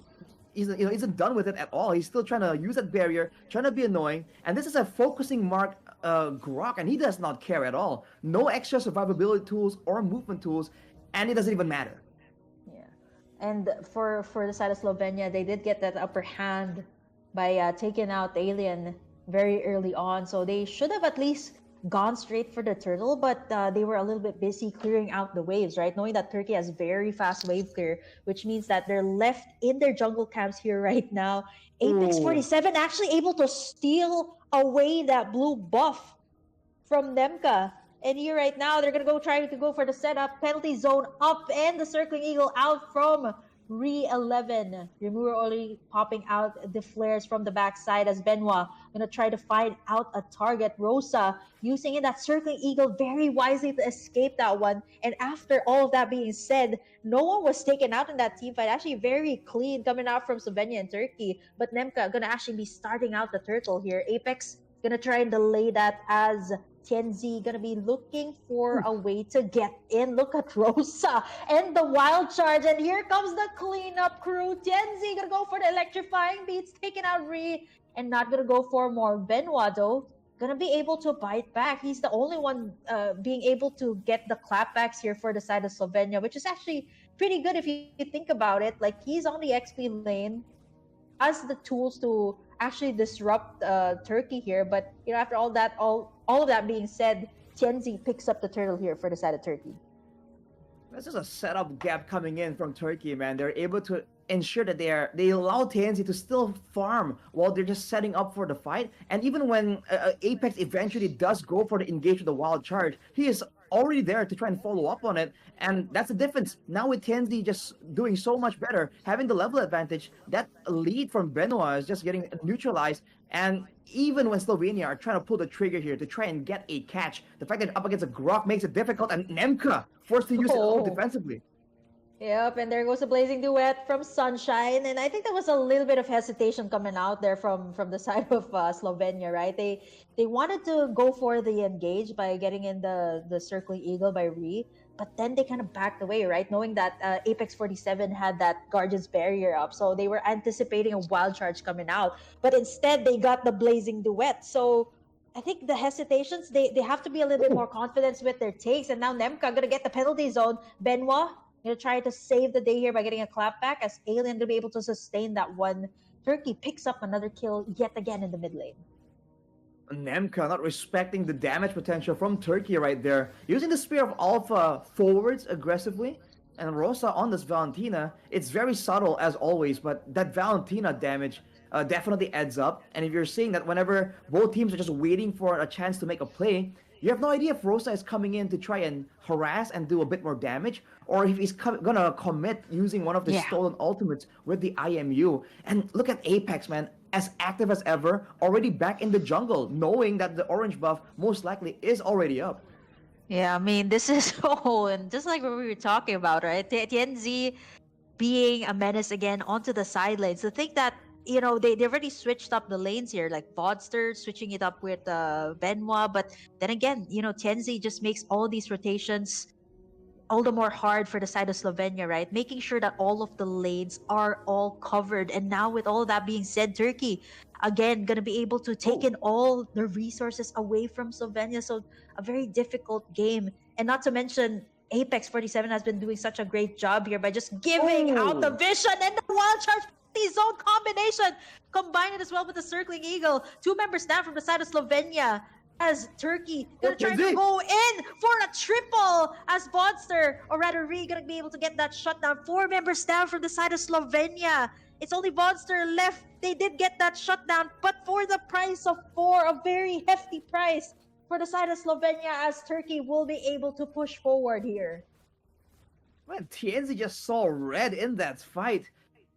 done with it at all. He's still trying to use that barrier, trying to be annoying. And this is a focusing mark Grok, and he does not care at all. No extra survivability tools or movement tools, and it doesn't even matter. Yeah, and for the side of Slovenia, they did get that upper hand by taking out Alien very early on, so they should have at least gone straight for the turtle, but they were a little bit busy clearing out the waves, right? Knowing that Turkey has very fast wave clear, which means that they're left in their jungle camps here right now. Apex Ooh. 47 actually able to steal away that blue buff from Nemka. And here right now, they're going to go try to go for the setup. Penalty zone up and the circling eagle out from Re-11. Rimuru already popping out the flares from the backside as Benoit gonna try to find out a target. Rosa using in that circling eagle very wisely to escape that one. And after all of that being said, no one was taken out in that team fight. Actually, very clean coming out from Slovenia and Turkey. But Nemka gonna actually be starting out the turtle here. Apex gonna try and delay that as Tianzi gonna be looking for a way to get in. Look at Rosa and the wild charge, and here comes the cleanup crew. Tianzi gonna go for the electrifying beats, taking out Ree, and not gonna go for more. Benoit though gonna be able to bite back. He's the only one being able to get the clapbacks here for the side of Slovenia, which is actually pretty good if you think about it. Like, he's on the XP lane, has the tools to actually disrupt Turkey here. But after all of that being said, Tianzi picks up the turtle here for the side of Turkey. That's just a setup gap coming in from Turkey, man. They're able to ensure that they allow TNC to still farm while they're just setting up for the fight. And even when Apex eventually does go for the engage with the wild charge, he is already there to try and follow up on it. And that's the difference. Now with TNC just doing so much better, having the level advantage, that lead from Benoit is just getting neutralized. And even when Slovenia are trying to pull the trigger here to try and get a catch, the fact that up against a Grok makes it difficult, and Nemka forced to use it all defensively. Yep, and there goes a blazing duet from Sunshine, and I think there was a little bit of hesitation coming out there from the side of Slovenia, right? They wanted to go for the engage by getting in the circling eagle by Ree, but then they kind of backed away, right? Knowing that Apex 47 had that Guardian's Barrier up, so they were anticipating a wild charge coming out, but instead they got the blazing duet. So I think the hesitations, they have to be a little bit more confident with their takes, and now Nemka gonna get the penalty zone. Benoit gonna try to save the day here by getting a clapback, as Alien gonna be able to sustain that one. Turkey picks up another kill yet again in the mid lane. Nemka not respecting the damage potential from Turkey right there, using the Spear of Alpha forwards aggressively. And Rosa on this Valentina, it's very subtle as always, but that Valentina damage definitely adds up. And if you're seeing that whenever both teams are just waiting for a chance to make a play, you have no idea if Rosa is coming in to try and harass and do a bit more damage, or if he's gonna commit using one of the stolen ultimates with the IMU. And look at Apex, man, as active as ever, already back in the jungle, knowing that the orange buff most likely is already up. Yeah, I mean, this is and just like what we were talking about, right? Tianzi being a menace again onto the side lanes. To think that they already switched up the lanes here, like Vodster switching it up with Benoit, but then again, Tianzi just makes all these rotations all the more hard for the side of Slovenia, right? Making sure that all of the lanes are all covered. And now with all that being said, Turkey again gonna be able to take in all the resources away from Slovenia. So a very difficult game. And not to mention, Apex 47 has been doing such a great job here by just giving out the vision and the wild charge zone combination, combine it as well with the circling eagle. 2 members down from the side of Slovenia, as Turkey gonna try to go in for a triple, as Vodster, or rather Ree, gonna be able to get that shutdown. 4 members down from the side of Slovenia. It's only Vodster left. They did get that shutdown, but for the price of 4, a very hefty price for the side of Slovenia, as Turkey will be able to push forward here. Man, Tienzi just saw red in that fight.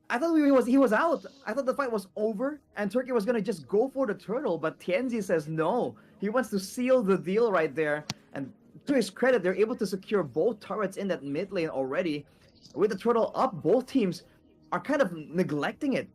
I thought he was out. I thought the fight was over and Turkey was gonna just go for the turtle, but Tienzi says no. He wants to seal the deal right there. And to his credit, they're able to secure both turrets in that mid lane already. With the turtle up, both teams are kind of neglecting it.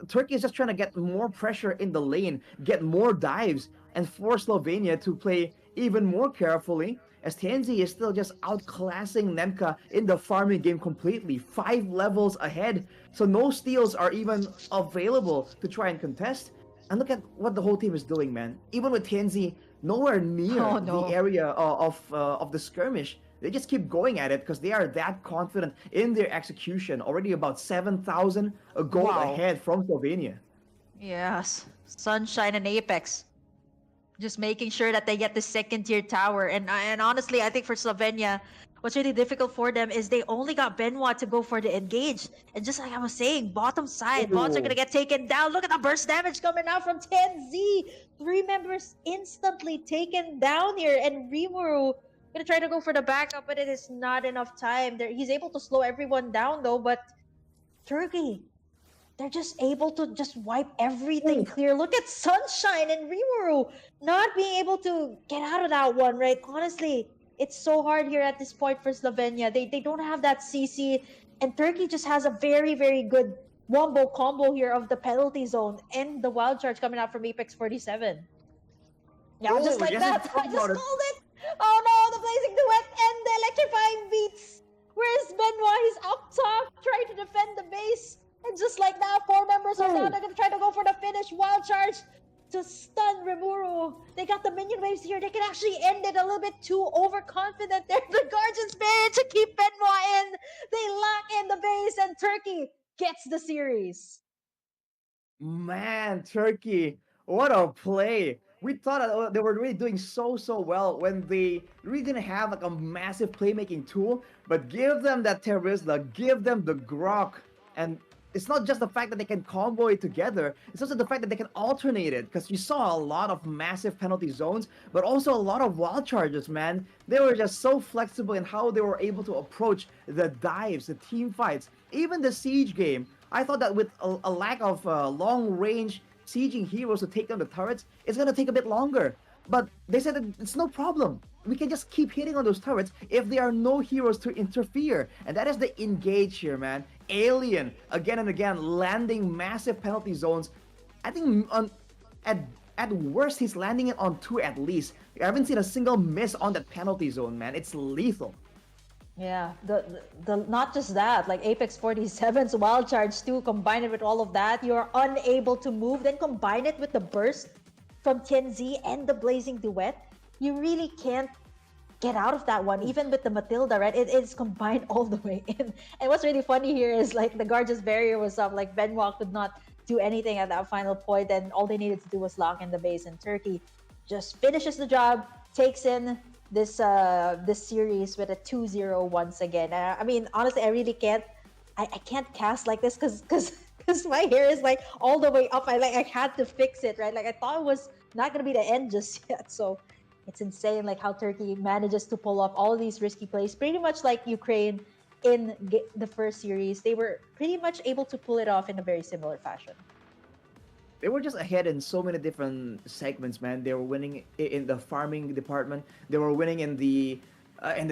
Turkey is just trying to get more pressure in the lane, get more dives, and force Slovenia to play even more carefully, as Tianzi is still just outclassing Nemka in the farming game completely, 5 levels ahead. So no steals are even available to try and contest. And look at what the whole team is doing, man. Even with Tianzi nowhere near the area of the skirmish, they just keep going at it because they are that confident in their execution. Already about 7,000 a goal ahead from Slovenia. Yes, Sunshine and Apex just making sure that they get the 2nd-tier tower. And honestly, I think for Slovenia, what's really difficult for them is they only got Benoit to go for the engage. And just like I was saying, bottom side, bots are going to get taken down. Look at the burst damage coming out from 10Z. 3 members instantly taken down here. And Rimuru going to try to go for the backup, but it is not enough time. He's able to slow everyone down, though, but Turkey, they're just able to just wipe everything Oh, clear. Look at Sunshine and Rimuru not being able to get out of that one, right? Honestly, it's so hard here at this point for Slovenia. They don't have that CC, and Turkey just has a very, very good wombo combo here of the penalty zone and the wild charge coming out from Apex 47. Yeah, just oh, like yes, that. talk I just about it. called it. Oh no, the blazing duet and the electrifying beats. Where's Benoit? He's up top trying to defend the base. And just like that, 4 members are down. Oh, They're gonna try to go for the finish. Wild charge to stun Rimuru. They got the minion waves here. They can actually end it a little bit too overconfident there. The Guardians managed to keep Benoit in. They lock in the base, and Turkey gets the series. man, Turkey, what a play. We thought that they were really doing so well when they really didn't have like a massive playmaking tool, but give them that Terizla, give them the Grok, and it's not just the fact that they can combo it together, it's also the fact that they can alternate it, because you saw a lot of massive penalty zones, but also a lot of wild charges, man. They were just so flexible in how they were able to approach the dives, the team fights, even the siege game. I thought that with a lack of long range sieging heroes to take down the turrets, it's gonna take a bit longer. But they said that it's no problem. We can just keep hitting on those turrets if there are no heroes to interfere. And that is the engage here, man. Alien, again and again, landing massive penalty zones. I think at, at worst, he's landing it on 2 at least. I haven't seen a single miss on that penalty zone, man. It's lethal. Yeah, the not just that, like Apex 47's wild charge too, combine it with all of that, you're unable to move, then combine it with the burst from Tianzi and the blazing duet, you really can't get out of that one, even with the Matilda, right? It is combined all the way in. And what's really funny here is like the Guardian's barrier was up, like Benoit could not do anything at that final point, and all they needed to do was lock in the base, and Turkey just finishes the job, takes in this series with a 2-0 once again. I mean, honestly, I really can't I can't cast like this because my hair is like all the way up. I had to fix it, right? Like I thought it was not gonna be the end just yet. So it's insane like how Turkey manages to pull off all of these risky plays, pretty much like Ukraine in the first series. They were pretty much able to pull it off in a very similar fashion. They were just ahead in so many different segments, man. They were winning in the farming department. They were winning in the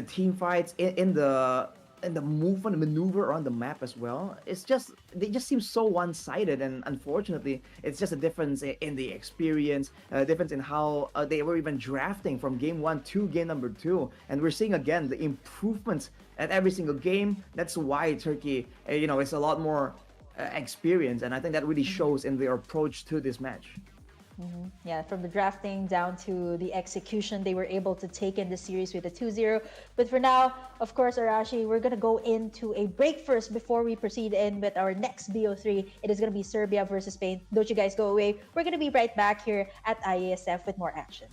team fights, in the movement, maneuver around the map as well. It's just they just seem so one-sided, and unfortunately, it's just a difference in the experience, a difference in how they were even drafting from game one to game number two, and we're seeing again the improvements at every single game. That's why Turkey, is a lot more experience, and I think that really shows in their approach to this match. Yeah, from the drafting down to the execution, they were able to take in the series with a 2-0. But for now, of course, Arashi, we're going to go into a break first before we proceed in with our next BO3. It is going to be Serbia versus Spain. Don't you guys go away. We're going to be right back here at IESF with more action.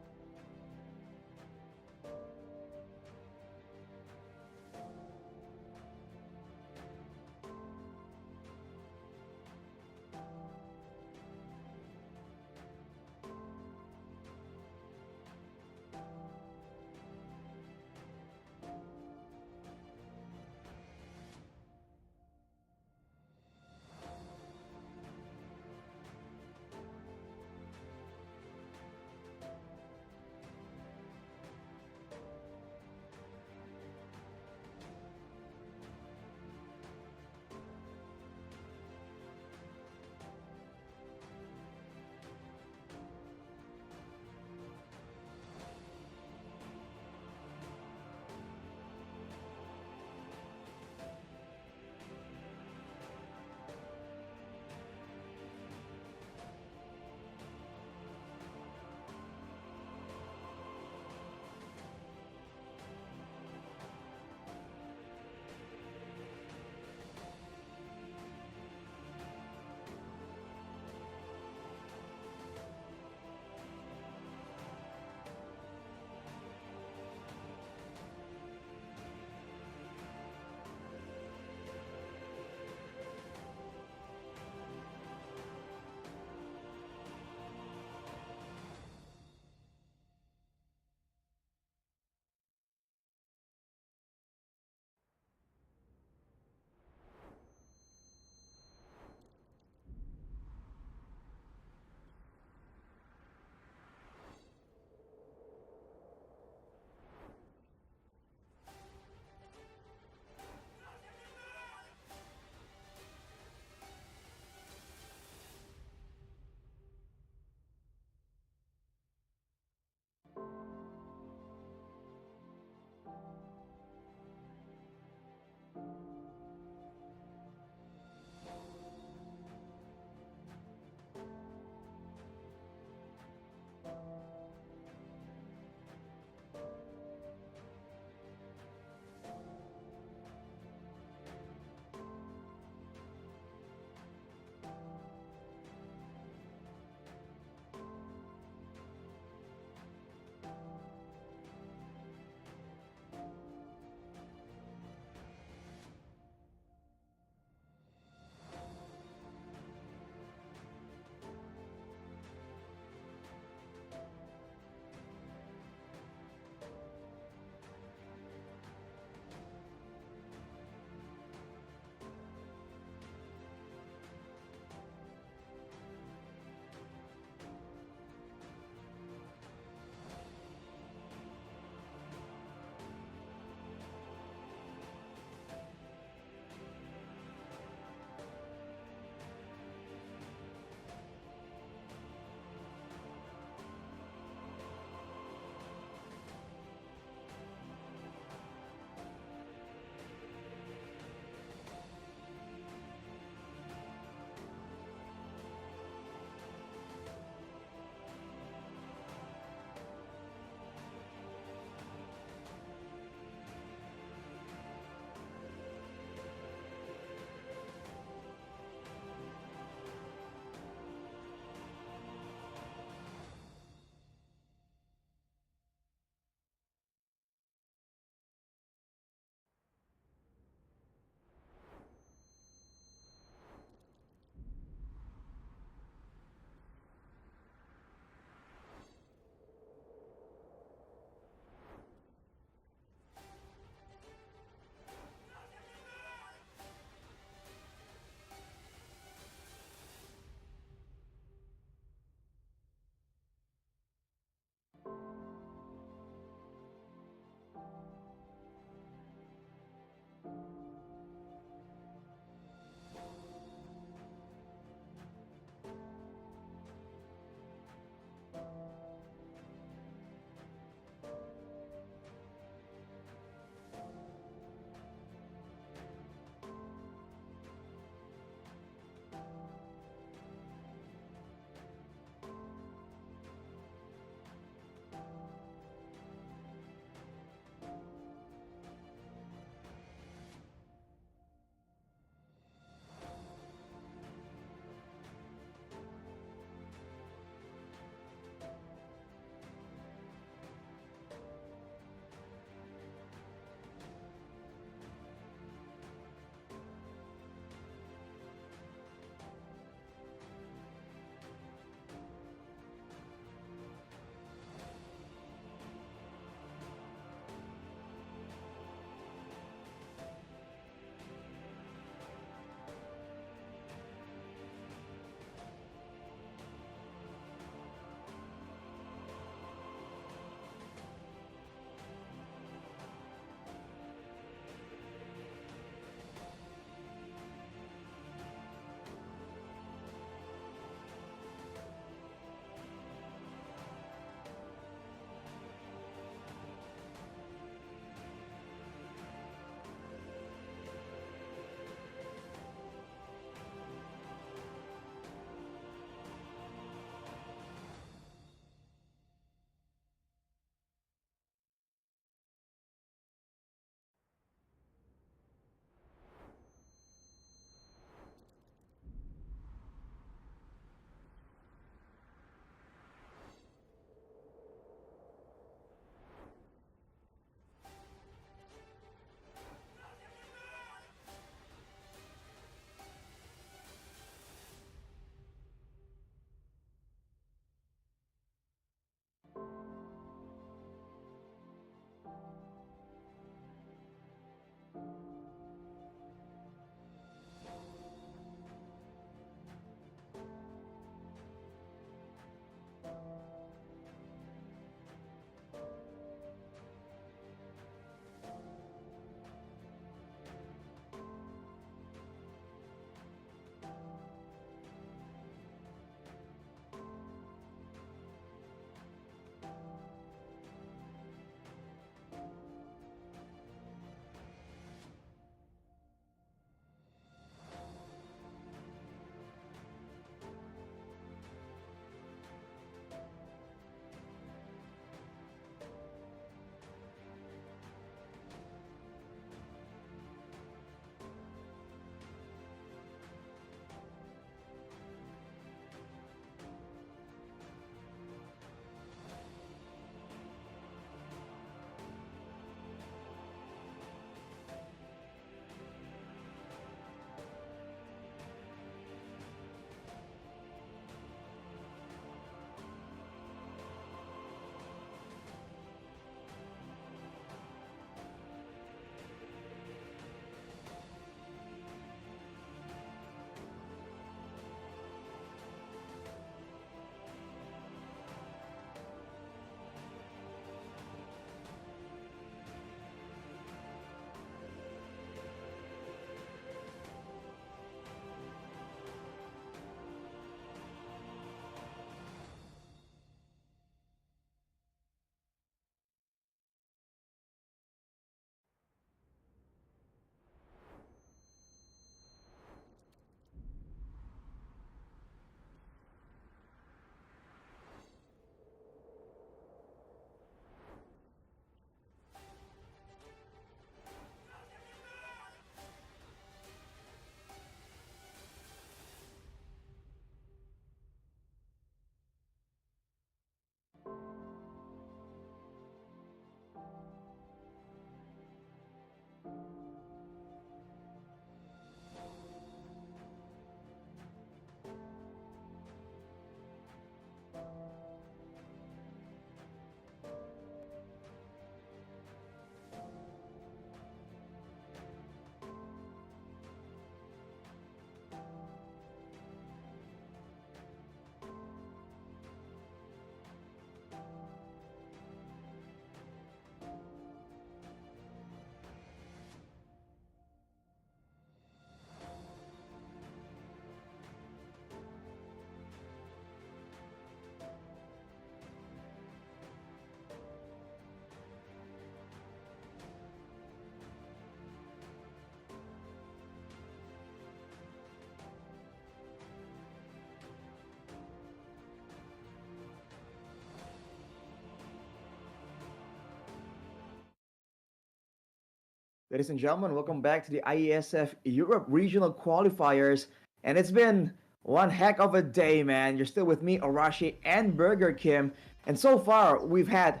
Ladies and gentlemen, welcome back to the IESF Europe Regional Qualifiers. And it's been one heck of a day, man. You're still with me, Arashi, and Burger Kim. And so far, we've had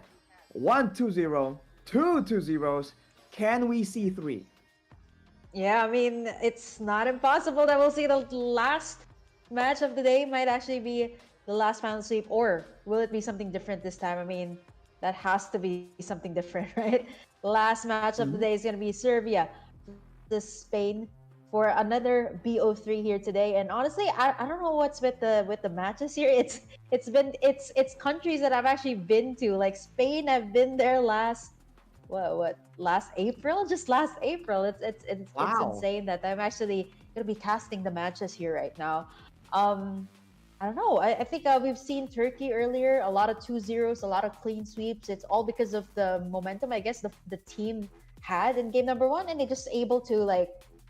1-2-0, 2-2-0s. Can we see three? Yeah, I mean, it's not impossible that we'll see the last match of the day might actually be the last final sweep, or will it be something different this time? I mean, that has to be something different, right? Last match of the day is going to be Serbia versus Spain for another BO3 here today. And honestly, I don't know what's with the matches here. It's countries that I've actually been to. Like Spain, I've been there what last April? Just last April. It's Wow. insane that I'm actually gonna be casting the matches here right now. Um, I don't know. I think we've seen Turkey earlier. A lot of 2-0s, a lot of clean sweeps. It's all because of the momentum, I guess, the team had in game number one, and they just able to like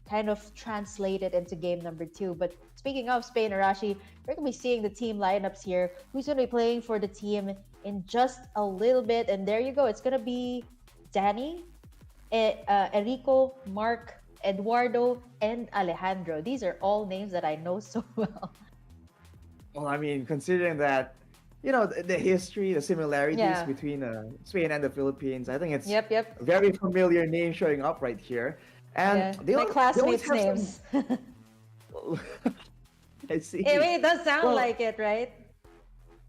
kind of translate it into game number two. But speaking of Spain, Arashi, we're gonna be seeing the team lineups here. Who's gonna be playing for the team in just a little bit? And there you go. It's gonna be Danny, Enrico, Mark, Eduardo, and Alejandro. These are all names that I know so well. Well, I mean, considering that, the history, the similarities Yeah. between Spain and the Philippines, I think it's Yep. Yep. a very familiar name showing up right here. And Yeah. they, My they always classmates' have some. names. I I see. mean, it does sound Well, like it, right?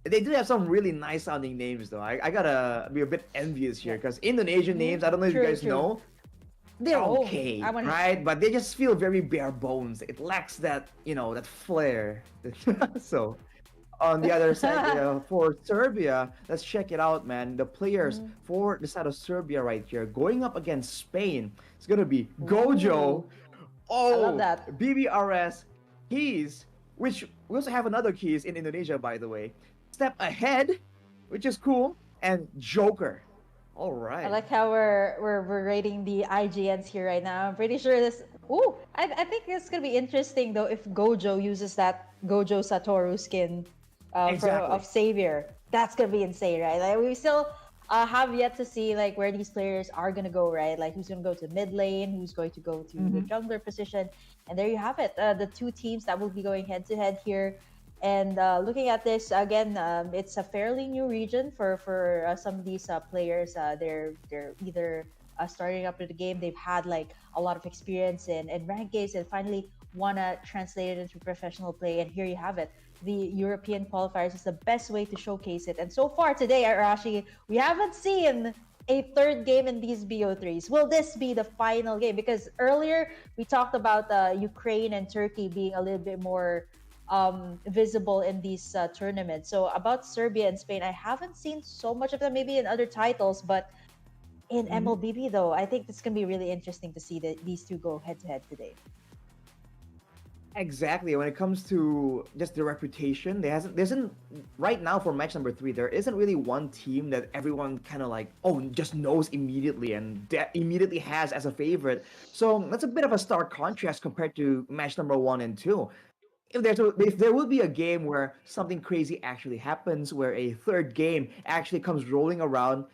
they do have some really nice sounding names, though. I gotta be a bit envious here Yeah. because Indonesian names, I don't know if you True. guys True. know, they're Oh, okay, I want. right? But they just feel very bare bones. It lacks that, that flair. So, on the other side, for Serbia, let's check it out, man. The players Mhm. for the side of Serbia right here going up against Spain. It's gonna be Gojo. Ooh, I love Oh, that. BBRS keys, which we also have another keys in Indonesia, by the way. Step ahead, which is cool, and Joker. All I right. like how we're rating the IGNs here right now. I'm pretty sure this. Ooh, I think it's gonna be interesting though if Gojo uses that Gojo Satoru skin, for of Exactly. Savior. That's gonna be insane, right? Like we still have yet to see like where these players are gonna go, right? Like who's gonna go to mid lane, who's going to go to the Hmm. jungler position, and there you have it. The two teams that will be going head to head here. And looking at this again, it's a fairly new region for some of these players. They're either starting up with the game. They've had like a lot of experience in rank games and finally wanna translate it into professional play. And here you have it. The European qualifiers is the best way to showcase it. And so far today, Arashi, we haven't seen a third game in these BO3s. Will this be the final game? Because earlier we talked about Ukraine and Turkey being a little bit more visible in these tournaments. So about Serbia and Spain, I haven't seen so much of them. Maybe in other titles, but in Hmm. MLBB though, I think it's gonna be really interesting to see that these two go head to head today. Exactly. When it comes to just the reputation, there isn't right now for match number three. There isn't really one team that everyone kind of like just knows immediately and immediately has as a favorite. So that's a bit of a stark contrast compared to match number one and two. If there will be a game where something crazy actually happens, where a third game actually comes rolling around,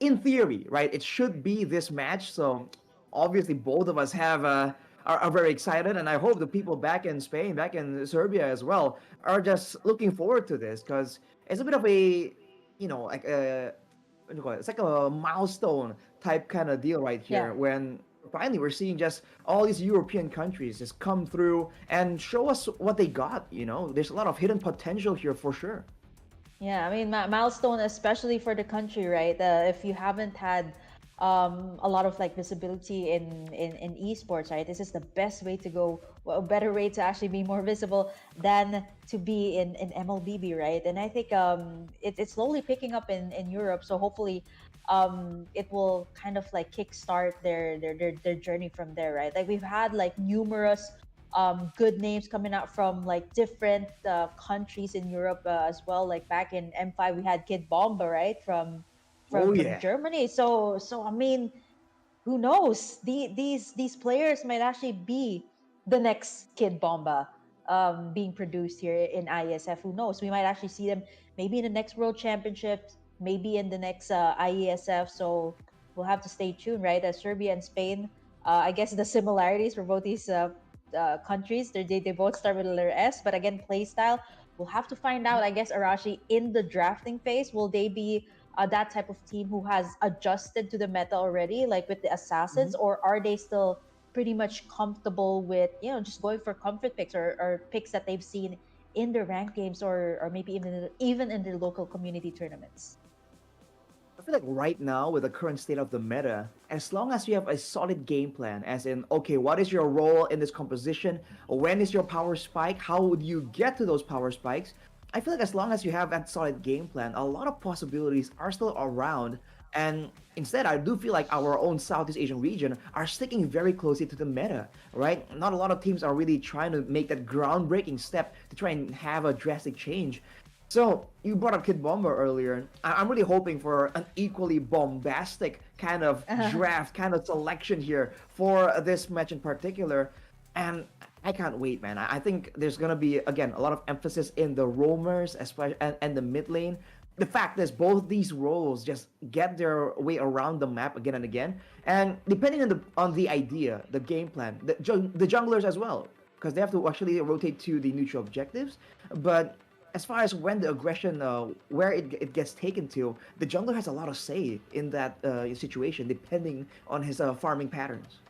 in theory, right? It should be this match. So obviously, both of us are very excited, and I hope the people back in Spain, back in Serbia as well, are just looking forward to this because it's a bit of a, like a, what do you call it? It's like a milestone type kind of deal right Yeah. here when. Finally, we're seeing just all these European countries just come through and show us what they got. There's a lot of hidden potential here for sure. Yeah, I mean, milestone, especially for the country, right? If you haven't had a lot of like visibility in esports, right? This is the best way to go, well, a better way to actually be more visible than to be in MLBB, right? And I think it's slowly picking up in Europe, so hopefully it will kind of like kickstart their journey from there, right? Like we've had like numerous good names coming out from like different countries in Europe as well. Like back in M5, we had Kid Bomba, right, Oh from yeah. Germany. So I mean, who knows? These players might actually be the next Kid Bomba being produced here in IESF. Who knows? We might actually see them maybe in the next World Championships, maybe in the next IESF. So we'll have to stay tuned, right? As Serbia and Spain, I guess the similarities for both these countries, they both start with the letter S, but again, play style, we'll have to find out, I guess, Arashi, in the drafting phase, will they be that type of team who has adjusted to the meta already, like with the assassins, Mhm. or are they still pretty much comfortable with, just going for comfort picks, or picks that they've seen in their ranked games, or maybe even in their local community tournaments? I feel like right now, with the current state of the meta, as long as you have a solid game plan, as in, okay, what is your role in this composition? When is your power spike? How would you get to those power spikes? I feel like as long as you have that solid game plan, a lot of possibilities are still around. And instead, I do feel like our own Southeast Asian region are sticking very closely to the meta, right? Not a lot of teams are really trying to make that groundbreaking step to try and have a drastic change. So you brought up Kid Bomber earlier. I'm really hoping for an equally bombastic kind of draft, kind of selection here for this match in particular, and I can't wait, man. I think there's gonna be again a lot of emphasis in the roamers, especially and the mid lane. The fact is, both these roles just get their way around the map again and again, and depending on the idea, the game plan, the junglers as well, because they have to actually rotate to the neutral objectives, but as far as when the aggression, where it gets taken to, the jungler has a lot of say in that situation, depending on his farming patterns.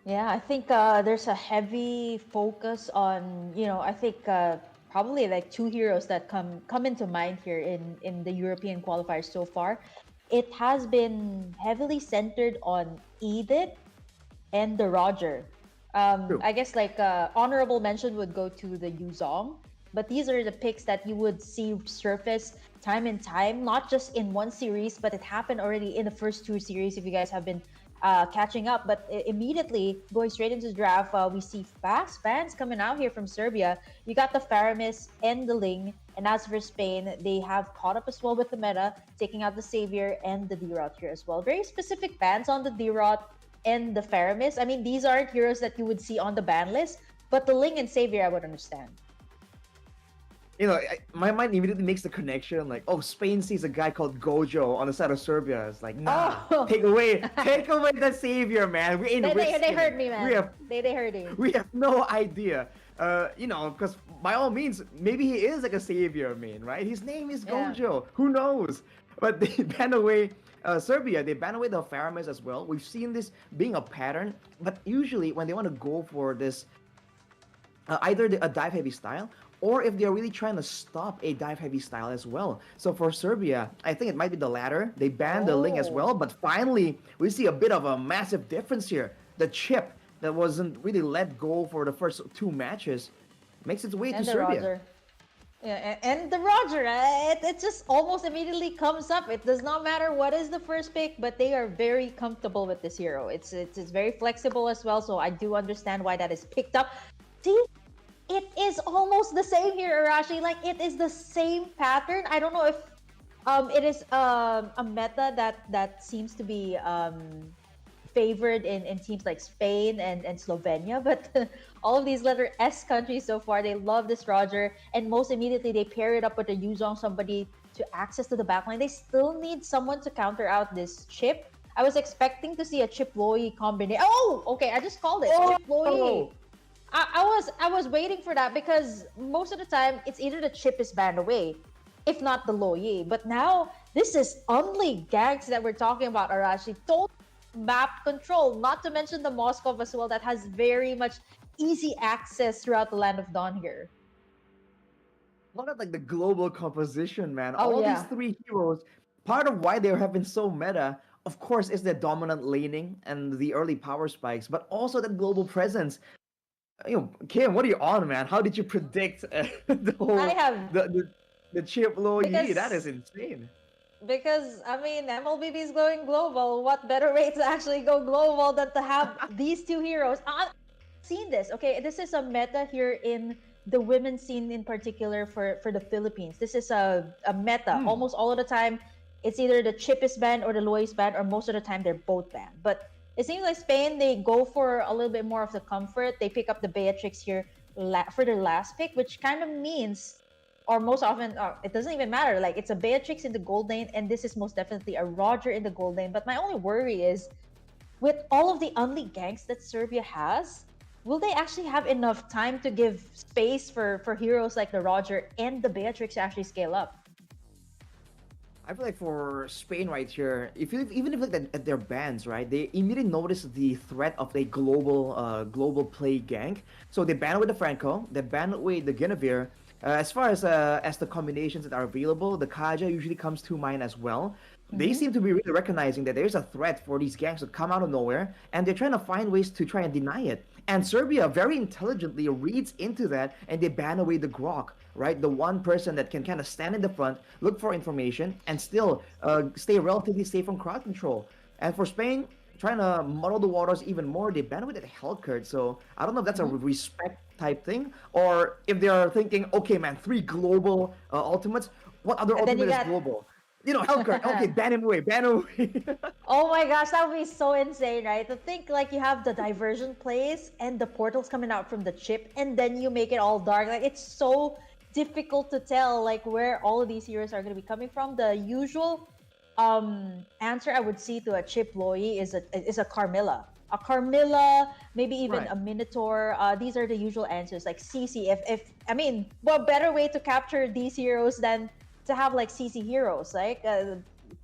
Yeah, I think there's a heavy focus on, I think probably like two heroes that come into mind here in the European qualifiers so far. It has been heavily centered on Edith and the Roger. True. I guess like honorable mention would go to the Yuzong, but these are the picks that you would see surface time and time, not just in one series, but it happened already in the first two series. If you guys have been catching up, but immediately going straight into the draft, we see fast fans coming out here from Serbia. You got the Faramis and the Ling, and as for Spain, they have caught up as well with the meta, taking out the Savior and the D-Rot here as well. Very specific bans on the D-Rot and the Faramis. I mean, these aren't heroes that you would see on the ban list, but the Ling and Savior I would understand. My mind immediately makes the connection, like, oh, Spain sees a guy called Gojo on the side of Serbia. It's like, nah, Oh, take away the savior, man. We ain't they risking heard it. me, man. They heard you. We have no idea. Because by all means, maybe he is like a savior, man, right? His name is Yeah. Gojo. Who knows? But they ban away Serbia. They ban away the Faramis as well. We've seen this being a pattern, but usually when they want to go for this either a dive heavy style, or if they're really trying to stop a dive heavy style as well. So for Serbia, I think it might be the latter. They banned the Ling as Oh. well, but finally we see a bit of a massive difference here. The chip that wasn't really let go for the first two matches makes its way to And the Serbia. Roger. Yeah, and the Roger, it just almost immediately comes up. It does not matter what is the first pick, but they are very comfortable with this hero. It's very flexible as well, so I do understand why that is picked up. See, it is almost the same here, Arashi. Like, it is the same pattern. I don't know if it is a meta that seems to be favored in teams like Spain and Slovenia, but all of these letter S countries so far, they love this Roger, and most immediately they pair it up with a Yuzong, somebody to access to the backline. They still need someone to counter out this chip. I was expecting to see a Chip Loyi combination. Oh, okay, I just called it. Chip Loyi. I was waiting for that because most of the time it's either the chip is banned away, if not the Loyi. But now this is only gangs that we're talking about, Arashi. Total map control, not to mention the Moscow as well, that has very much easy access throughout the land of Dawn here. Look at like the global composition, man. Oh, All yeah. these three heroes, part of why they have been so meta, of course, is the dominant laning and the early power spikes, but also that global presence. Kim, what are you on, man? How did you predict the I whole have the chip low Yi? That is because insane. because I mean MLBB is going global. What better way to actually go global than to have these two heroes? I've seen this. Okay, this is a meta here in the women's scene in particular for the Philippines. This is a meta. Hmm. Almost all of the time, it's either the chip is banned or the low is banned, or most of the time they're both banned. But it seems like Spain, they go for a little bit more of the comfort. They pick up the Beatrix here for their last pick, which kind of means or most often, it doesn't even matter. Like it's a Beatrix in the gold lane, and this is most definitely a Roger in the gold lane. But my only worry is with all of the unleague ganks that Serbia has, will they actually have enough time to give space for heroes like the Roger and the Beatrix to actually scale up? I feel like for Spain right here, if you even if you look at their bans, right, they immediately notice the threat of a global play gank. So they ban away the Franco, they ban away the Guinevere. As far as the combinations that are available, the Kaja usually comes to mind as well. They Mm-hmm. seem to be really recognizing that there's a threat for these gangs to come out of nowhere, and they're trying to find ways to try and deny it. And Serbia very intelligently reads into that, and they ban away the Grok, right? The one person that can kind of stand in the front, look for information, and still stay relatively safe from crowd control. And for Spain, trying to muddle the waters even more, they ban away that Hellcurt. So I don't know if that's a Mm-hmm. respect type thing, or if they are thinking, okay, man, 3 global ultimates. What other And then you ultimate is got global? Hellcurt. Okay, ban him away, ban him away. oh my gosh, that would be so insane, right? To think like you have the diversion plays and the portals coming out from the chip, and then you make it all dark. Like it's so difficult to tell like where all of these heroes are going to be coming from. The usual answer I would see to a chip Loi is a Carmilla. A Carmilla, maybe even Right. a Minotaur. These are the usual answers. Like CC. If I mean, what better way to capture these heroes than to have like CC heroes, like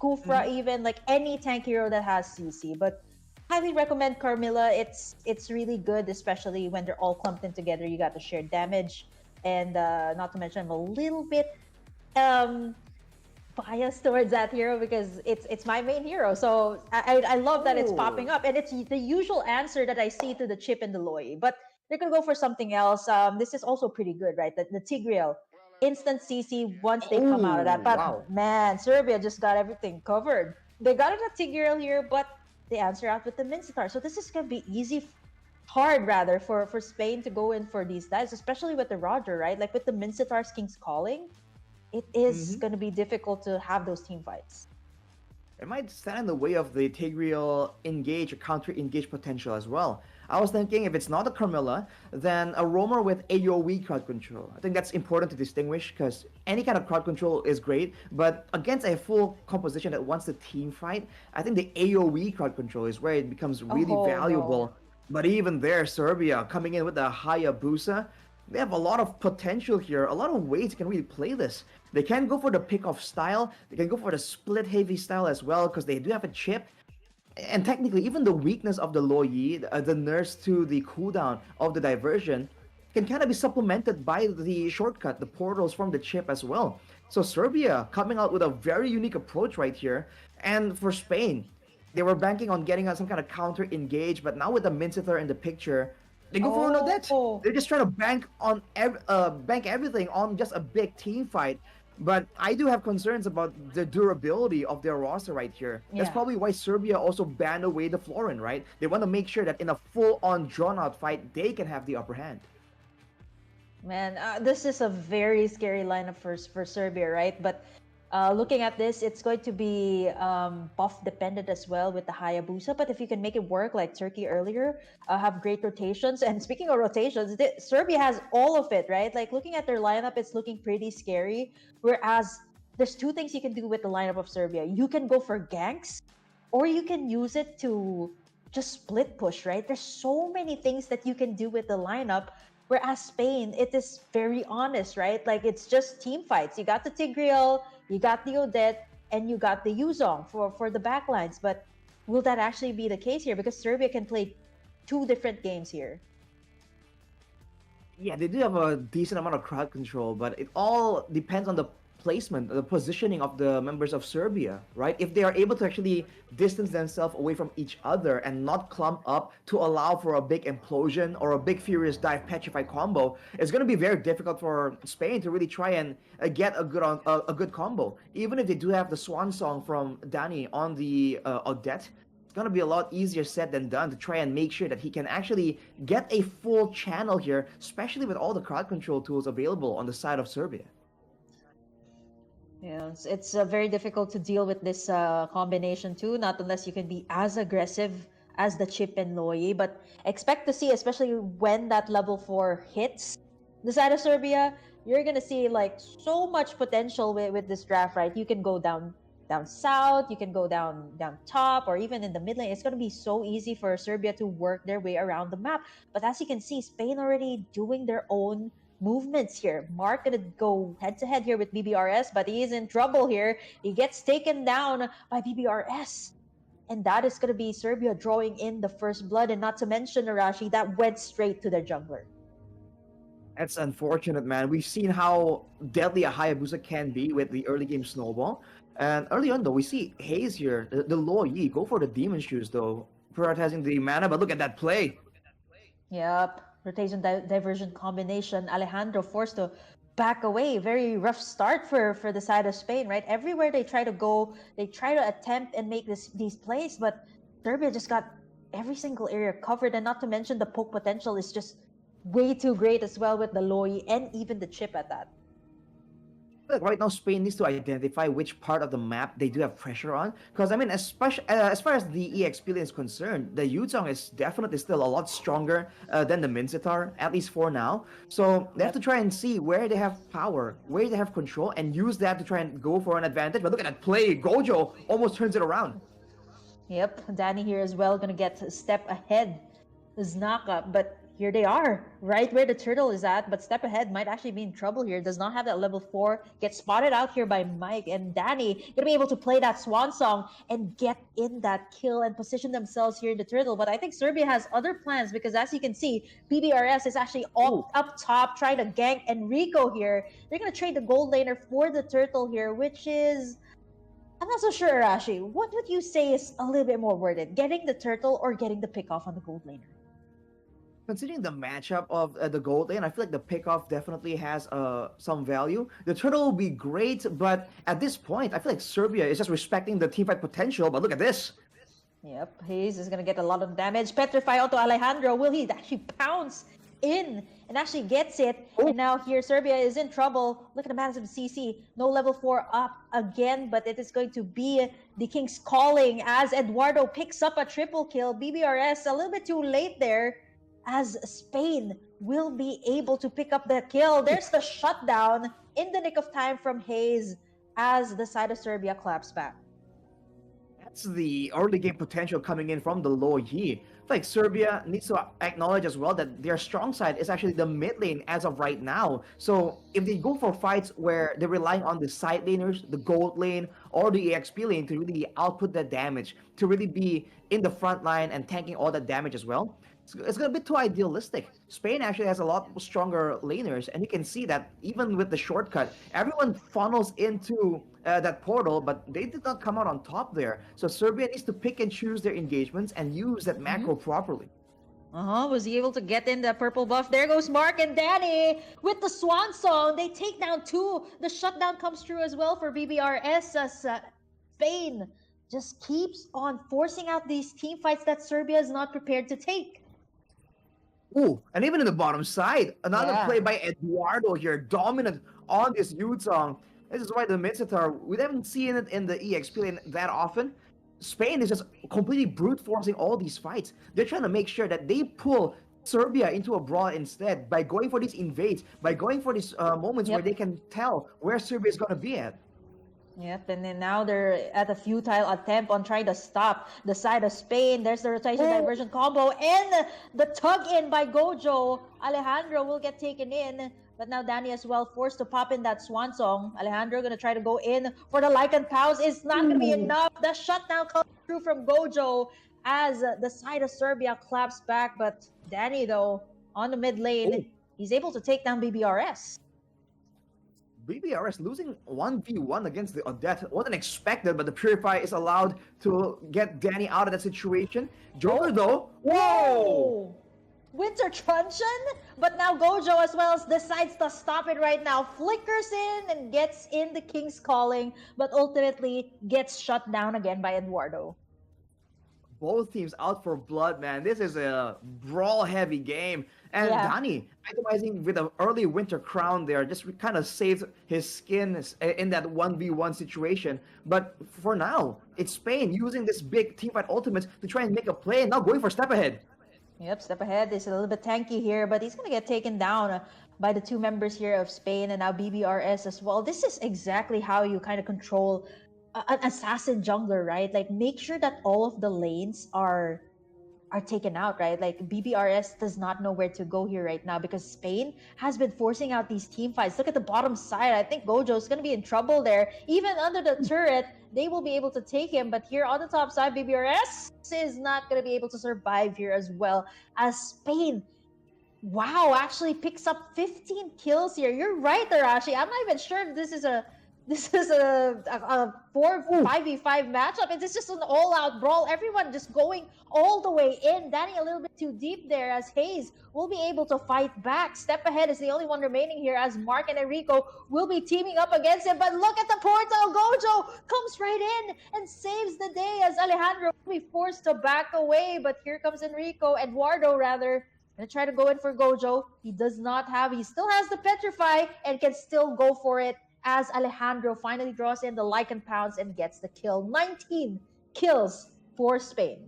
Kufra, even like any tank hero that has CC. But highly recommend Carmilla. It's really good, especially when they're all clumped in together. You got the shared damage, and not to mention I'm a little bit um biased towards that hero because it's my main hero. So I love that it's popping Oh. up, and it's the usual answer that I see to the chip and the Loi. But they're gonna go for something else. This is also pretty good, right? The Tigreal instant CC once they come out of that. Oh, But wow. man, Serbia just got everything covered. They got it a Tigreal here, but they answer out with the Mincetar. So this is gonna be hard rather for Spain to go in for these dives, especially with the Roger, right? Like with the Mincetar's King's Calling, it is Mm-hmm. going to be difficult to have those team fights. It might stand in the way of the Tigreal engage or counter engage potential as well. I was thinking if it's not a Carmilla, then a roamer with AoE crowd control. I think that's important to distinguish because any kind of crowd control is great, but against a full composition that wants the team fight, I think the AoE crowd control is where it becomes really Oh no. valuable. But even there, Serbia coming in with the Hayabusa, they have a lot of potential here, a lot of ways you can really play this. They can go for the pick off style, they can go for the split heavy style as well because they do have a chip. And technically, even the weakness of the Loi, the nurse to the cooldown of the diversion, can kind of be supplemented by the shortcut, the portals from the chip as well. So Serbia coming out with a very unique approach right here. And for Spain, they were banking on getting some kind of counter engage, but now with the Mincither in the picture, they go for an Odette. Oh, They're just trying to bank everything on just a big team fight. But I do have concerns about the durability of their roster right here. That's yeah. probably why Serbia also banned away the Florin, right? They want to make sure that in a full-on drawn-out fight, they can have the upper hand. Man, this is a very scary lineup for Serbia, right? But looking at this, it's going to be buff dependent as well with the Hayabusa. But if you can make it work like Turkey earlier, have great rotations. And speaking of rotations, Serbia has all of it, right? Like looking at their lineup, it's looking pretty scary. Whereas there's two things you can do with the lineup of Serbia. You can go for ganks, or you can use it to just split push, right? There's so many things that you can do with the lineup. Whereas Spain, it is very honest, right? Like it's just team fights. You got the Tigreal, you got the Odette, and you got the Yuzong for the backlines. But will that actually be the case here? Because Serbia can play two different games here. Yeah, they do have a decent amount of crowd control, but it all depends on the placement, the positioning of the members of Serbia, right? If they are able to actually distance themselves away from each other and not clump up to allow for a big implosion or a big furious dive petrify combo, it's going to be very difficult for Spain to really try and get a good combo. Even if they do have the swan song from Danny on the Odette, it's going to be a lot easier said than done to try and make sure that he can actually get a full channel here, especially with all the crowd control tools available on the side of Serbia. Yeah, it's very difficult to deal with this combination too, not unless you can be as aggressive as the Chip and Loi. But expect to see, especially when that level 4 hits, the side of Serbia, you're gonna see like so much potential with this draft, right? You can go down south, you can go down top, or even in the mid lane. It's gonna be so easy for Serbia to work their way around the map. But as you can see, Spain already doing their own movements here. Mark gonna go head to head here with BBRS, but he is in trouble here. He gets taken down by BBRS. And that is going to be Serbia drawing in the first blood, and not to mention Arashi, that went straight to their jungler. That's unfortunate, man. We've seen how deadly a Hayabusa can be with the early game snowball. And early on, though, we see Hayes here, the low Yi, go for the Demon Shoes, though, prioritizing the mana. But look at that play. Yep. Rotation diversion combination. Alejandro forced to back away. Very rough start for the side of Spain, right? Everywhere they try to go, they try to attempt and make these plays, but Serbia just got every single area covered. And not to mention the poke potential is just way too great as well with the Loi and even the chip at that. Like right now, Spain needs to identify which part of the map they do have pressure on. Because I mean, especially as far as the E experience is concerned, the Yuzong is definitely still a lot stronger than the Mincetar, at least for now. So they have to try and see where they have power, where they have control, and use that to try and go for an advantage. But look at that play, Gojo almost turns it around. Yep, Danny here as well, gonna get a step ahead. Znaka, but here they are, right where the turtle is at, but step ahead might actually be in trouble here. Does not have that level 4, gets spotted out here by Mike, and Danny gonna be able to play that swan song and get in that kill and position themselves here in the turtle. But I think Serbia has other plans, because as you can see, BBRS is actually up top trying to gank Enrico here. They're gonna trade the gold laner for the turtle here, which is, I'm not so sure, Arashi. What would you say is a little bit more worth it? Getting the turtle or getting the pick off on the gold laner? Considering the matchup of the gold lane, I feel like the pickoff definitely has some value. The turtle will be great, but at this point, I feel like Serbia is just respecting the teamfight potential. But look at this. Yep, Hayes is going to get a lot of damage. Petrify onto Alejandro. Will he actually pounce in and actually gets it? And now here, Serbia is in trouble. Look at the massive CC. No level 4 up again, but it is going to be the King's Calling as Eduardo picks up a triple kill. BBRS a little bit too late there, as Spain will be able to pick up the kill. There's the shutdown in the nick of time from Hayes as the side of Serbia claps back. That's the early game potential coming in from the low Yi. Like Serbia needs to acknowledge as well that their strong side is actually the mid lane as of right now. So if they go for fights where they're relying on the side laners, the gold lane, or the EXP lane to really output the damage, to really be in the front line and tanking all that damage as well, it's going to be too idealistic. Spain actually has a lot stronger laners, and you can see that even with the shortcut, everyone funnels into that portal, but they did not come out on top there. So Serbia needs to pick and choose their engagements and use that macro properly. Was he able to get in the purple buff? There goes Mark and Danny with the swan song. They take down 2. The shutdown comes through as well for BBRS as Spain just keeps on forcing out these team fights that Serbia is not prepared to take. Ooh, and even in the bottom side, another play by Eduardo here, dominant on this Yuzong. This is why the Mincetar, we haven't seen it in the EXP lane that often. Spain is just completely brute forcing all these fights. They're trying to make sure that they pull Serbia into a brawl instead by going for these invades, by going for these moments where they can tell where Serbia is going to be at. Yep, and then now they're at a futile attempt on trying to stop the side of Spain. There's the rotation diversion combo and the tug in by Gojo. Alejandro will get taken in, but now Danny as well forced to pop in that swan song. Alejandro gonna try to go in for the Lycan Cows. It's not gonna be enough. The shutdown comes through from Gojo as the side of Serbia claps back, but Danny though on the mid lane, he's able to take down BBRS. BBRS losing 1v1 against the Odette wasn't expected, but the Purify is allowed to get Danny out of that situation. Joker though, whoa! Winter Truncheon, but now Gojo as well decides to stop it right now. Flickers in and gets in the King's Calling, but ultimately gets shut down again by Eduardo. Both teams out for blood, man. This is a brawl-heavy game. And Danny, itemizing with an early Winter Crown there, just kind of saved his skin in that 1v1 situation. But for now, it's Spain using this big teamfight ultimates to try and make a play, and now going for step ahead. Yep, step ahead is a little bit tanky here, but he's going to get taken down by the two members here of Spain and now BBRS as well. This is exactly how you kind of control an assassin jungler, right? Like make sure that all of the lanes are taken out, right? Like BBRS does not know where to go here right now because Spain has been forcing out these team fights. Look at the bottom side. I think Gojo's going to be in trouble there. Even under the turret, they will be able to take him. But here on the top side, BBRS is not going to be able to survive here as well as Spain. Wow, actually picks up 15 kills here. You're right, Arashi. I'm not even sure if this is a 5v5 matchup. It's just an all-out brawl. Everyone just going all the way in. Danny a little bit too deep there as Hayes will be able to fight back. Step Ahead is the only one remaining here as Mark and Enrico will be teaming up against him. But look at the portal. Gojo comes right in and saves the day as Alejandro will be forced to back away. But here comes Eduardo rather. Gonna try to go in for Gojo. He still has the Petrify and can still go for it as Alejandro finally draws in the Lycan Pounds and gets the kill. 19 kills for Spain.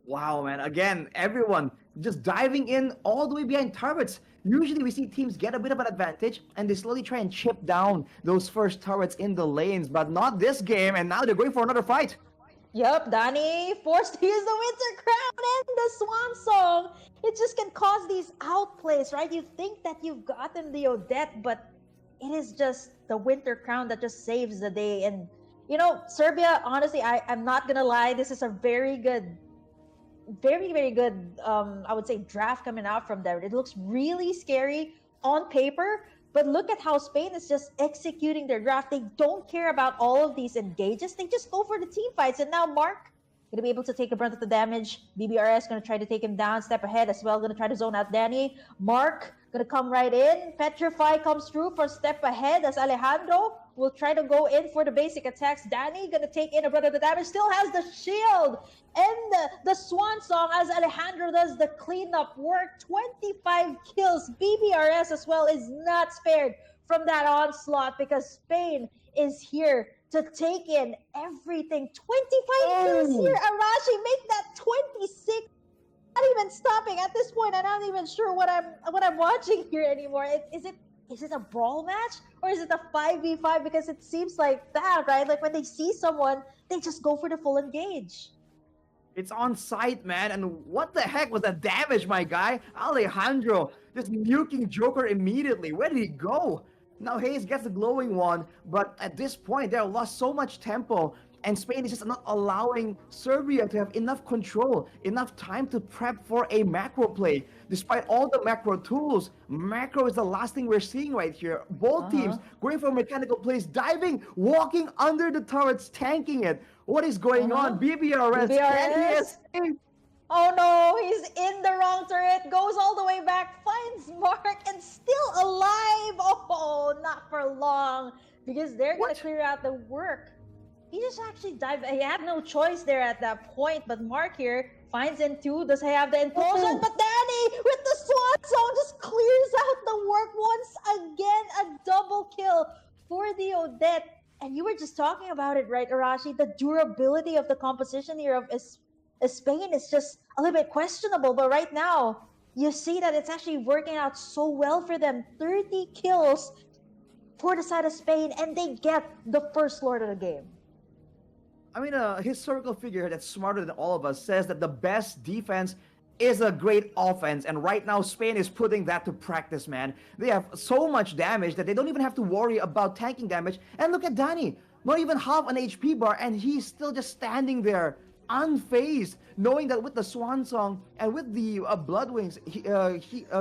Wow, man. Again, everyone just diving in all the way behind turrets. Usually we see teams get a bit of an advantage and they slowly try and chip down those first turrets in the lanes, but not this game, and now they're going for another fight. Yep, Danny forced to use the Winter Crown and the Swan Song. It just can cause these outplays, right? You think that you've gotten the Odette, but it is just the Winter Crown that just saves the day. And, you know, Serbia, honestly, I'm not going to lie. This is a very good, very, very good, I would say, draft coming out from there. It looks really scary on paper, but look at how Spain is just executing their draft. They don't care about all of these engages. They just go for the team fights. And now Mark going to be able to take a brunt of the damage. BBRS going to try to take him down. Step Ahead as well. Going to try to zone out Danny. Mark going to come right in. Petrify comes through for Step Ahead as Alejandro will try to go in for the basic attacks. Danny going to take in a brunt of the damage. Still has the shield and the Swan Song as Alejandro does the cleanup work. 25 kills. BBRS as well is not spared from that onslaught because Spain is here to take in everything. 25 kills here. Arashi, make that 26. Not even stopping at this point. I'm not even sure what I'm watching here anymore. Is it a brawl match or is it a 5v5? Because it seems like that, right? Like when they see someone, they just go for the full engage. It's on site, man. And what the heck was that damage, my guy? Alejandro just nuking Joker immediately. Where did he go? Now Hayes gets the glowing one, but at this point, they have lost so much tempo, and Spain is just not allowing Serbia to have enough control, enough time to prep for a macro play. Despite all the macro tools, macro is the last thing we're seeing right here. Both teams going for mechanical plays, diving, walking under the turrets, tanking it. What is going on? BBRS, can he escape? Oh no, he's in the wrong turret, goes all the way back, finds Mark, and still alive. Oh, not for long, because they're going to clear out the work. He just actually dived. He had no choice there at that point, but Mark here finds him too. Does he have the implosion? But Danny, with the Swan Song, just clears out the work once again. A double kill for the Odette. And you were just talking about it, right, Arashi? The durability of the composition here of Spain is just a little bit questionable, but right now you see that it's actually working out so well for them. 30 kills for the side of Spain, and they get the first Lord of the game. I mean, a historical figure that's smarter than all of us says that the best defense is a great offense, and right now Spain is putting that to practice, man. They have so much damage that they don't even have to worry about tanking damage. And look at Danny, not even half an HP bar, and he's still just standing there unfazed, knowing that with the Swan Song and with the Blood Wings,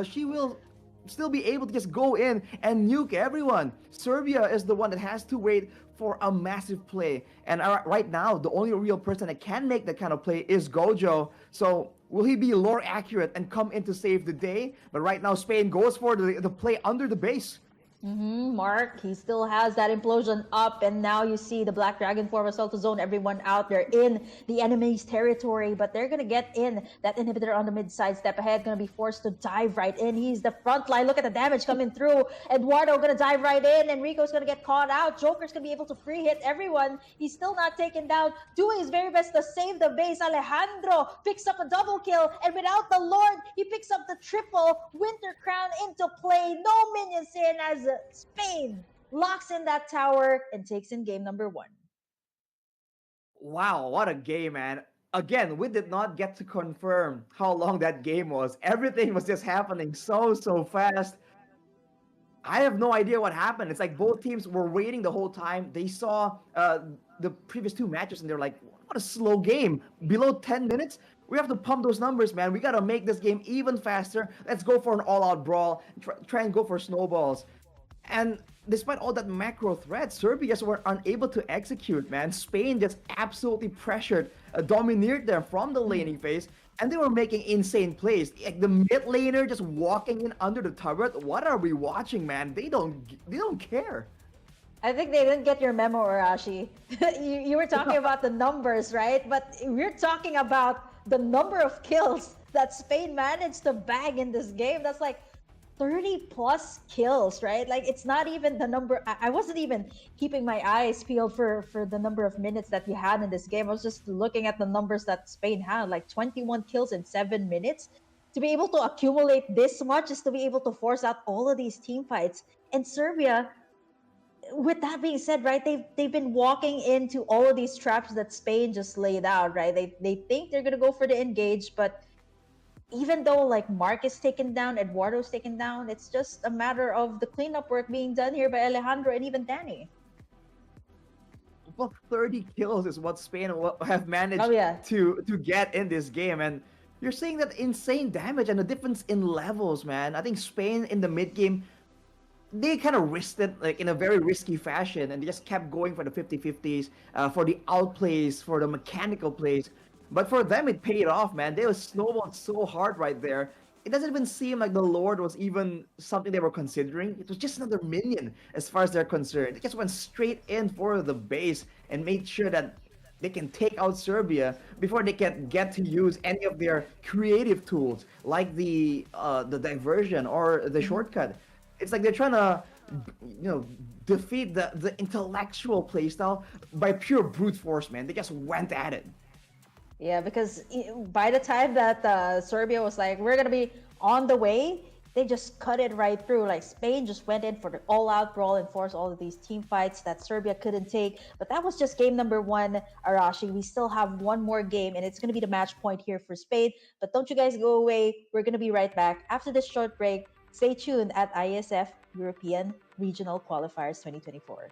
she will still be able to just go in and nuke everyone. Serbia is the one that has to wait for a massive play, and right now the only real person that can make that kind of play is Gojo. So will he be lore accurate and come in to save the day? But right now Spain goes for the play under the base. Mark, he still has that implosion up, and now you see the Black Dragon form assault to zone everyone out. They're in the enemy's territory, but they're gonna get in that inhibitor on the mid side. Step Ahead gonna be forced to dive right in. He's the front line. Look at the damage coming through. Eduardo gonna dive right in, and Rico's gonna get caught out. Joker's gonna be able to free hit everyone. He's still not taken down, doing his very best to save the base. Alejandro picks up a double kill, and without the Lord, he picks up the triple Winter Crown in to play. No minions in as Spain locks in that tower and takes in game number 1. Wow, what a game, man. Again, we did not get to confirm how long that game was. Everything was just happening so fast. I have no idea what happened. It's like both teams were waiting the whole time. They saw the previous two matches and they're like, what a slow game. Below 10 minutes, we have to pump those numbers, man. We got to make this game even faster. Let's go for an all-out brawl. Try and go for snowballs. And despite all that macro threat, Serbia just were unable to execute, man. Spain just absolutely pressured, domineered them from the laning phase, and they were making insane plays. Like the mid laner just walking in under the turret. What are we watching, man? They don't care. I think they didn't get your memo, Arashi. you were talking about the numbers, right? But we're talking about the number of kills that Spain managed to bag in this game. That's like 30 plus kills, right? Like it's not even the number. I wasn't even keeping my eyes peeled for the number of minutes that you had in this game. I was just looking at the numbers that Spain had, like 21 kills in 7 minutes. To be able to accumulate this much is to be able to force out all of these team fights. And Serbia, with that being said, right, they've been walking into all of these traps that Spain just laid out, right? They think they're gonna go for the engage, but even though like Mark is taken down, Eduardo's taken down, it's just a matter of the cleanup work being done here by Alejandro and even Danny. Well, 30 kills is what Spain have managed to get in this game, and you're seeing that insane damage and the difference in levels, man. I think Spain in the mid game, they kind of risked it like in a very risky fashion, and they just kept going for the 50-50s, for the outplays, for the mechanical plays. But for them, it paid off, man. They were snowballed so hard right there. It doesn't even seem like the Lord was even something they were considering. It was just another minion as far as they're concerned. They just went straight in for the base and made sure that they can take out Serbia before they can get to use any of their creative tools like the diversion or the shortcut. It's like they're trying to, defeat the intellectual playstyle by pure brute force, man. They just went at it. Yeah, because by the time that Serbia was like, we're going to be on the way, they just cut it right through. Like Spain just went in for the all-out brawl and forced all of these team fights that Serbia couldn't take. But that was just game number 1, Arashi. We still have one more game, and it's going to be the match point here for Spain. But don't you guys go away. We're going to be right back after this short break. Stay tuned at IESF European Regional Qualifiers 2024.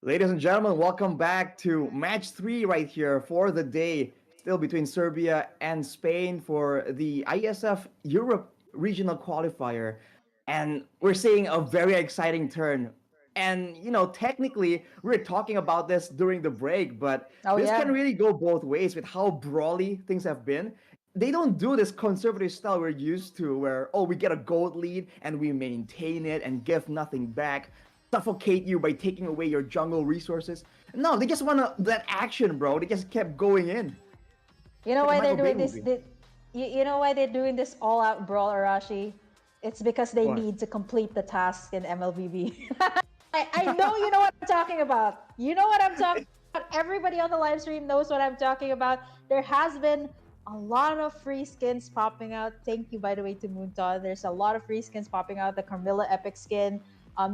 Ladies and gentlemen, welcome back to match three right here for the day. Still between Serbia and Spain for the IESF Europe regional qualifier. And we're seeing a very exciting turn. And, technically, we're talking about this during the break, but Oh this can yeah. really go both ways with how brawly things have been. They don't do this conservative style we're used to where, oh, we get a gold lead and we maintain it and give nothing back, suffocate you by taking away your jungle resources. No, they just want that action, bro. They just kept going in. You It's know like a why they're Michael Bay doing this? movie. You know why they're doing this all-out brawl, Arashi? It's because they What? need to complete the task in MLBB. I know you know what I'm talking about. You know what I'm talking about. Everybody on the live stream knows what I'm talking about. There has been a lot of free skins popping out. Thank you, by the way, to Moonton. There's a lot of free skins popping out. The Carmilla Epic skin.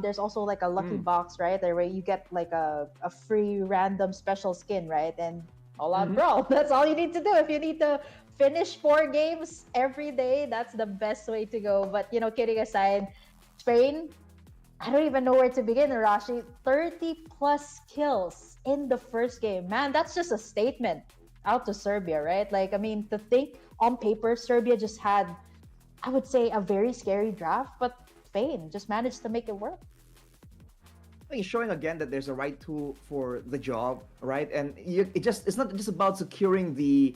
There's also like a lucky Mm. box, right? There where you get like a free random special skin, right? And all out Mm-hmm. brawl. That's all you need to do. If you need to finish 4 games every day, that's the best way to go. But kidding aside, Spain, I don't even know where to begin, Arashi. 30 plus kills in the first game. Man, that's just a statement out to Serbia, right? Like, I mean, to think on paper, Serbia just had, I would say, a very scary draft, but Spain just managed to make it work. I think it's showing again that there's a right tool for the job, right? And it's not just about securing the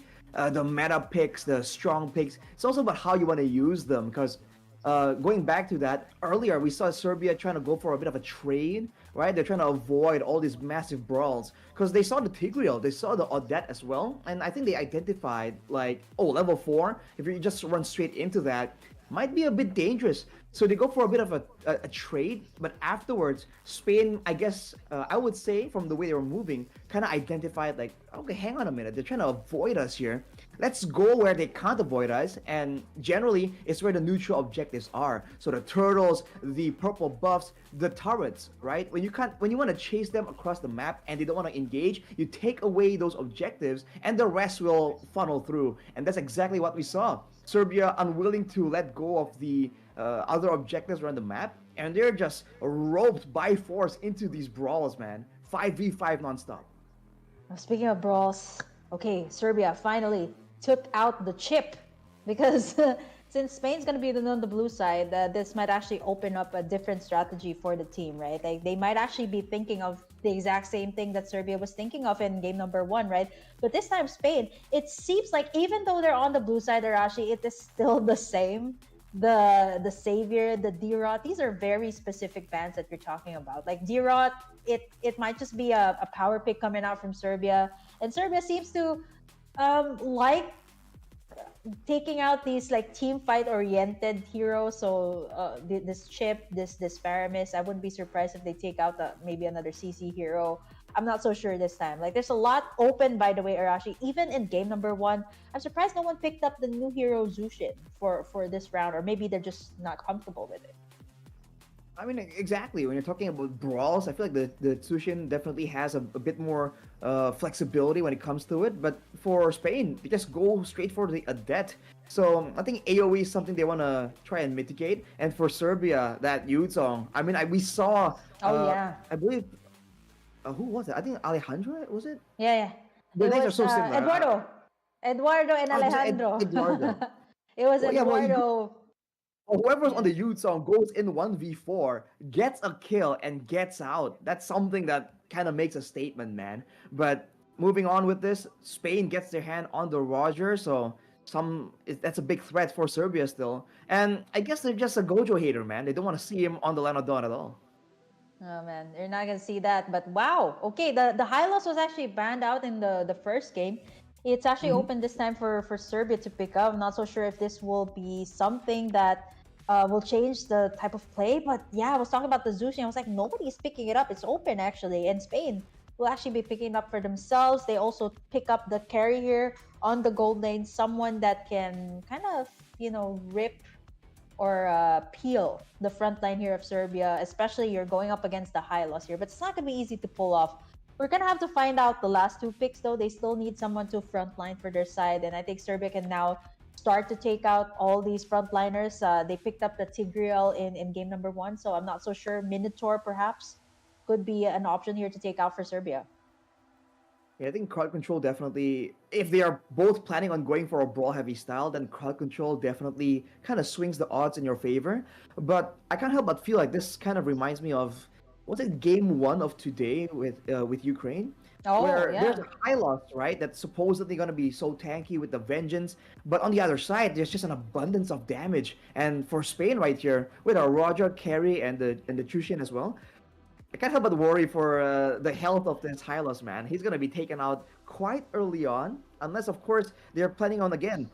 meta picks, the strong picks. It's also about how you want to use them. Because going back to that earlier, we saw Serbia trying to go for a bit of a trade, right? They're trying to avoid all these massive brawls because they saw the Tigreal, they saw the Odette as well, and I think they identified like, oh, level 4. If you just run straight into that, might be a bit dangerous. So they go for a bit of a trade, but afterwards, Spain, I guess, I would say from the way they were moving, kind of identified like, okay, hang on a minute, they're trying to avoid us here. Let's go where they can't avoid us, and generally, it's where the neutral objectives are. So the turtles, the purple buffs, the turrets, right? When you want to chase them across the map and they don't want to engage, you take away those objectives, and the rest will funnel through. And that's exactly what we saw. Serbia unwilling to let go of the other objectives around the map, and they're just roped by force into these brawls, man. 5v5 nonstop. Now, speaking of brawls, okay, Serbia finally took out the chip because since Spain's going to be on the blue side, this might actually open up a different strategy for the team, right? Like they might actually be thinking of the exact same thing that Serbia was thinking of in game number 1, right? But this time Spain, it seems like even though they're on the blue side, Arashi, it is still the same. The Savior, the D-Rot, these are very specific bans that you're talking about. Like D-Rot, it might just be a power pick coming out from Serbia. And Serbia seems to like taking out these like team fight oriented heroes. So this Chip, this Paramis, I wouldn't be surprised if they take out maybe another CC hero. I'm not so sure this time. Like there's a lot open, by the way, Arashi. Even in game number 1, I'm surprised no one picked up the new hero Zushin for this round, or maybe they're just not comfortable with it. I mean, exactly. When you're talking about brawls, I feel like the Tsushin definitely has a bit more flexibility when it comes to it. But for Spain, they just go straight for the Adet. So I think AoE is something they want to try and mitigate. And for Serbia, that Yudzong, I mean, we saw, Oh yeah, I believe, who was it? I think Alejandra, was it? yeah. Their It names are was so similar. Eduardo and Oh, just Alejandro. Eduardo. It was Well, yeah, well, Eduardo. whoever's on Yeah. the youth song goes in 1v4, gets a kill, and gets out. That's something that kind of makes a statement, man. But moving on with this, Spain gets their hand on the Roger, so that's a big threat for Serbia still. And I guess they're just a Gojo hater, man. They don't want to see him on the line of dawn at all. Oh man, you're not gonna see that. But wow, okay, the high loss was actually banned out in the first game. It's actually Mhm. open this time for Serbia to pick up. I'm not so sure if this will be something that will change the type of play. But yeah, I was talking about the Zushi. I was like, nobody's picking it up. It's open actually, and Spain will actually be picking it up for themselves. They also pick up the carry here on the gold lane, someone that can kind of rip or peel the front line here of Serbia, especially you're going up against the high loss here. But it's not going to be easy to pull off. We're going to have to find out the last 2 picks, though. They still need someone to frontline for their side. And I think Serbia can now start to take out all these frontliners. They picked up the Tigreal in game number 1, so I'm not so sure. Minotaur, perhaps. could be an option here to take out for Serbia. Yeah, I think crowd control definitely, if they are both planning on going for a brawl heavy style, then crowd control definitely kind of swings the odds in your favor. But I can't help but feel like this kind of reminds me of, was it game one of today with Ukraine? Oh, Where there's yeah. a Hylos, right, that's supposedly going to be so tanky with the vengeance, but on the other side, there's just an abundance of damage. And for Spain right here, with our Roger, Carey, and the Chushin as well, I can't help but worry for the health of this Hylos, man. He's gonna be taken out quite early on, unless of course they're planning on again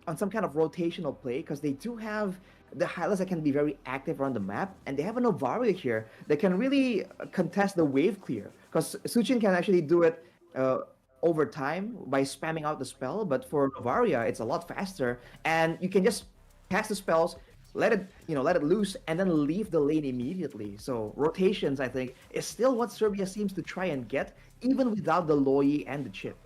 on some kind of rotational play, because they do have the Hylos that can be very active around the map, and they have a Novaria here that can really contest the wave clear. Because Suchin can actually do it over time by spamming out the spell, but for Novaria it's a lot faster, and you can just cast the spells, let it loose, and then leave the lane immediately. So rotations, I think, is still what Serbia seems to try and get, even without the Loi and the chip.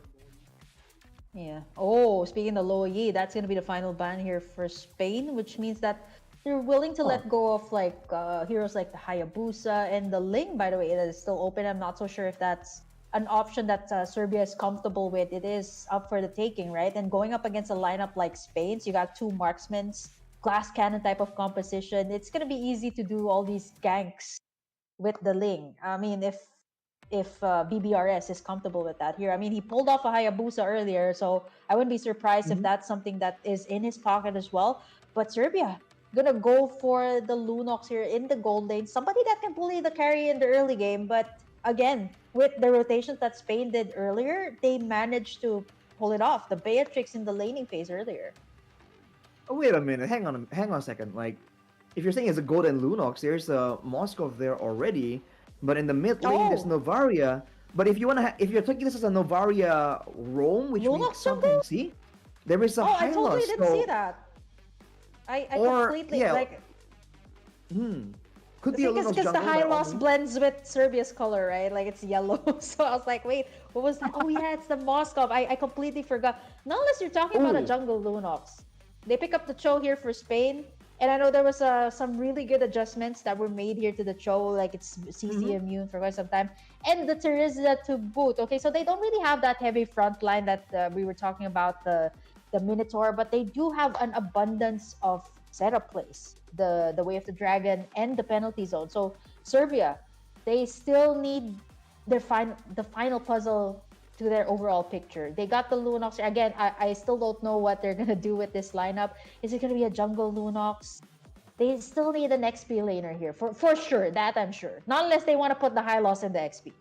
Yeah. Oh, speaking of low Yi, that's gonna be the final ban here for Spain, which means that they're willing to Oh, let go of like heroes like the Hayabusa and the Ling. By the way, that is still open. I'm not so sure if that's an option that Serbia is comfortable with. It is up for the taking, right? And going up against a lineup like Spain's, you got two marksmen, glass cannon type of composition. It's gonna be easy to do all these ganks with the Ling. I mean, if BBRS is comfortable with that here. I mean, he pulled off a Hayabusa earlier, so I wouldn't be surprised if mhm. that's something that is in his pocket as well. But Serbia gonna go for the Lunox here in the gold lane, somebody that can bully the carry in the early game. But again, with the rotations that Spain did earlier, they managed to pull it off. The Beatrix in the laning phase earlier. Oh, wait a minute. Hang on a second. Like, if you're saying it's a Golden Lunox, there's a Moskov there already, but in the mid lane there's Oh, Novaria. But if you're taking this as a Novaria roam, which we Lunox jungle? sometimes see, there is a Oh, I totally Hylos. didn't see So, that. I or completely yeah, like could the be a thing is Lunox because the jungle by high all loss means. blends with Serbia's color, right? Like it's yellow. So I was like, wait, what was that? Oh yeah, it's the Moskov. I completely forgot. Not unless you're talking about a Oh, jungle Lunox. They pick up the Cho here for Spain. And I know there was some really good adjustments that were made here to the Cho, like it's CC mhm. immune for quite some time. And the Teresa to boot. Okay, so they don't really have that heavy front line that we were talking about, the Minotaur, but they do have an abundance of setup plays, the Way of the Dragon and the penalty zone. So Serbia, they still need the final puzzle to their overall picture. They got the Lunox. Again, I still don't know what they're gonna do with this lineup. Is it gonna be a jungle Lunox? They still need an XP laner here for sure. That I'm sure. Not unless they want to put the high loss in the XP.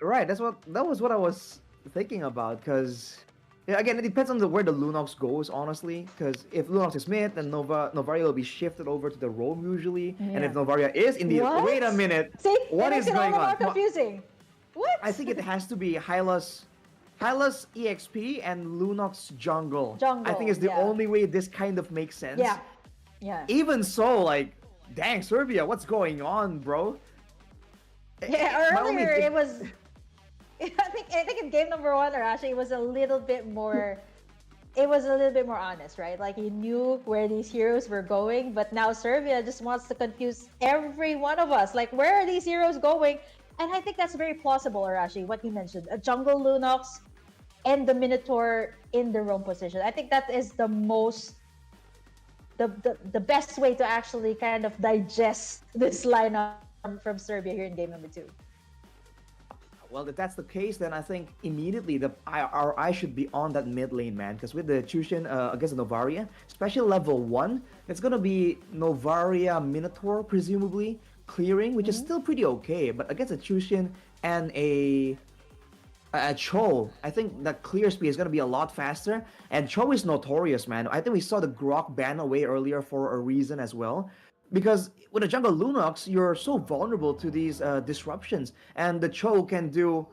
Right. That was what I was thinking about. Because yeah, again, it depends on where the Lunox goes, honestly. Because if Lunox is mid, then Novaria will be shifted over to the roam usually. And if Yeah. Novaria is indeed, wait a What? minute, See, it what makes is it all going the on? more confusing. I What? think it has to be Hylos EXP and Lunox Jungle. I think Jungle. it's the Yeah. only way this kind of makes sense. Yeah. Yeah. Even so, like, dang, Serbia, what's going on, bro? Yeah. By all means, Earlier it was. I think in game number one, or actually, it was a little bit more. It was a little bit more honest, right? Like he knew where these heroes were going, but now Serbia just wants to confuse every one of us. Like, where are these heroes going? And I think that's very plausible, Arashi, what you mentioned. A jungle Lunox and the Minotaur in the roam position. I think that is the most the best way to actually kind of digest this lineup from Serbia here in game number two. well, if that's the case, then I think immediately our eye should be on that mid lane, man. Because with the Chushin against the Novaria, especially level 1, it's going to be Novaria Minotaur, presumably, clearing, which is Mm-hmm. still pretty okay. But against a Chushin and a Cho, I think that clear speed is going to be a lot faster. And Cho is notorious, man. I think we saw the Grok ban away earlier for a reason as well. Because with a jungle Lunox, you're so vulnerable to these disruptions. And the Cho can do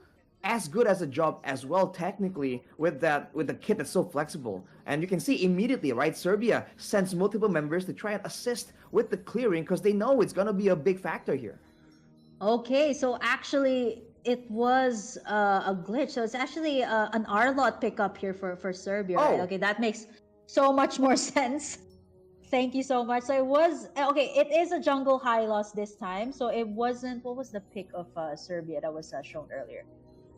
as good as a job as well, technically, with the kit that's so flexible. And you can see immediately, right? Serbia sends multiple members to try and assist with the clearing because they know it's going to be a big factor here. Okay, so actually it was a glitch. So it's actually an R lot pickup here for Serbia, right? Oh, Okay, that makes so much more sense. Thank you so much. So it was okay. It is a jungle high loss this time. So it wasn't. What was the pick of Serbia that was shown earlier?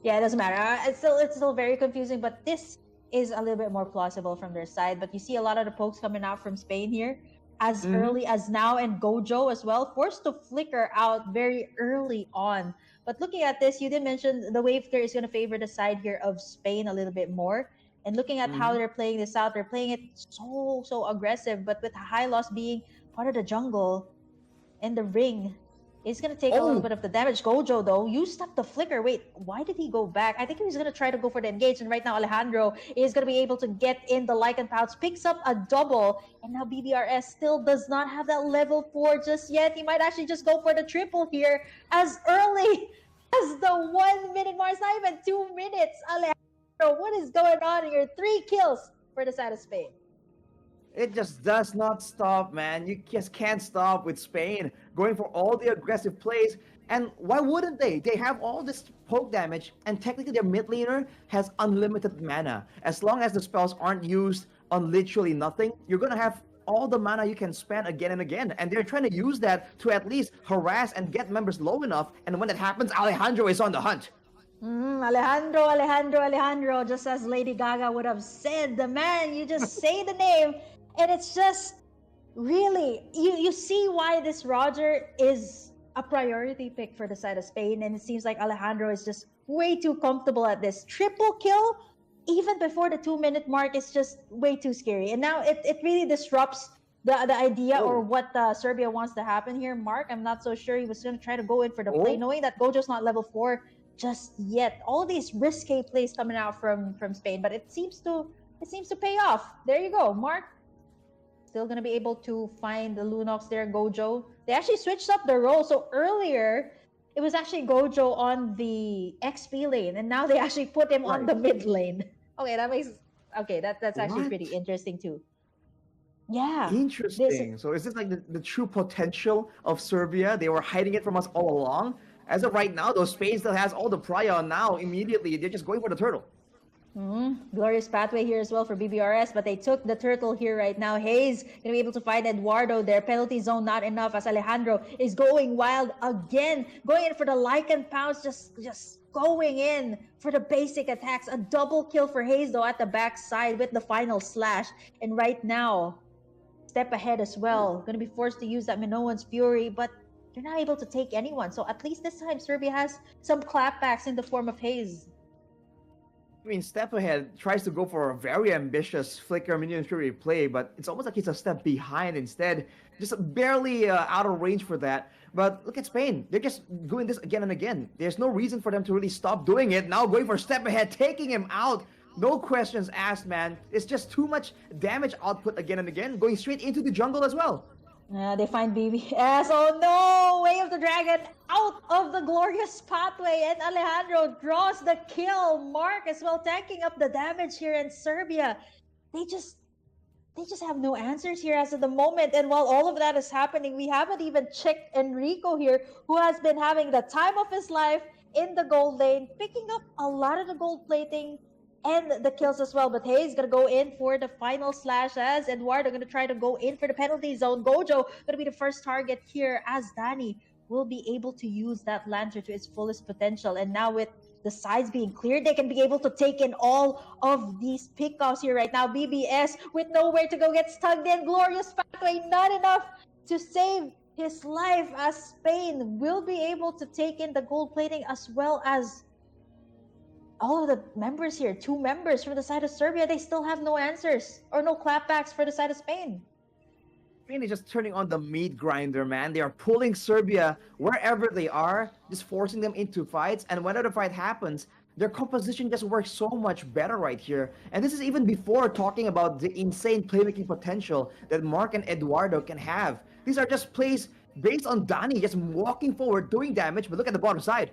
Yeah, it doesn't matter. It's still very confusing. But this is a little bit more plausible from their side. But you see a lot of the pokes coming out from Spain here, as Hmm. early as now, and Gojo as well, forced to flicker out very early on. But looking at this, you did mention the wave clear is going to favor the side here of Spain a little bit more. And looking at how Hmm. they're playing this out, they're playing it so aggressive. But with high loss being part of the jungle and the ring, it's gonna take a little Oh, bit of the damage. Gojo though, used up the flicker. Wait, why did he go back? I think he was gonna try to go for the engage, and right now Alejandro is gonna be able to get in the Lycan pouch, picks up a double, and now BBRS still does not have that level 4 just yet. He might actually just go for the triple here as early as the 1 minute mark. It's not even 2 minutes. Alejandro, what is going on here? 3 kills for the side of Spain. it just does not stop, man. You just can't stop with Spain going for all the aggressive plays. And why wouldn't they? They have all this poke damage, and technically their mid laner has unlimited mana. As long as the spells aren't used on literally nothing, you're gonna have all the mana you can spend again and again. And they're trying to use that to at least harass and get members low enough. And when it happens, Alejandro is on the hunt. Alejandro, just as Lady Gaga would have said, the man, you just say the name, and it's just really, you see why this Roger is a priority pick for the side of Spain, and it seems like Alejandro is just way too comfortable at this. Triple kill, even before the 2 minute mark, is just way too scary. And now it really disrupts the idea or Oh, what Serbia wants to happen here. Mark, I'm not so sure he was going to try to go in for the play, oh, knowing that Gojo's not level 4 just yet. All these risque plays coming out from Spain, but it seems to pay off. There you go, Mark. Still gonna be able to find the Lunox there, Gojo. They actually switched up the role. So earlier, it was actually Gojo on the XP lane, and now they actually put him on right. the mid lane. Okay, that's actually What? pretty interesting too. Yeah, this Interesting. So is this like the true potential of Serbia? They were hiding it from us all along. As of right now, though, Spain still has all the prior now. Immediately, they're just going for the turtle. glorious pathway here as well for BBRS, but they took the turtle here right now. Hayes gonna be able to find Eduardo there. Penalty zone not enough as Alejandro is going wild again, going in for the Lycan pounce, just going in for the basic attacks. A double kill for Hayes though at the backside with the final slash, and right now step ahead as well. Going to be forced to use that Minoan's Fury, but they're not able to take anyone. So at least this time, Serbia has some clapbacks in the form of Hayes. I mean, Step Ahead tries to go for a very ambitious Flicker Minion Fury play, but it's almost like he's a step behind instead. Just barely out of range for that. But look at Spain. They're just doing this again and again. There's no reason for them to really stop doing it. Now going for Step Ahead, taking him out. No questions asked, man. It's just too much damage output again and again, going straight into the jungle as well. They find BBS. Oh no! Way of the Dragon out of the glorious pathway, and Alejandro draws the kill. Mark as well tanking up the damage here in Serbia. They just have no answers here as of the moment. And while all of that is happening, we haven't even checked Enrico here, who has been having the time of his life in the gold lane, picking up a lot of the gold plating and the kills as well. But Hayes gonna go in for the final slash as Eduardo gonna try to go in for the penalty zone. Gojo gonna be the first target here as Danny will be able to use that lantern to its fullest potential. And now with the sides being cleared, they can be able to take in all of these pickoffs here right now. BBS with nowhere to go gets tugged in. Glorious pathway, not enough to save his life as Spain will be able to take in the gold plating as well as all of the members here. 2 members from the side of Serbia, they still have no answers or no clapbacks for the side of Spain. Spain is just turning on the meat grinder, man. They are pulling Serbia wherever they are, just forcing them into fights. And whenever the fight happens, their composition just works so much better right here. And this is even before talking about the insane playmaking potential that Mark and Eduardo can have. These are just plays based on Dani just walking forward, doing damage. But look at the bottom side.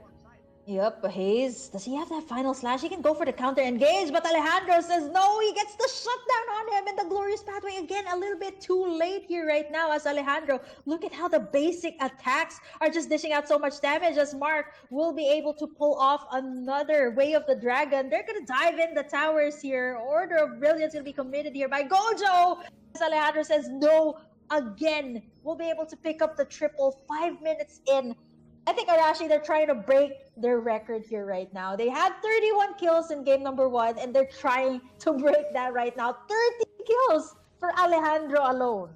Yep, Hayes. Does he have that final slash? He can go for the counter engage, but Alejandro says no. He gets the shutdown on him in the glorious pathway. Again, a little bit too late here right now as Alejandro. Look at how the basic attacks are just dishing out so much damage as Mark will be able to pull off another Way of the Dragon. They're going to dive in the towers here. Order of Brilliance going to be committed here by Gojo. As Alejandro says no again. We'll be able to pick up the triple 5 minutes in. I think Arashi, they're trying to break their record here right now. They had 31 kills in game number 1, and they're trying to break that right now. 30 kills for Alejandro alone.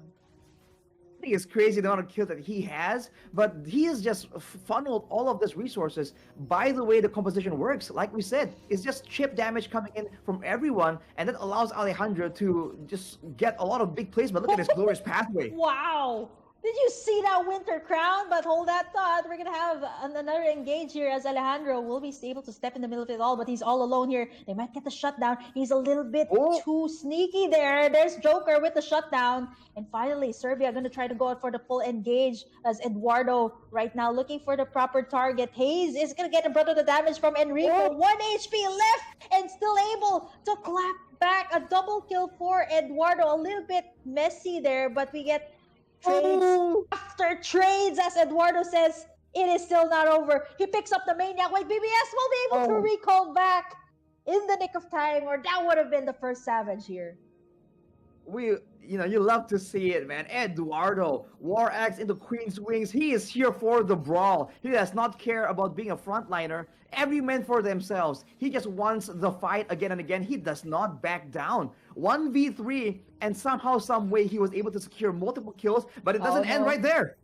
I think it's crazy the amount of kills that he has, but he has just funneled all of these resources by the way the composition works. Like we said, it's just chip damage coming in from everyone, and that allows Alejandro to just get a lot of big plays. But look at this glorious pathway. Wow! Did you see that Winter Crown? But hold that thought. We're going to have another engage here as Alejandro will be able to step in the middle of it all, but he's all alone here. They might get the shutdown. He's a little bit too sneaky there. There's Joker with the shutdown. And finally, Serbia going to try to go out for the full engage as Eduardo right now looking for the proper target. Hayes is going to get a brunt of the damage from Enrico. 1 HP left and still able to clap back. A double kill for Eduardo. A little bit messy there, but we get trades after trades, as Eduardo says, it is still not over. He picks up the Maniac. Wait, BBS will be able to recall back in the nick of time, or that would have been the first Savage here. You love to see it, man. Eduardo, War Axe into Queen's Wings. He is here for the brawl. He does not care about being a frontliner. Every man for themselves. He just wants the fight again and again. He does not back down. 1v3, and somehow, some way, he was able to secure multiple kills, but it doesn't end right there.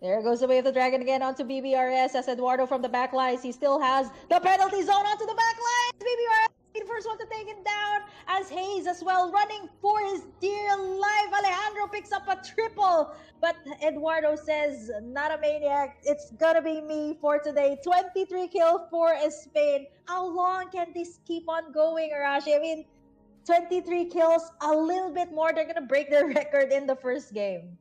There goes the Way of the Dragon again onto BBRS as Eduardo from the back lines. He still has the penalty zone onto the back lines. BBRS the first one to take him down as Hayes as well running for his dear life. Alejandro picks up a triple, but Eduardo says, not a maniac. It's gonna be me for today. 23 kills for Spain. How long can this keep on going, Arashi? I mean, 23 kills, a little bit more. They're gonna break their record in the first game.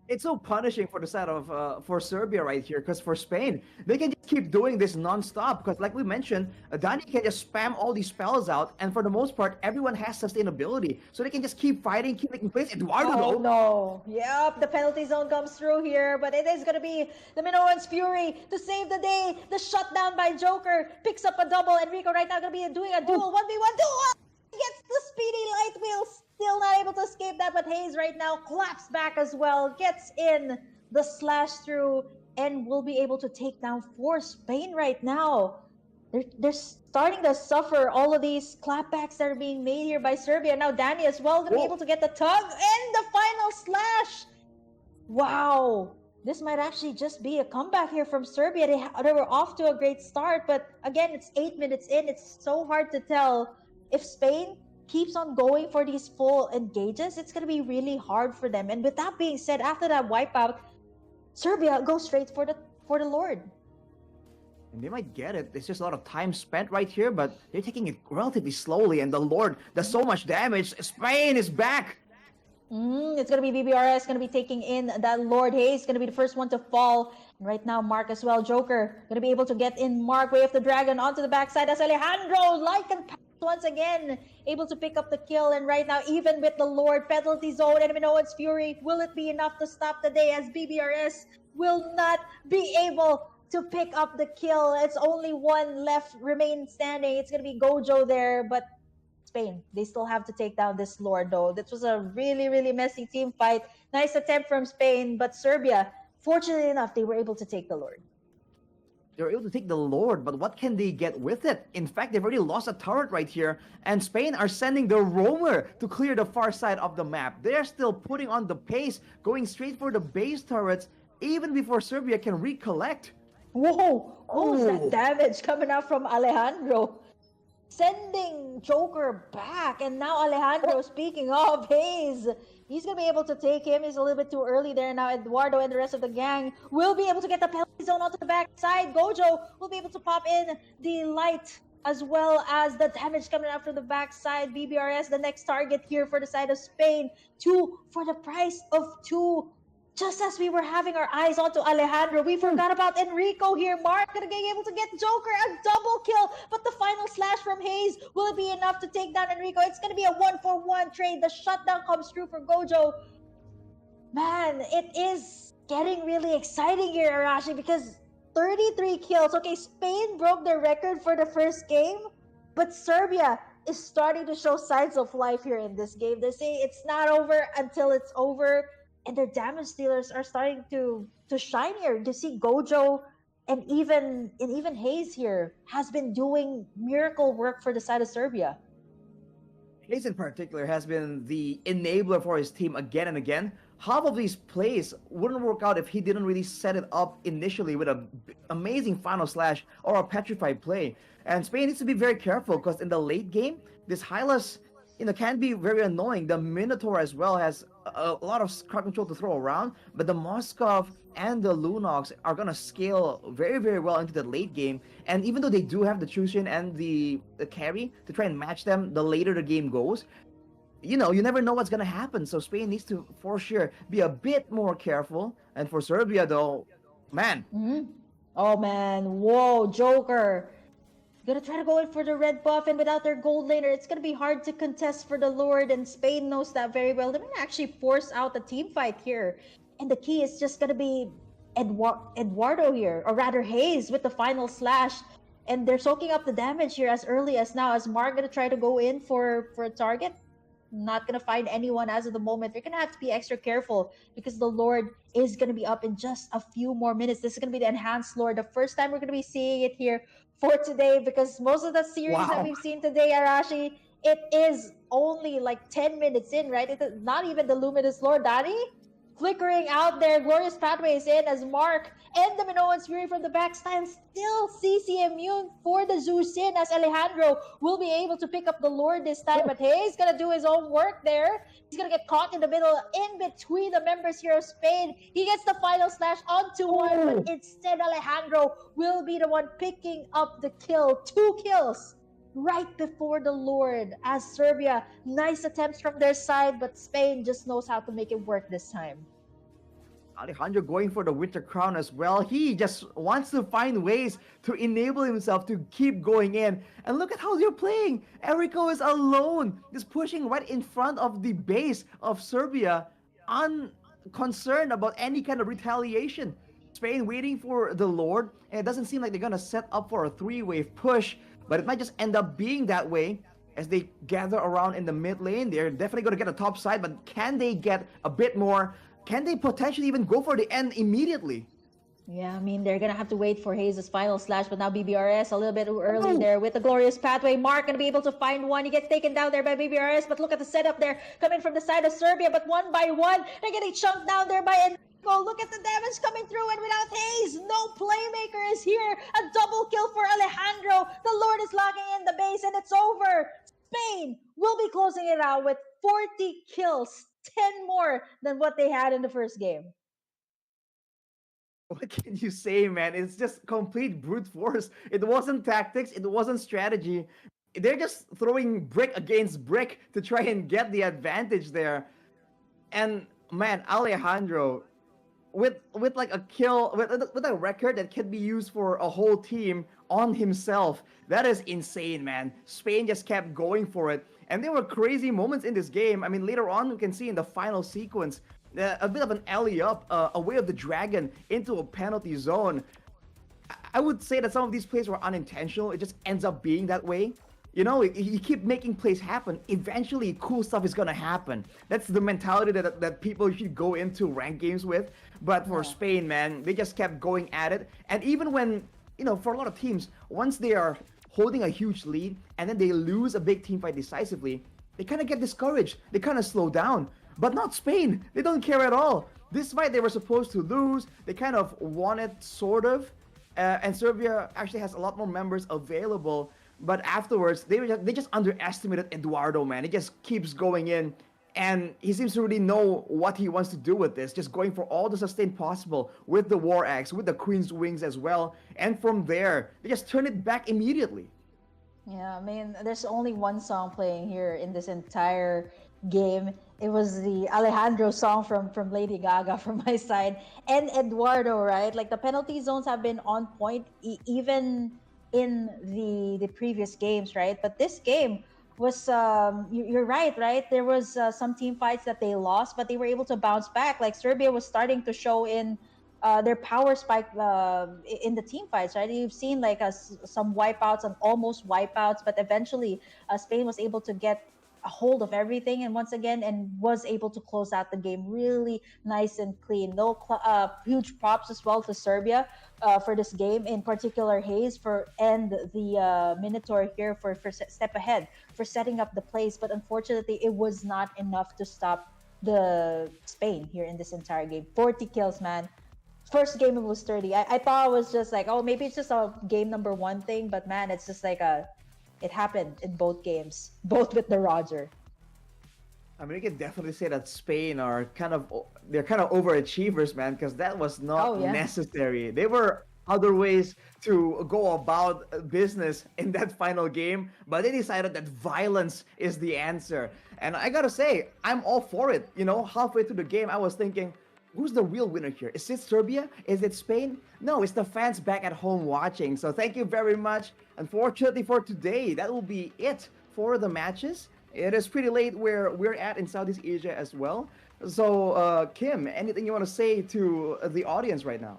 It's so punishing for the side of for Serbia right here, because for Spain, they can just keep doing this non-stop, because like we mentioned, Dani can just spam all these spells out, and for the most part, everyone has sustainability, so they can just keep fighting, keep making plays. Eduardo, no. Yep, the penalty zone comes through here, but it is going to be the Minoan's Fury to save the day. The shutdown by Joker picks up a double. Enrico right now going to be doing a duel, 1v1 duel. Gets the speedy light wheels. Still not able to escape that, but Hayes right now claps back as well, gets in the slash through, and will be able to take down for Spain right now. They're starting to suffer all of these clapbacks that are being made here by Serbia. Now Dani as well going to be able to get the tug and the final slash. Wow. This might actually just be a comeback here from Serbia. They were off to a great start, but again, it's 8 minutes in. It's so hard to tell if Spain keeps on going for these full engages. It's going to be really hard for them. And with that being said, after that wipeout, Serbia goes straight for the Lord. And they might get it. It's just a lot of time spent right here, but they're taking it relatively slowly, and the Lord does so much damage. Spain is back. It's going to be BBRS going to be taking in that Lord. Hayes going to be the first one to fall. And right now, Mark as well. Joker going to be able to get in Mark, Way of the Dragon onto the backside as Alejandro, like and once again able to pick up the kill. And right now, even with the Lord penalty zone and Minoan's Fury, will it be enough to stop the day, as BBRS will not be able to pick up the kill? It's only one left remain standing. It's going to be Gojo there, but Spain, they still have to take down this Lord though. This was a really, really messy team fight. Nice attempt from Spain, but Serbia, fortunately enough, they were able to take the Lord. They're able to take the Lord, but what can they get with it? In fact, they've already lost a turret right here, and Spain are sending the roamer to clear the far side of the map. They're still putting on the pace, going straight for the base turrets, even before Serbia can recollect. Whoa! What was that damage coming out from Alejandro? Sending Joker back, and now Alejandro, speaking of Hayes, he's going to be able to take him. He's a little bit too early there. Now Eduardo and the rest of the gang will be able to get the penalty zone onto the backside. Gojo will be able to pop in the light, as well as the damage coming out from the backside. BBRS, the next target here for the side of Spain. 2 for the price of 2. just as we were having our eyes onto Alejandro, we forgot about Enrico here. Mark gonna be able to get Joker a double kill, but the final slash from Hayes, will it be enough to take down Enrico? It's gonna be a 1-for-1 trade. The shutdown comes through for Gojo. Man, it is getting really exciting here, Arashi, because 33 kills. Okay, Spain broke their record for the first game, but Serbia is starting to show signs of life here in this game. They say it's not over until it's over, and their damage dealers are starting to shine here. You see Gojo and even Hayes here has been doing miracle work for the side of Serbia. Hayes in particular has been the enabler for his team again and again. Half of these plays wouldn't work out if he didn't really set it up initially with an amazing final slash or a petrified play. And Spain needs to be very careful because in the late game, this Hylas, can be very annoying. The Minotaur as well has a lot of crowd control to throw around, but the Moskov and the Lunox are gonna scale very, very well into the late game. And even though they do have the Chushin and the carry to try and match them, the later the game goes, you never know what's gonna happen. So Spain needs to, for sure, be a bit more careful. And for Serbia, though, man. Mm-hmm. Oh man, whoa, Joker. Gonna try to go in for the red buff, and without their gold laner, it's gonna be hard to contest for the Lord, and Spain knows that very well. They're gonna actually force out the team fight here. And the key is just gonna be Eduardo here, or rather Hayes with the final slash. And they're soaking up the damage here as early as now, as Mark gonna try to go in for a target. Not gonna find anyone as of the moment. They're gonna have to be extra careful because the Lord is gonna be up in just a few more minutes. This is gonna be the enhanced Lord, the first time we're gonna be seeing it here for today, because most of the series that we've seen today, Arashi, it is only like 10 minutes in, right? It is not even the Luminous Lord. Daddy flickering out there, Glorious Pathways in as Mark and the Minoan's Fury from the backstand still CC immune for the Zeus in, as Alejandro will be able to pick up the Lord this time, but Hayes gonna do his own work there. He's gonna get caught in the middle, in between the members here of Spain. He gets the final slash onto one, but instead Alejandro will be the one picking up the kill. 2 kills right before the Lord, as Serbia, nice attempts from their side, but Spain just knows how to make it work this time. Alejandro going for the Winter Crown as well. He just wants to find ways to enable himself to keep going in. And look at how they're playing. Enrico is alone, just pushing right in front of the base of Serbia, unconcerned about any kind of retaliation. Spain waiting for the Lord, and it doesn't seem like they're gonna set up for a 3-wave push, but it might just end up being that way as they gather around in the mid lane. They're definitely going to get a top side, but can they get a bit more? Can they potentially even go for the end immediately? Yeah, I mean, they're going to have to wait for Hayes' final slash, but now BBRS a little bit early there with the Glorious Pathway. Mark going to be able to find one. He gets taken down there by BBRS, but look at the setup there coming from the side of Serbia, but one by one, they're getting chunked down there by Enrico. Look at the damage coming through, and without Hayes, no playmaker is here. A double kill for Alejandro. The Lord is locking in the base, and it's over. Spain will be closing it out with 40 kills, 10 more than what they had in the first game. What can you say, man? It's just complete brute force. It wasn't tactics, it wasn't strategy. They're just throwing brick against brick to try and get the advantage there. And man, Alejandro, with like a kill, with a record that can be used for a whole team on himself, that is insane, man. Spain just kept going for it, and there were crazy moments in this game. I mean, later on we can see in the final sequence a bit of an alley-up, a way of the dragon into a penalty zone. I would say that some of these plays were unintentional. It just ends up being that way. You keep making plays happen. Eventually, cool stuff is gonna happen. That's the mentality that people should go into ranked games with. But for Spain, man, they just kept going at it. And even when, for a lot of teams, once they are holding a huge lead and then they lose a big team fight decisively, they kind of get discouraged. They kind of slow down. But not Spain. They don't care at all. This fight they were supposed to lose. They kind of won it, sort of. And Serbia actually has a lot more members available. But afterwards, they just underestimated Eduardo, man. He just keeps going in, and he seems to really know what he wants to do with this, just going for all the sustain possible with the War Axe, with the Queen's Wings as well. And from there, they just turn it back immediately. Yeah, I mean, there's only one song playing here in this entire game. It was the Alejandro song from Lady Gaga from my side, and Eduardo, right? Like the penalty zones have been on point even in the previous games, right? But this game was you're right, right? There was some team fights that they lost, but they were able to bounce back. Like Serbia was starting to show in their power spike in the team fights, right? You've seen like some wipeouts and almost wipeouts, but eventually Spain was able to get a hold of everything and once again and was able to close out the game really nice and clean. No huge props as well to Serbia for this game, in particular Hayes for and the Minotaur here for step ahead for setting up the plays, but unfortunately it was not enough to stop the Spain here in this entire game. 40 kills, man. First game it was 30. I thought it was just like, oh, maybe it's just a game number one thing, but man, it's just like it happened in both games, both with the Roger. I mean, you can definitely say that Spain are they're kind of overachievers, man, because that was Oh not yeah. necessary. There were other ways to go about business in that final game, but they decided that violence is the answer. And I gotta say, I'm all for it. You know, halfway through the game, I was thinking, who's the real winner here? Is it Serbia? Is it Spain? No, it's the fans back at home watching. So thank you very much. Unfortunately for today, that will be it for the matches. It is pretty late where we're at in Southeast Asia as well. So, Kim, anything you want to say to the audience right now?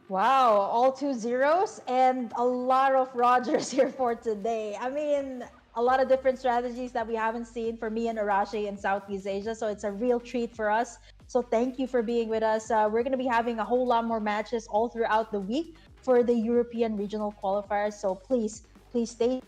Wow, all two zeros and a lot of Rogers here for today. I mean, a lot of different strategies that we haven't seen for me and Arashi in Southeast Asia. So it's a real treat for us. So thank you for being with us. We're going to be having a whole lot more matches all throughout the week for the European regional qualifiers. So please stay